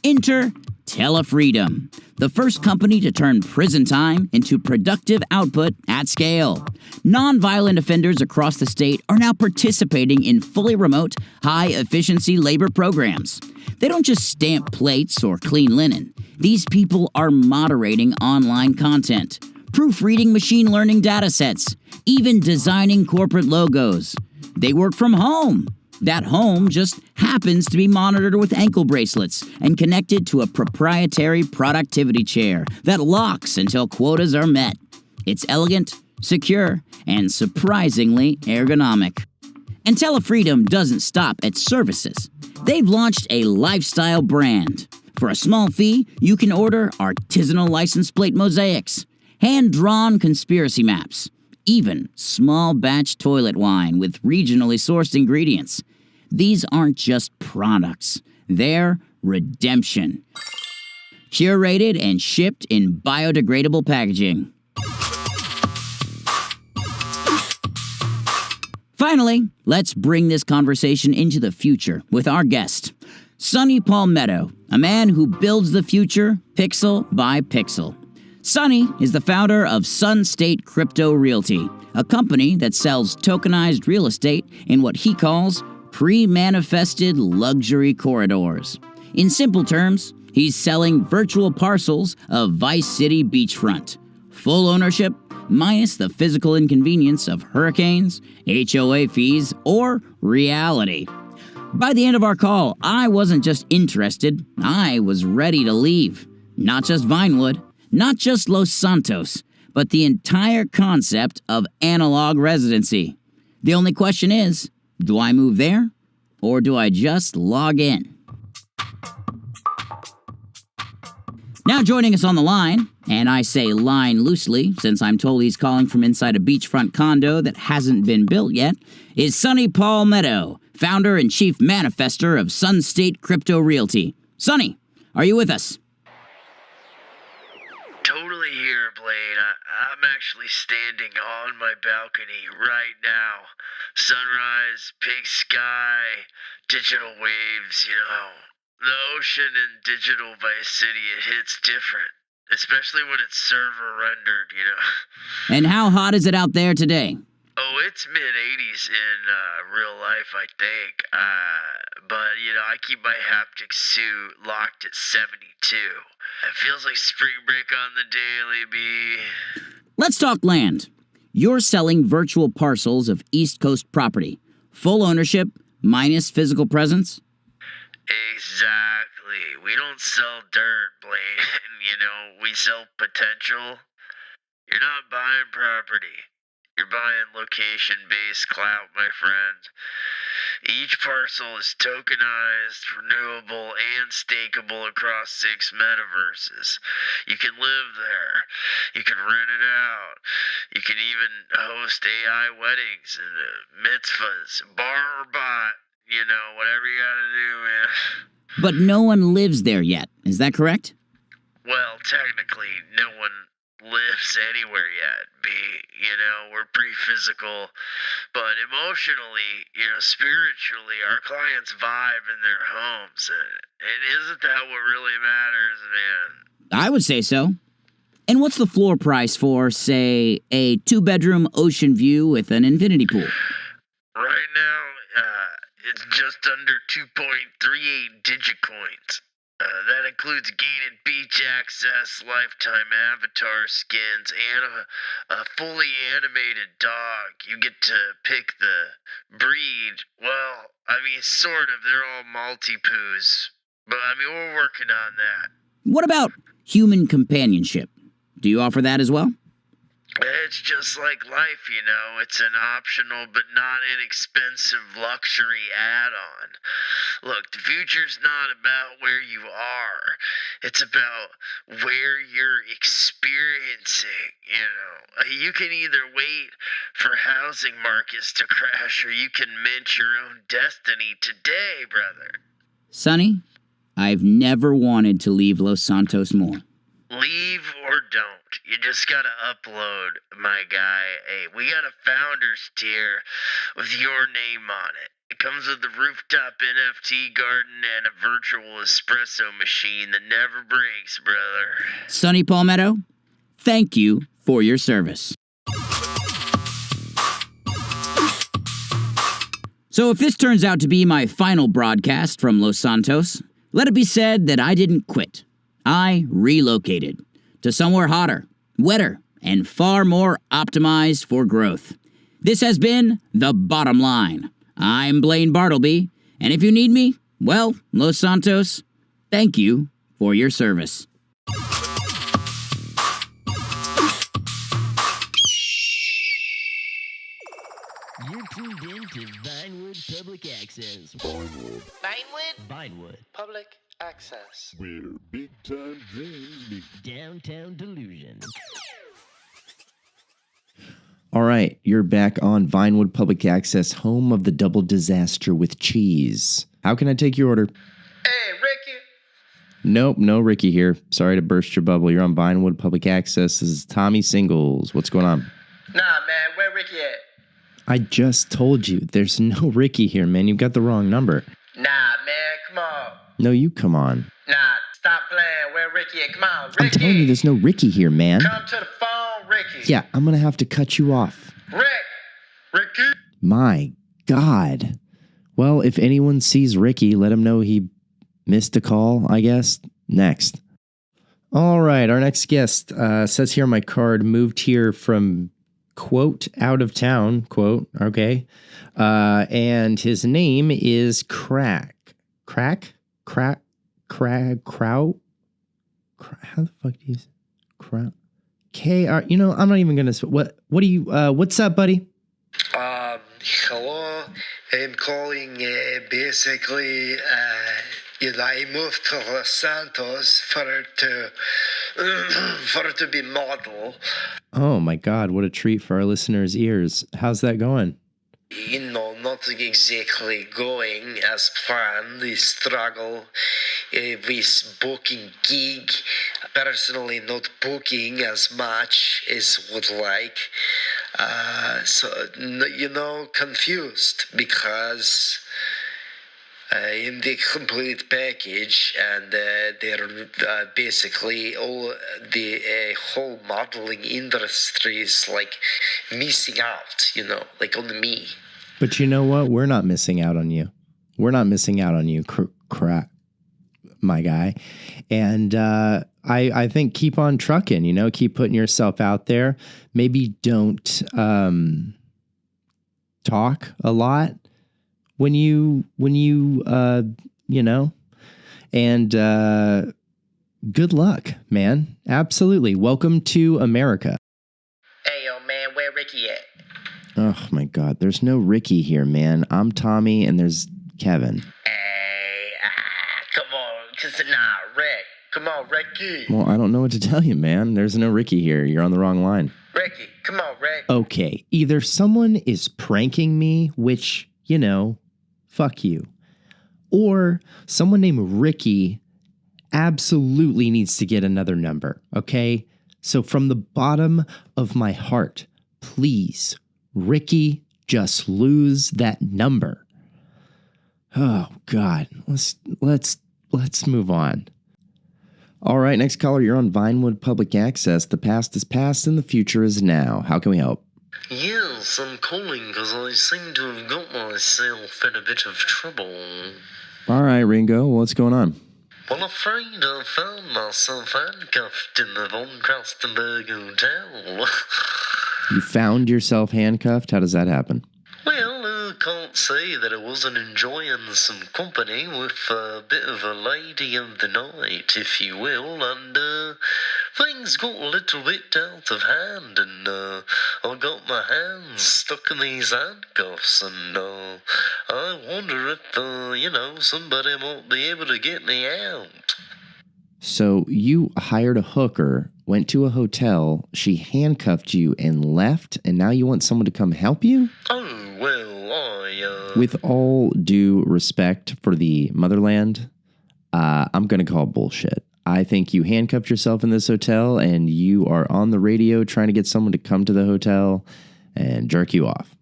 Enter Telefreedom, the first company to turn prison time into productive output at scale. Nonviolent offenders across the state are now participating in fully remote, high-efficiency labor programs. They don't just stamp plates or clean linen. These people are moderating online content, proofreading machine learning datasets, even designing corporate logos. They work from home. That home just happens to be monitored with ankle bracelets and connected to a proprietary productivity chair that locks until quotas are met. It's elegant, secure, and surprisingly ergonomic. And Telefreedom doesn't stop at services. They've launched a lifestyle brand. For a small fee, you can order artisanal license plate mosaics, hand-drawn conspiracy maps, even small batch toilet wine with regionally sourced ingredients. These aren't just products, they're redemption. Curated and shipped in biodegradable packaging. Finally, let's bring this conversation into the future with our guest, Sonny Palmetto, a man who builds the future pixel by pixel. Sonny is the founder of Sun State Crypto Realty, a company that sells tokenized real estate in what he calls pre-manifested luxury corridors. In simple terms, He's selling virtual parcels of Vice City beachfront. Full ownership, minus the physical inconvenience of hurricanes, HOA fees, or reality. By the end of our call, I wasn't just interested, I was ready to leave. Not just Vinewood, not just Los Santos, but the entire concept of analog residency. The only question is, do I move there, or do I just log in? Now joining us on the line, and I say line loosely since I'm told he's calling from inside a beachfront condo that hasn't been built yet, is Sonny Palmetto, founder and chief manifester of Sun State Crypto Realty. Sonny, are you with us? Totally here, Blaine. I'm actually standing on my balcony right now. Sunrise, big sky, digital waves, The ocean in digital Vice City, it hits different. Especially when it's server rendered, And how hot is it out there today? Oh, it's mid-80s in real life, I think. But, I keep my haptic suit locked at 72. It feels like spring break on the daily, B. Let's talk land. You're selling virtual parcels of East Coast property. Full ownership, minus physical presence? Exactly. We don't sell dirt, Blaine. We sell potential. You're not buying property. You're buying location-based clout, my friend. Each parcel is tokenized, renewable, and stakeable across 6 metaverses. You can live there. You can rent it out. You can even host AI weddings and mitzvahs, bar or bot, whatever you gotta do, man. But no one lives there yet, is that correct? Well, technically, no one lives anywhere yet, B. We're pretty physical, but emotionally, spiritually, our clients vibe in their homes, and isn't that what really matters, man? I would say so. And what's the floor price for, say, a 2-bedroom ocean view with an infinity pool? Right now, it's just under 2.38 digicoins. That includes gated beach access, lifetime avatar skins, and a fully animated dog. You get to pick the breed. Well, sort of. They're all multi-poos. But, we're working on that. What about human companionship? Do you offer that as well? It's just like life, It's an optional but not inexpensive luxury add-on. Look, the future's not about where you are. It's about where you're experiencing, You can either wait for housing markets to crash or you can mint your own destiny today, brother. Sonny, I've never wanted to leave Los Santos more. Leave or don't. You just gotta upload, my guy. Hey, we got a founder's tier with your name on it. It comes with the rooftop NFT garden and a virtual espresso machine that never breaks, brother. Sonny Palmetto, thank you for your service. So if this turns out to be my final broadcast from Los Santos, let it be said that I didn't quit. I relocated to somewhere hotter, wetter, and far more optimized for growth. This has been The Bottom Line. I'm Blaine Bartleby, and if you need me, well, Los Santos, thank you for your service. You're tuned in to Vinewood Public Access. Vinewood Public Access. Where big-time dreams meet downtown delusion. All right, you're back on Vinewood Public Access, home of the double disaster with cheese. How can I take your order? Hey, Ricky. Nope, no Ricky here. Sorry to burst your bubble. You're on Vinewood Public Access. This is Tommy Singles. What's going on? Nah, man, where Ricky at? I just told you, there's no Ricky here, man. You've got the wrong number. Nah, man, come on. No, you come on. Nah, stop playing. Where Ricky at? Come on, Ricky. I'm telling you, there's no Ricky here, man. Come to the phone, Ricky. Yeah, I'm gonna have to cut you off. Ricky. My God. Well, if anyone sees Ricky, let him know he missed a call, I guess. Next. All right, our next guest says here on my card, moved here from, quote, out of town, quote, okay. And his name is Crack. How the fuck do you say? K-R, I'm not even going to, what do you, what's up, buddy? Hello, I'm calling basically, I moved to Los Santos for to be model. Oh my God, what a treat for our listeners' ears. How's that going? Not exactly going as planned. The struggle with booking gig. Personally, not booking as much as would like. Confused because in the complete package, and they're basically all the whole modeling industry is like missing out, like on me. But you know what? We're not missing out on you. We're not missing out on you, crap, my guy. And I think keep on trucking, keep putting yourself out there. Maybe don't talk a lot when you and good luck, man. Absolutely. Welcome to America. Hey, yo, man, where Ricky at? Oh, my God. There's no Ricky here, man. I'm Tommy, and there's Kevin. Hey, come on. Rick. Come on, Ricky. Well, I don't know what to tell you, man. There's no Ricky here. You're on the wrong line. Ricky, come on, Rick. Okay, either someone is pranking me, which, fuck you, or someone named Ricky absolutely needs to get another number, okay? So from the bottom of my heart, please, Ricky, just lose that number. Oh God, let's move on. All right, next caller, you're on Vinewood Public Access. The past is past and the future is now. How can we help? Yes, I'm calling because I seem to have got myself in a bit of trouble. All right, Ringo, what's going on? Well, I'm afraid I found myself handcuffed in the Von Krastenberg Hotel. You found yourself handcuffed? How does that happen? Well, I can't say that I wasn't enjoying some company with a bit of a lady of the night, if you will, and things got a little bit out of hand, and I got my hands stuck in these handcuffs, and I wonder if, somebody might be able to get me out. So you hired a hooker, went to a hotel, she handcuffed you and left, and now you want someone to come help you? Oh, well, With all due respect for the motherland, I'm going to call bullshit. I think you handcuffed yourself in this hotel, and you are on the radio trying to get someone to come to the hotel and jerk you off.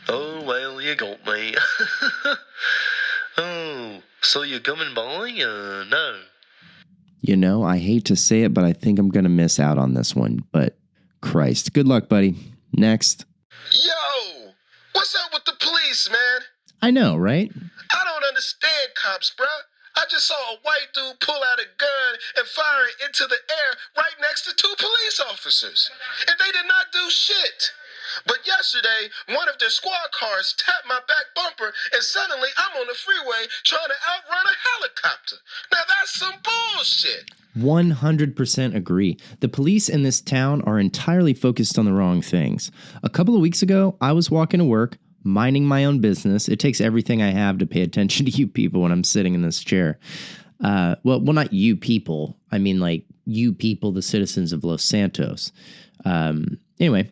Oh, well, you got me. Oh, so you're coming by? No. I hate to say it, but I think I'm going to miss out on this one. But Christ, good luck, buddy. Next. Yo! What's up with the police, man? I know, right? I don't understand cops, bruh. I just saw a white dude pull out a gun and fire it into the air right next to two police officers. And they did not do shit. But yesterday, one of their squad cars tapped my back bumper, and suddenly I'm on the freeway trying to outrun a helicopter. Now that's some bullshit. 100% agree. The police in this town are entirely focused on the wrong things. A couple of weeks ago, I was walking to work, minding my own business. It takes everything I have to pay attention to you people when I'm sitting in this chair. Well, not you people. I mean, like, you people, the citizens of Los Santos. Anyway,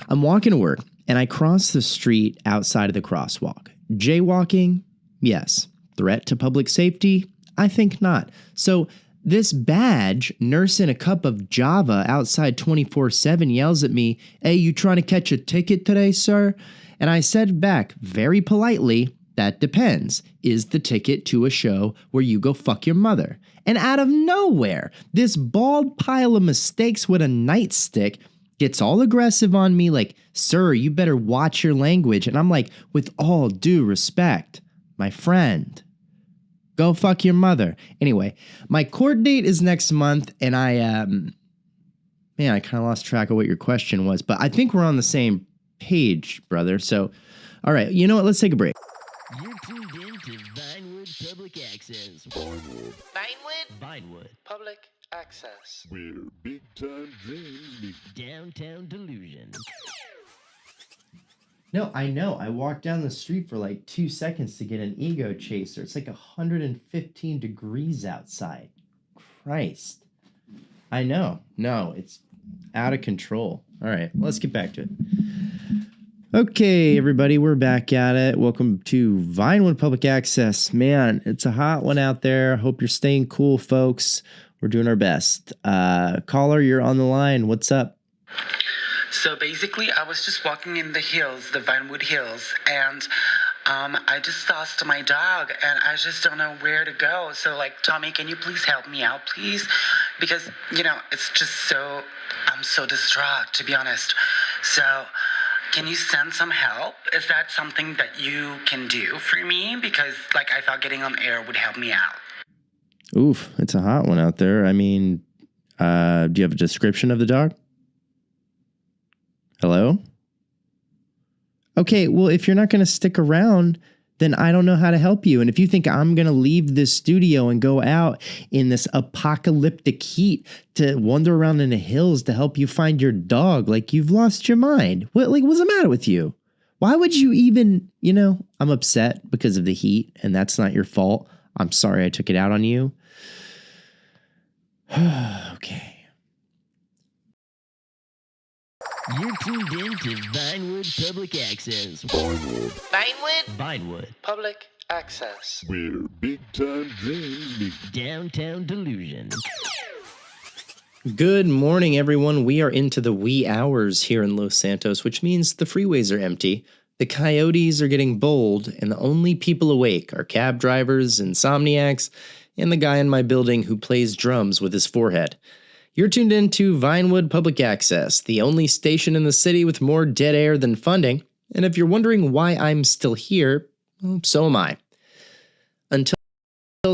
I'm walking to work, and I cross the street outside of the crosswalk. Jaywalking? Yes. Threat to public safety? I think not. So this badge nursing a cup of Java outside 24/7 yells at me, "Hey, you trying to catch a ticket today, sir?" And I said back very politely, "That depends. Is the ticket to a show where you go fuck your mother?" And out of nowhere, this bald pile of mistakes with a nightstick gets all aggressive on me like, "Sir, you better watch your language." And I'm like, with all due respect, my friend, Go fuck your mother. Anyway, my court date is next month, and I kind of lost track of what your question was, but I think we're on the same page, brother. So, all right, you know what? Let's take a break. You're tuned in to Vinewood Public Access. Vinewood Public Access. Where big time dreams meet downtown delusion. No, I know. I walked down the street for like 2 seconds to get an ego chaser. It's like 115 degrees outside. Christ. I know. No, it's out of control. All right, let's get back to it. Okay, everybody, we're back at it. Welcome to Vinewood Public Access. Man, it's a hot one out there. Hope you're staying cool, folks. We're doing our best. Caller, you're on the line. What's up? So basically, I was just walking in the hills, the Vinewood Hills, and I just lost my dog, and I just don't know where to go. So, like, Tommy, can you please help me out, please? Because, you know, it's just so, I'm so distraught, to be honest. So, can you send some help? Is that something that you can do for me? Because, like, I thought getting on air would help me out. Oof, it's a hot one out there. I mean, do you have a description of the dog? Hello? Okay, well, if you're not going to stick around, then I don't know how to help you. And if you think I'm going to leave this studio and go out in this apocalyptic heat to wander around in the hills to help you find your dog, like you've lost your mind. What's the matter with you? Why would you even, I'm upset because of the heat, and that's not your fault. I'm sorry I took it out on you. Okay. You're tuned in to Vinewood Public Access. Vinewood Public Access. where big time dreams meet downtown delusion. Good morning, everyone. We are into the wee hours here in Los Santos, which means the freeways are empty, the coyotes are getting bold, and the only people awake are cab drivers, insomniacs, and the guy in my building who plays drums with his forehead. You're tuned in to Vinewood Public Access, the only station in the city with more dead air than funding. And if you're wondering why I'm still here, well, so am I. Until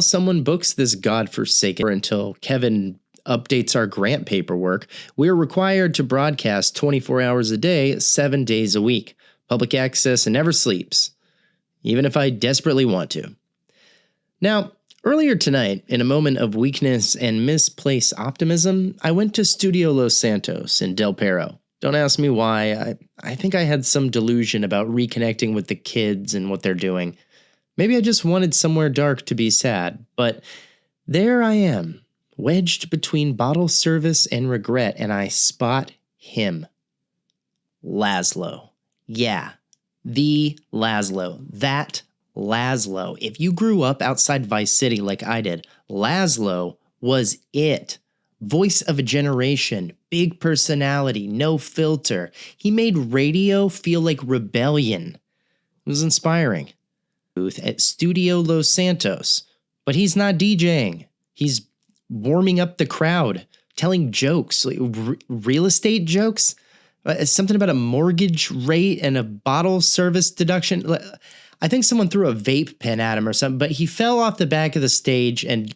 someone books this godforsaken, or until Kevin updates our grant paperwork, we're required to broadcast 24 hours a day, 7 days a week. Public access never sleeps, even if I desperately want to. Now, earlier tonight, in a moment of weakness and misplaced optimism, I went to Studio Los Santos in Del Perro. Don't ask me why. I think I had some delusion about reconnecting with the kids and what they're doing. Maybe I just wanted somewhere dark to be sad, but there I am, wedged between bottle service and regret, and I spot him. Laszlo. Yeah, the Laszlo. That Laszlo. If you grew up outside Vice City like I did, Laszlo was it. Voice of a generation, big personality, no filter. He made radio feel like rebellion. It was inspiring. Booth at Studio Los Santos. But he's not DJing. He's warming up the crowd, telling jokes, like real estate jokes. Something about a mortgage rate and a bottle service deduction. I think someone threw a vape pen at him or something, but he fell off the back of the stage, and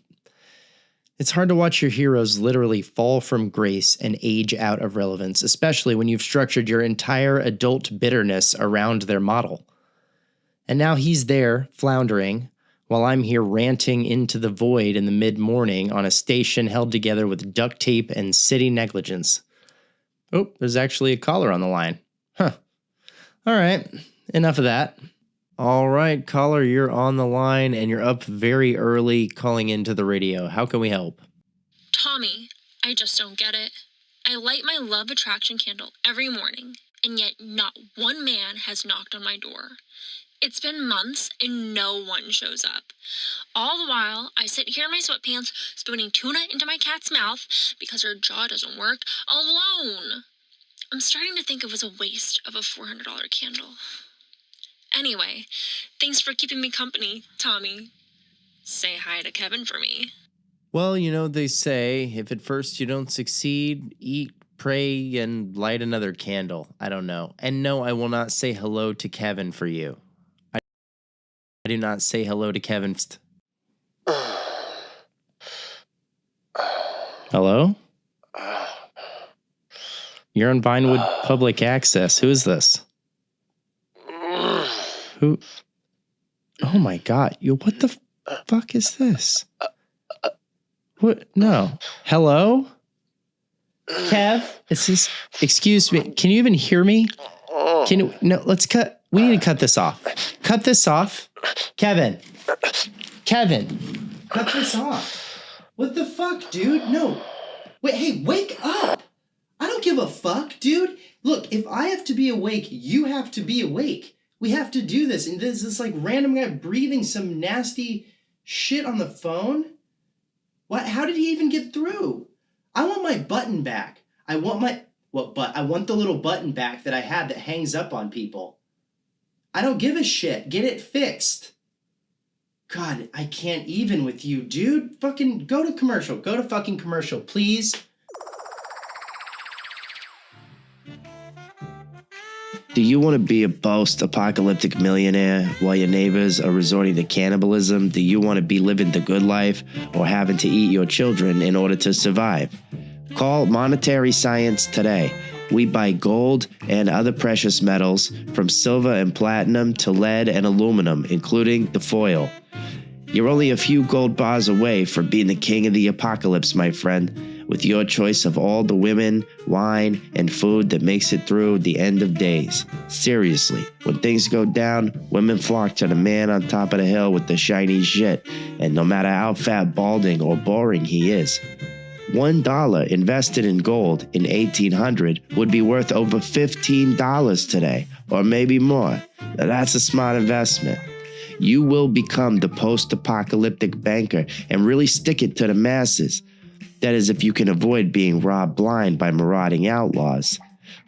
it's hard to watch your heroes literally fall from grace and age out of relevance, especially when you've structured your entire adult bitterness around their model. And now he's there, floundering, while I'm here ranting into the void in the mid-morning on a station held together with duct tape and city negligence. Oh, there's actually a caller on the line. Huh. All right, enough of that. All right, caller, you're on the line, and you're up very early calling into the radio. How can we help? Tommy, I just don't get it. I light my love attraction candle every morning, and yet not one man has knocked on my door. It's been months, and no one shows up. All the while, I sit here in my sweatpants, spooning tuna into my cat's mouth because her jaw doesn't work, alone. I'm starting to think it was a waste of a $400 candle. Anyway, thanks for keeping me company, Tommy. Say hi to Kevin for me. Well, they say, if at first you don't succeed, eat, pray, and light another candle. I don't know. And no, I will not say hello to Kevin for you. I do not say hello to Kevin. Hello? You're on Vinewood Public Access. Who is this? Who? Oh my God. What the fuck is this? What? No. Hello? Kev? Is this? Excuse me. Can you even hear me? No, let's cut. We need to cut this off. Cut this off. Kevin. Cut this off. What the fuck, dude? No. Wait, hey, wake up. I don't give a fuck, dude. Look, if I have to be awake, you have to be awake. We have to do this. And this is like random guy breathing some nasty shit on the phone. What? How did he even get through? I want my button back. I want the little button back that I had that hangs up on people. I don't give a shit. Get it fixed. God, I can't even with you, dude. Fucking go to commercial. Go to fucking commercial, please. Do you want to be a post-apocalyptic millionaire while your neighbors are resorting to cannibalism? Do you want to be living the good life or having to eat your children in order to survive? Call Monetary Science today. We buy gold and other precious metals, from silver and platinum to lead and aluminum, including the foil. You're only a few gold bars away from being the king of the apocalypse, my friend, with your choice of all the women, wine, and food that makes it through the end of days. Seriously, when things go down, women flock to the man on top of the hill with the shiny shit, and no matter how fat, balding, or boring he is, $1 invested in gold in 1800 would be worth over $15 today, or maybe more. Now that's a smart investment. You will become the post-apocalyptic banker and really stick it to the masses. That is, if you can avoid being robbed blind by marauding outlaws.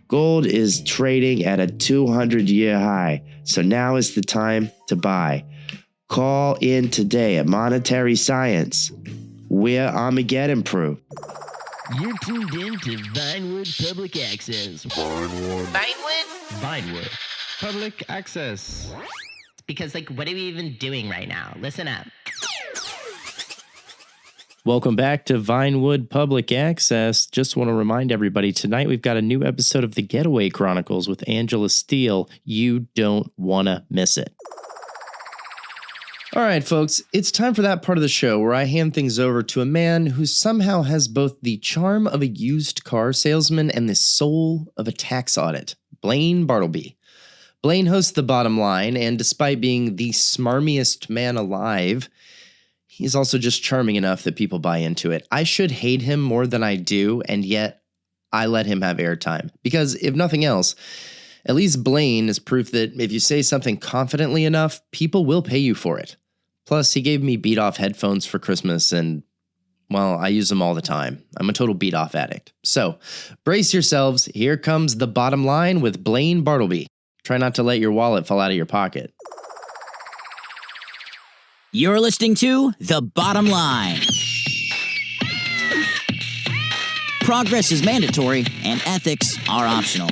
Gold is trading at a 200-year high, so now is the time to buy. Call in today at Monetary Science. We're Armageddon proof. You're tuned in to Vinewood Public Access. Vinewood Public Access. Because, what are we even doing right now? Listen up. Welcome back to Vinewood Public Access. Just want to remind everybody, tonight we've got a new episode of The Getaway Chronicles with Angela Steele. You don't want to miss it. All right, folks, it's time for that part of the show where I hand things over to a man who somehow has both the charm of a used car salesman and the soul of a tax audit, Blaine Bartleby. Blaine hosts The Bottom Line, and despite being the smarmiest man alive, he's also just charming enough that people buy into it. I should hate him more than I do, and yet I let him have airtime. Because if nothing else, at least Blaine is proof that if you say something confidently enough, people will pay you for it. Plus, he gave me beat-off headphones for Christmas, and, well, I use them all the time. I'm a total beat-off addict. So, brace yourselves. Here comes The Bottom Line with Blaine Bartleby. Try not to let your wallet fall out of your pocket. You're listening to The Bottom Line. Progress is mandatory, and ethics are optional.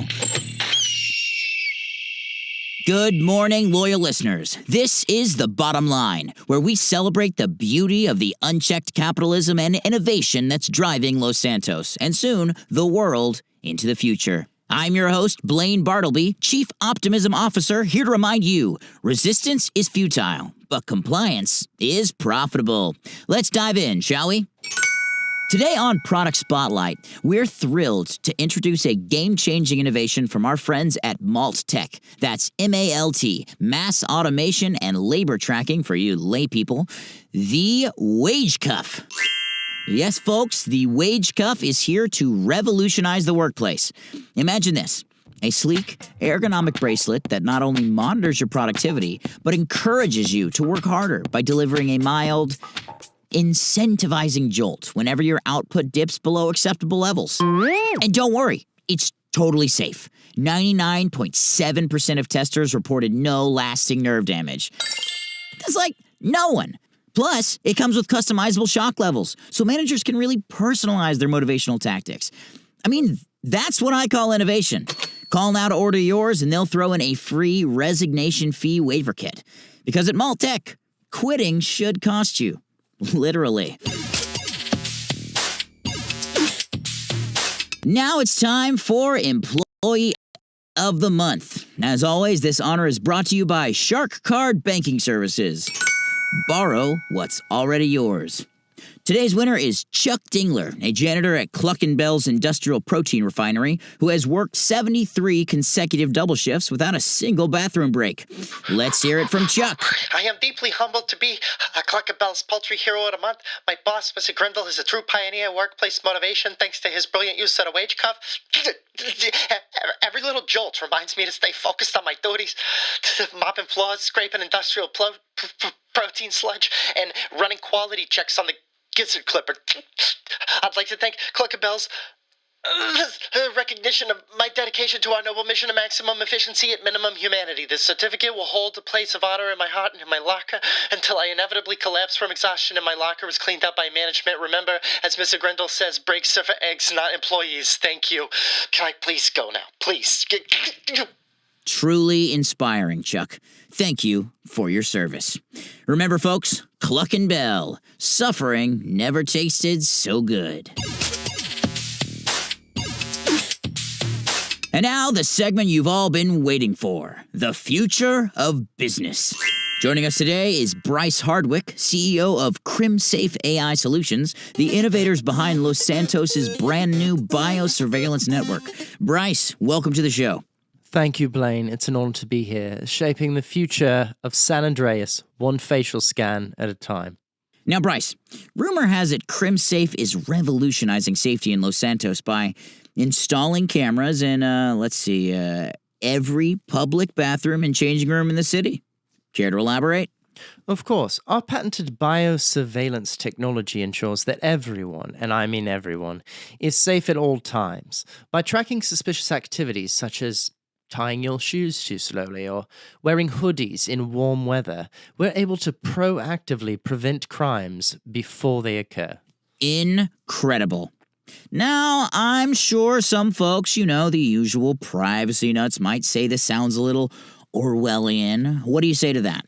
Good morning, loyal listeners. This is The Bottom Line, where we celebrate the beauty of the unchecked capitalism and innovation that's driving Los Santos, and soon the world, into the future. I'm your host, Blaine Bartleby, Chief Optimism Officer, here to remind you, resistance is futile, but compliance is profitable. Let's dive in, shall we? Today on Product Spotlight, we're thrilled to introduce a game-changing innovation from our friends at Malt Tech. That's MALT, Mass Automation and Labor Tracking for you lay people. The Wage Cuff. Yes, folks, the Wage Cuff is here to revolutionize the workplace. Imagine this. A sleek, ergonomic bracelet that not only monitors your productivity, but encourages you to work harder by delivering a mild, incentivizing jolt whenever your output dips below acceptable levels. And don't worry, it's totally safe. 99.7% of testers reported no lasting nerve damage. That's like no one. Plus, it comes with customizable shock levels, so managers can really personalize their motivational tactics. I mean, that's what I call innovation. Call now to order yours, and they'll throw in a free resignation fee waiver kit. Because at Malt Tech, quitting should cost you. Literally. Now it's time for Employee of the Month. As always, this honor is brought to you by Shark Card Banking Services. Borrow what's already yours. Today's winner is Chuck Dingler, a janitor at Cluck & Bell's Industrial Protein Refinery, who has worked 73 consecutive double shifts without a single bathroom break. Let's hear it from Chuck. I am deeply humbled to be a Cluck & Bell's Poultry Hero of the Month. My boss, Mr. Grindle, is a true pioneer of workplace motivation thanks to his brilliant use of the wage cuff. Every little jolt reminds me to stay focused on my duties. Mopping floors, scraping industrial protein sludge, and running quality checks on the gizzard clipper. I'd like to thank Cluck & Bell's recognition of my dedication to our noble mission of maximum efficiency at minimum humanity. This certificate will hold the place of honor in my heart and in my locker until I inevitably collapse from exhaustion and my locker is cleaned up by management. Remember, as Mr. Grindle says, breaks are for eggs, not employees. Thank you. Can I please go now? Please. Truly inspiring, Chuck. Thank you for your service. Remember, folks, Cluck & Bell. Suffering never tasted so good. And now, the segment you've all been waiting for, the future of business. Joining us today is Bryce Hardwick, CEO of CrimSafe AI Solutions, the innovators behind Los Santos' brand new biosurveillance network. Bryce, welcome to the show. Thank you, Blaine. It's an honor to be here, shaping the future of San Andreas, one facial scan at a time. Now, Bryce, rumor has it CrimSafe is revolutionizing safety in Los Santos by installing cameras in, every public bathroom and changing room in the city. Care to elaborate? Of course. Our patented biosurveillance technology ensures that everyone, and I mean everyone, is safe at all times by tracking suspicious activities such as tying your shoes too slowly or wearing hoodies in warm weather. We're able to proactively prevent crimes before they occur. Incredible. Now, I'm sure some folks, the usual privacy nuts might say this sounds a little Orwellian. What do you say to that?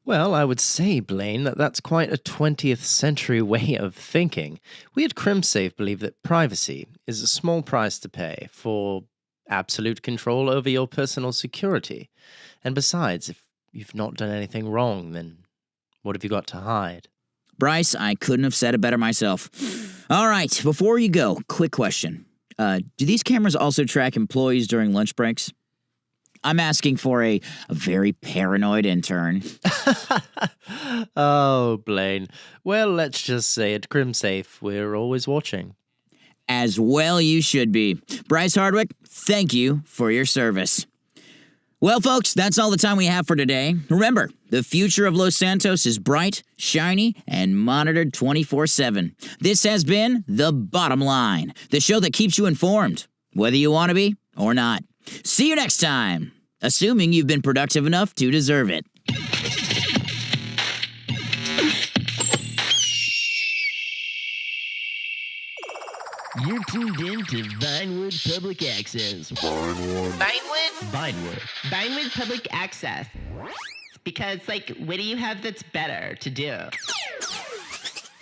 Well, I would say, Blaine, that's quite a 20th century way of thinking. We at CrimSafe believe that privacy is a small price to pay for absolute control over your personal security. And besides, if you've not done anything wrong, then what have you got to hide? Bryce, I couldn't have said it better myself. All right, before you go, quick question. Do these cameras also track employees during lunch breaks? I'm asking for a very paranoid intern. Oh, Blaine. Well, let's just say at CrimSafe, we're always watching. As well you should be. Bryce Hardwick, thank you for your service. Well, folks, that's all the time we have for today. Remember, the future of Los Santos is bright, shiny, and monitored 24/7. This has been The Bottom Line, the show that keeps you informed, whether you want to be or not. See you next time, assuming you've been productive enough to deserve it. You're tuned in to Vinewood Public Access. Vinewood Public Access. Because, what do you have that's better to do?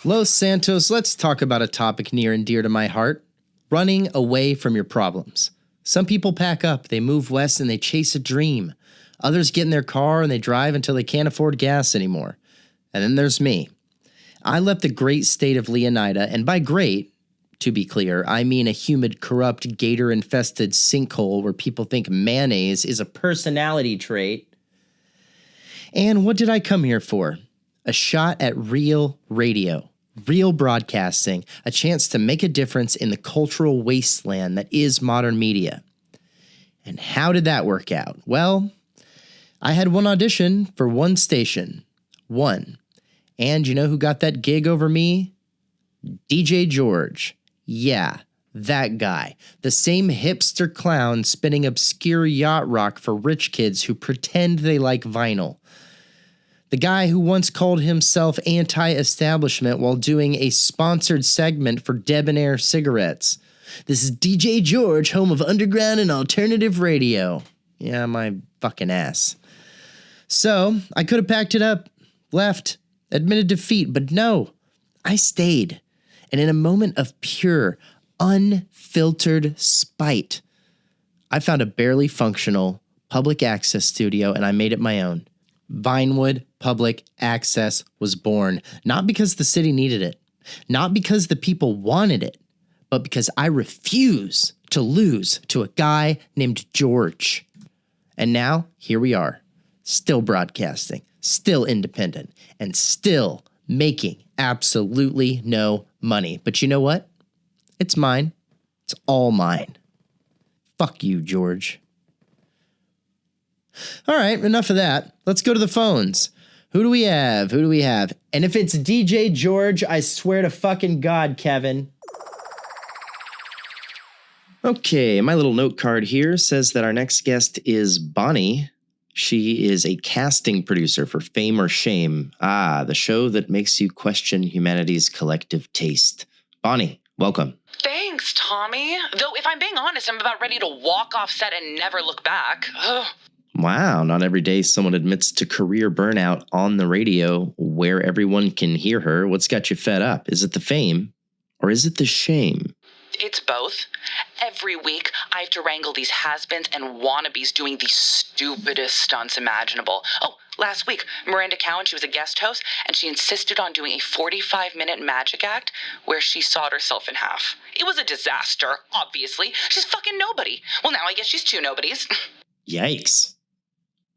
Los Santos, let's talk about a topic near and dear to my heart. Running away from your problems. Some people pack up, they move west, and they chase a dream. Others get in their car and they drive until they can't afford gas anymore. And then there's me. I left the great state of Leonida, and by great, to be clear, I mean a humid, corrupt, gator-infested sinkhole where people think mayonnaise is a personality trait. And what did I come here for? A shot at real radio, real broadcasting, a chance to make a difference in the cultural wasteland that is modern media. And how did that work out? Well, I had one audition for one station. One. And you know who got that gig over me? DJ George. Yeah, that guy. The same hipster clown spinning obscure yacht rock for rich kids who pretend they like vinyl. The guy who once called himself anti-establishment while doing a sponsored segment for Debonair cigarettes. This is DJ George, home of underground and alternative radio. Yeah, my fucking ass. So, I could have packed it up, left, admitted defeat, but no, I stayed. And in a moment of pure, unfiltered spite. I found a barely functional public access studio and I made it my own. Vinewood Public Access was born, not because the city needed it, not because the people wanted it, but because I refuse to lose to a guy named George. And now, here we are, still broadcasting, still independent, and still making absolutely no money. But you know what? It's mine. It's all mine. Fuck you, George. All right, enough of that. Let's go to the phones. Who do we have? And if it's DJ George, I swear to fucking God, Kevin. Okay, my little note card here says that our next guest is Bonnie. She is a casting producer for Fame or Shame. The show that makes you question humanity's collective taste. Bonnie, welcome. Thanks, Tommy. Though, if I'm being honest, I'm about ready to walk off set and never look back. Ugh. Wow, not every day someone admits to career burnout on the radio where everyone can hear her. What's got you fed up? Is it the fame or is it the shame? It's both. Every week, I have to wrangle these has-beens and wannabes doing the stupidest stunts imaginable. Oh, last week, Miranda Cowan, she was a guest host, and she insisted on doing a 45-minute magic act where she sawed herself in half. It was a disaster, obviously. She's fucking nobody. Well, now I guess she's two nobodies. Yikes.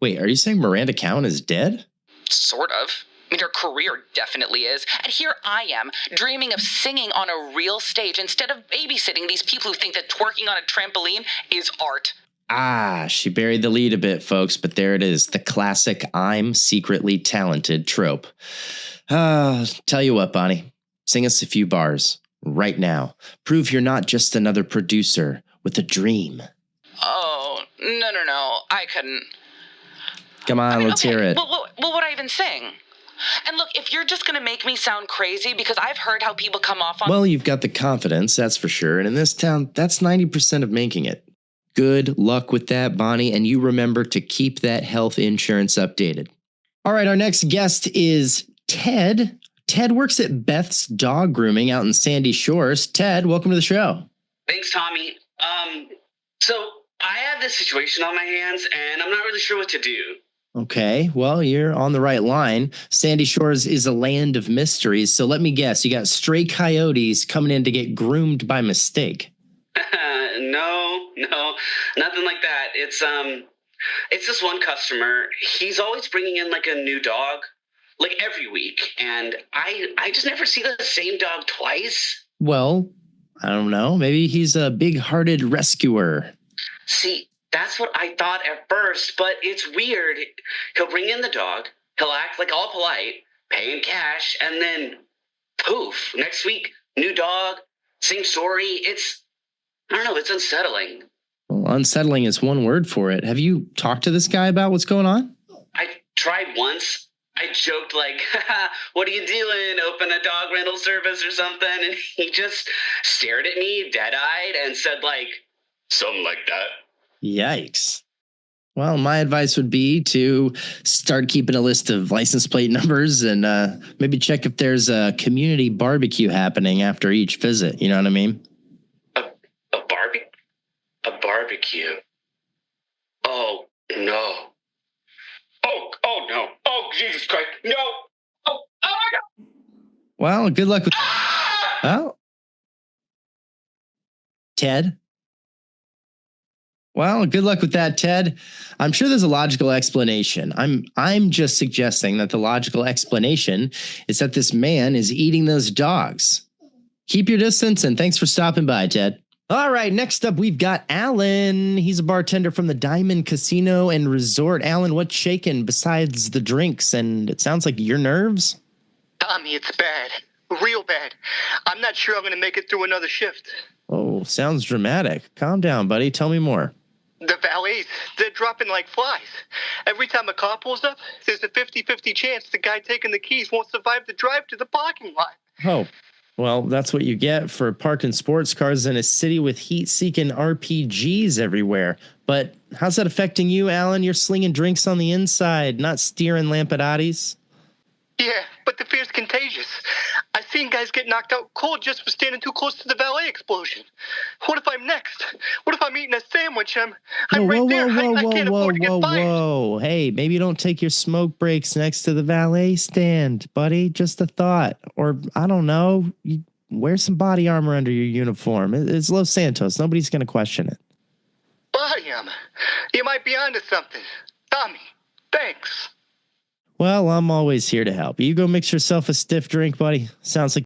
Wait, are you saying Miranda Cowan is dead? Sort of. I mean, her career definitely is. And here I am, dreaming of singing on a real stage instead of babysitting these people who think that twerking on a trampoline is art. She buried the lead a bit, folks, but there it is. The classic I'm secretly talented trope. Tell you what, Bonnie, sing us a few bars right now. Prove you're not just another producer with a dream. Oh, no. I couldn't. Come on, let's hear it. Well, what would I even sing? And look, if you're just going to make me sound crazy, because I've heard how people come off on... Well, you've got the confidence, that's for sure. And in this town, that's 90% of making it. Good luck with that, Bonnie. And you remember to keep that health insurance updated. All right, our next guest is Ted. Ted works at Beth's Dog Grooming out in Sandy Shores. Ted, welcome to the show. Thanks, Tommy. So I have this situation on my hands, and I'm not really sure what to do. Okay, well, you're on the right line. Sandy Shores is a land of mysteries, so let me guess. You got stray coyotes coming in to get groomed by mistake. No, nothing like that. It's this one customer. He's always bringing in like a new dog, like every week, and I just never see the same dog twice. Well, I don't know. Maybe he's a big-hearted rescuer. See, that's what I thought at first, but it's weird. He'll bring in the dog, he'll act like all polite, pay in cash, and then poof, next week, new dog, same story. I don't know, it's unsettling. Well, unsettling is one word for it. Have you talked to this guy about what's going on? I tried once. I joked like, what are you doing? Open a dog rental service or something? And he just stared at me dead-eyed and said like, something like that. Yikes. Well, my advice would be to start keeping a list of license plate numbers and maybe check if there's a community barbecue happening after each visit. You know what I mean? A barbecue? Oh, no. Oh, no. Oh, Jesus Christ. No. Oh my God. Well, good luck with... Well, Ted? Well, good luck with that, Ted. I'm sure there's a logical explanation. I'm just suggesting that the logical explanation is that this man is eating those dogs. Keep your distance, and thanks for stopping by, Ted. All right, next up, we've got Alan. He's a bartender from the Diamond Casino and Resort. Alan, what's shaking besides the drinks? And it sounds like your nerves? Tommy, it's bad. Real bad. I'm not sure I'm going to make it through another shift. Oh, sounds dramatic. Calm down, buddy. Tell me more. The valets, they're dropping like flies. Every time a car pulls up, there's a 50-50 chance the guy taking the keys won't survive the drive to the parking lot. Oh, well, that's what you get for parking sports cars in a city with heat-seeking RPGs everywhere. But how's that affecting you, Alan? You're slinging drinks on the inside, not steering Lampadottis. Yeah, but the fear's contagious. I seen guys get knocked out cold just for standing too close to the valet explosion. What if I'm next? What if I'm eating a sandwich? I'm right there. I can't afford to get fired. Whoa. Hey, maybe don't take your smoke breaks next to the valet stand, buddy. Just a thought. Or, I don't know, you wear some body armor under your uniform. It's Los Santos. Nobody's going to question it. Body armor? You might be onto something. Tommy, thanks. Well, I'm always here to help. You go mix yourself a stiff drink, buddy. Sounds like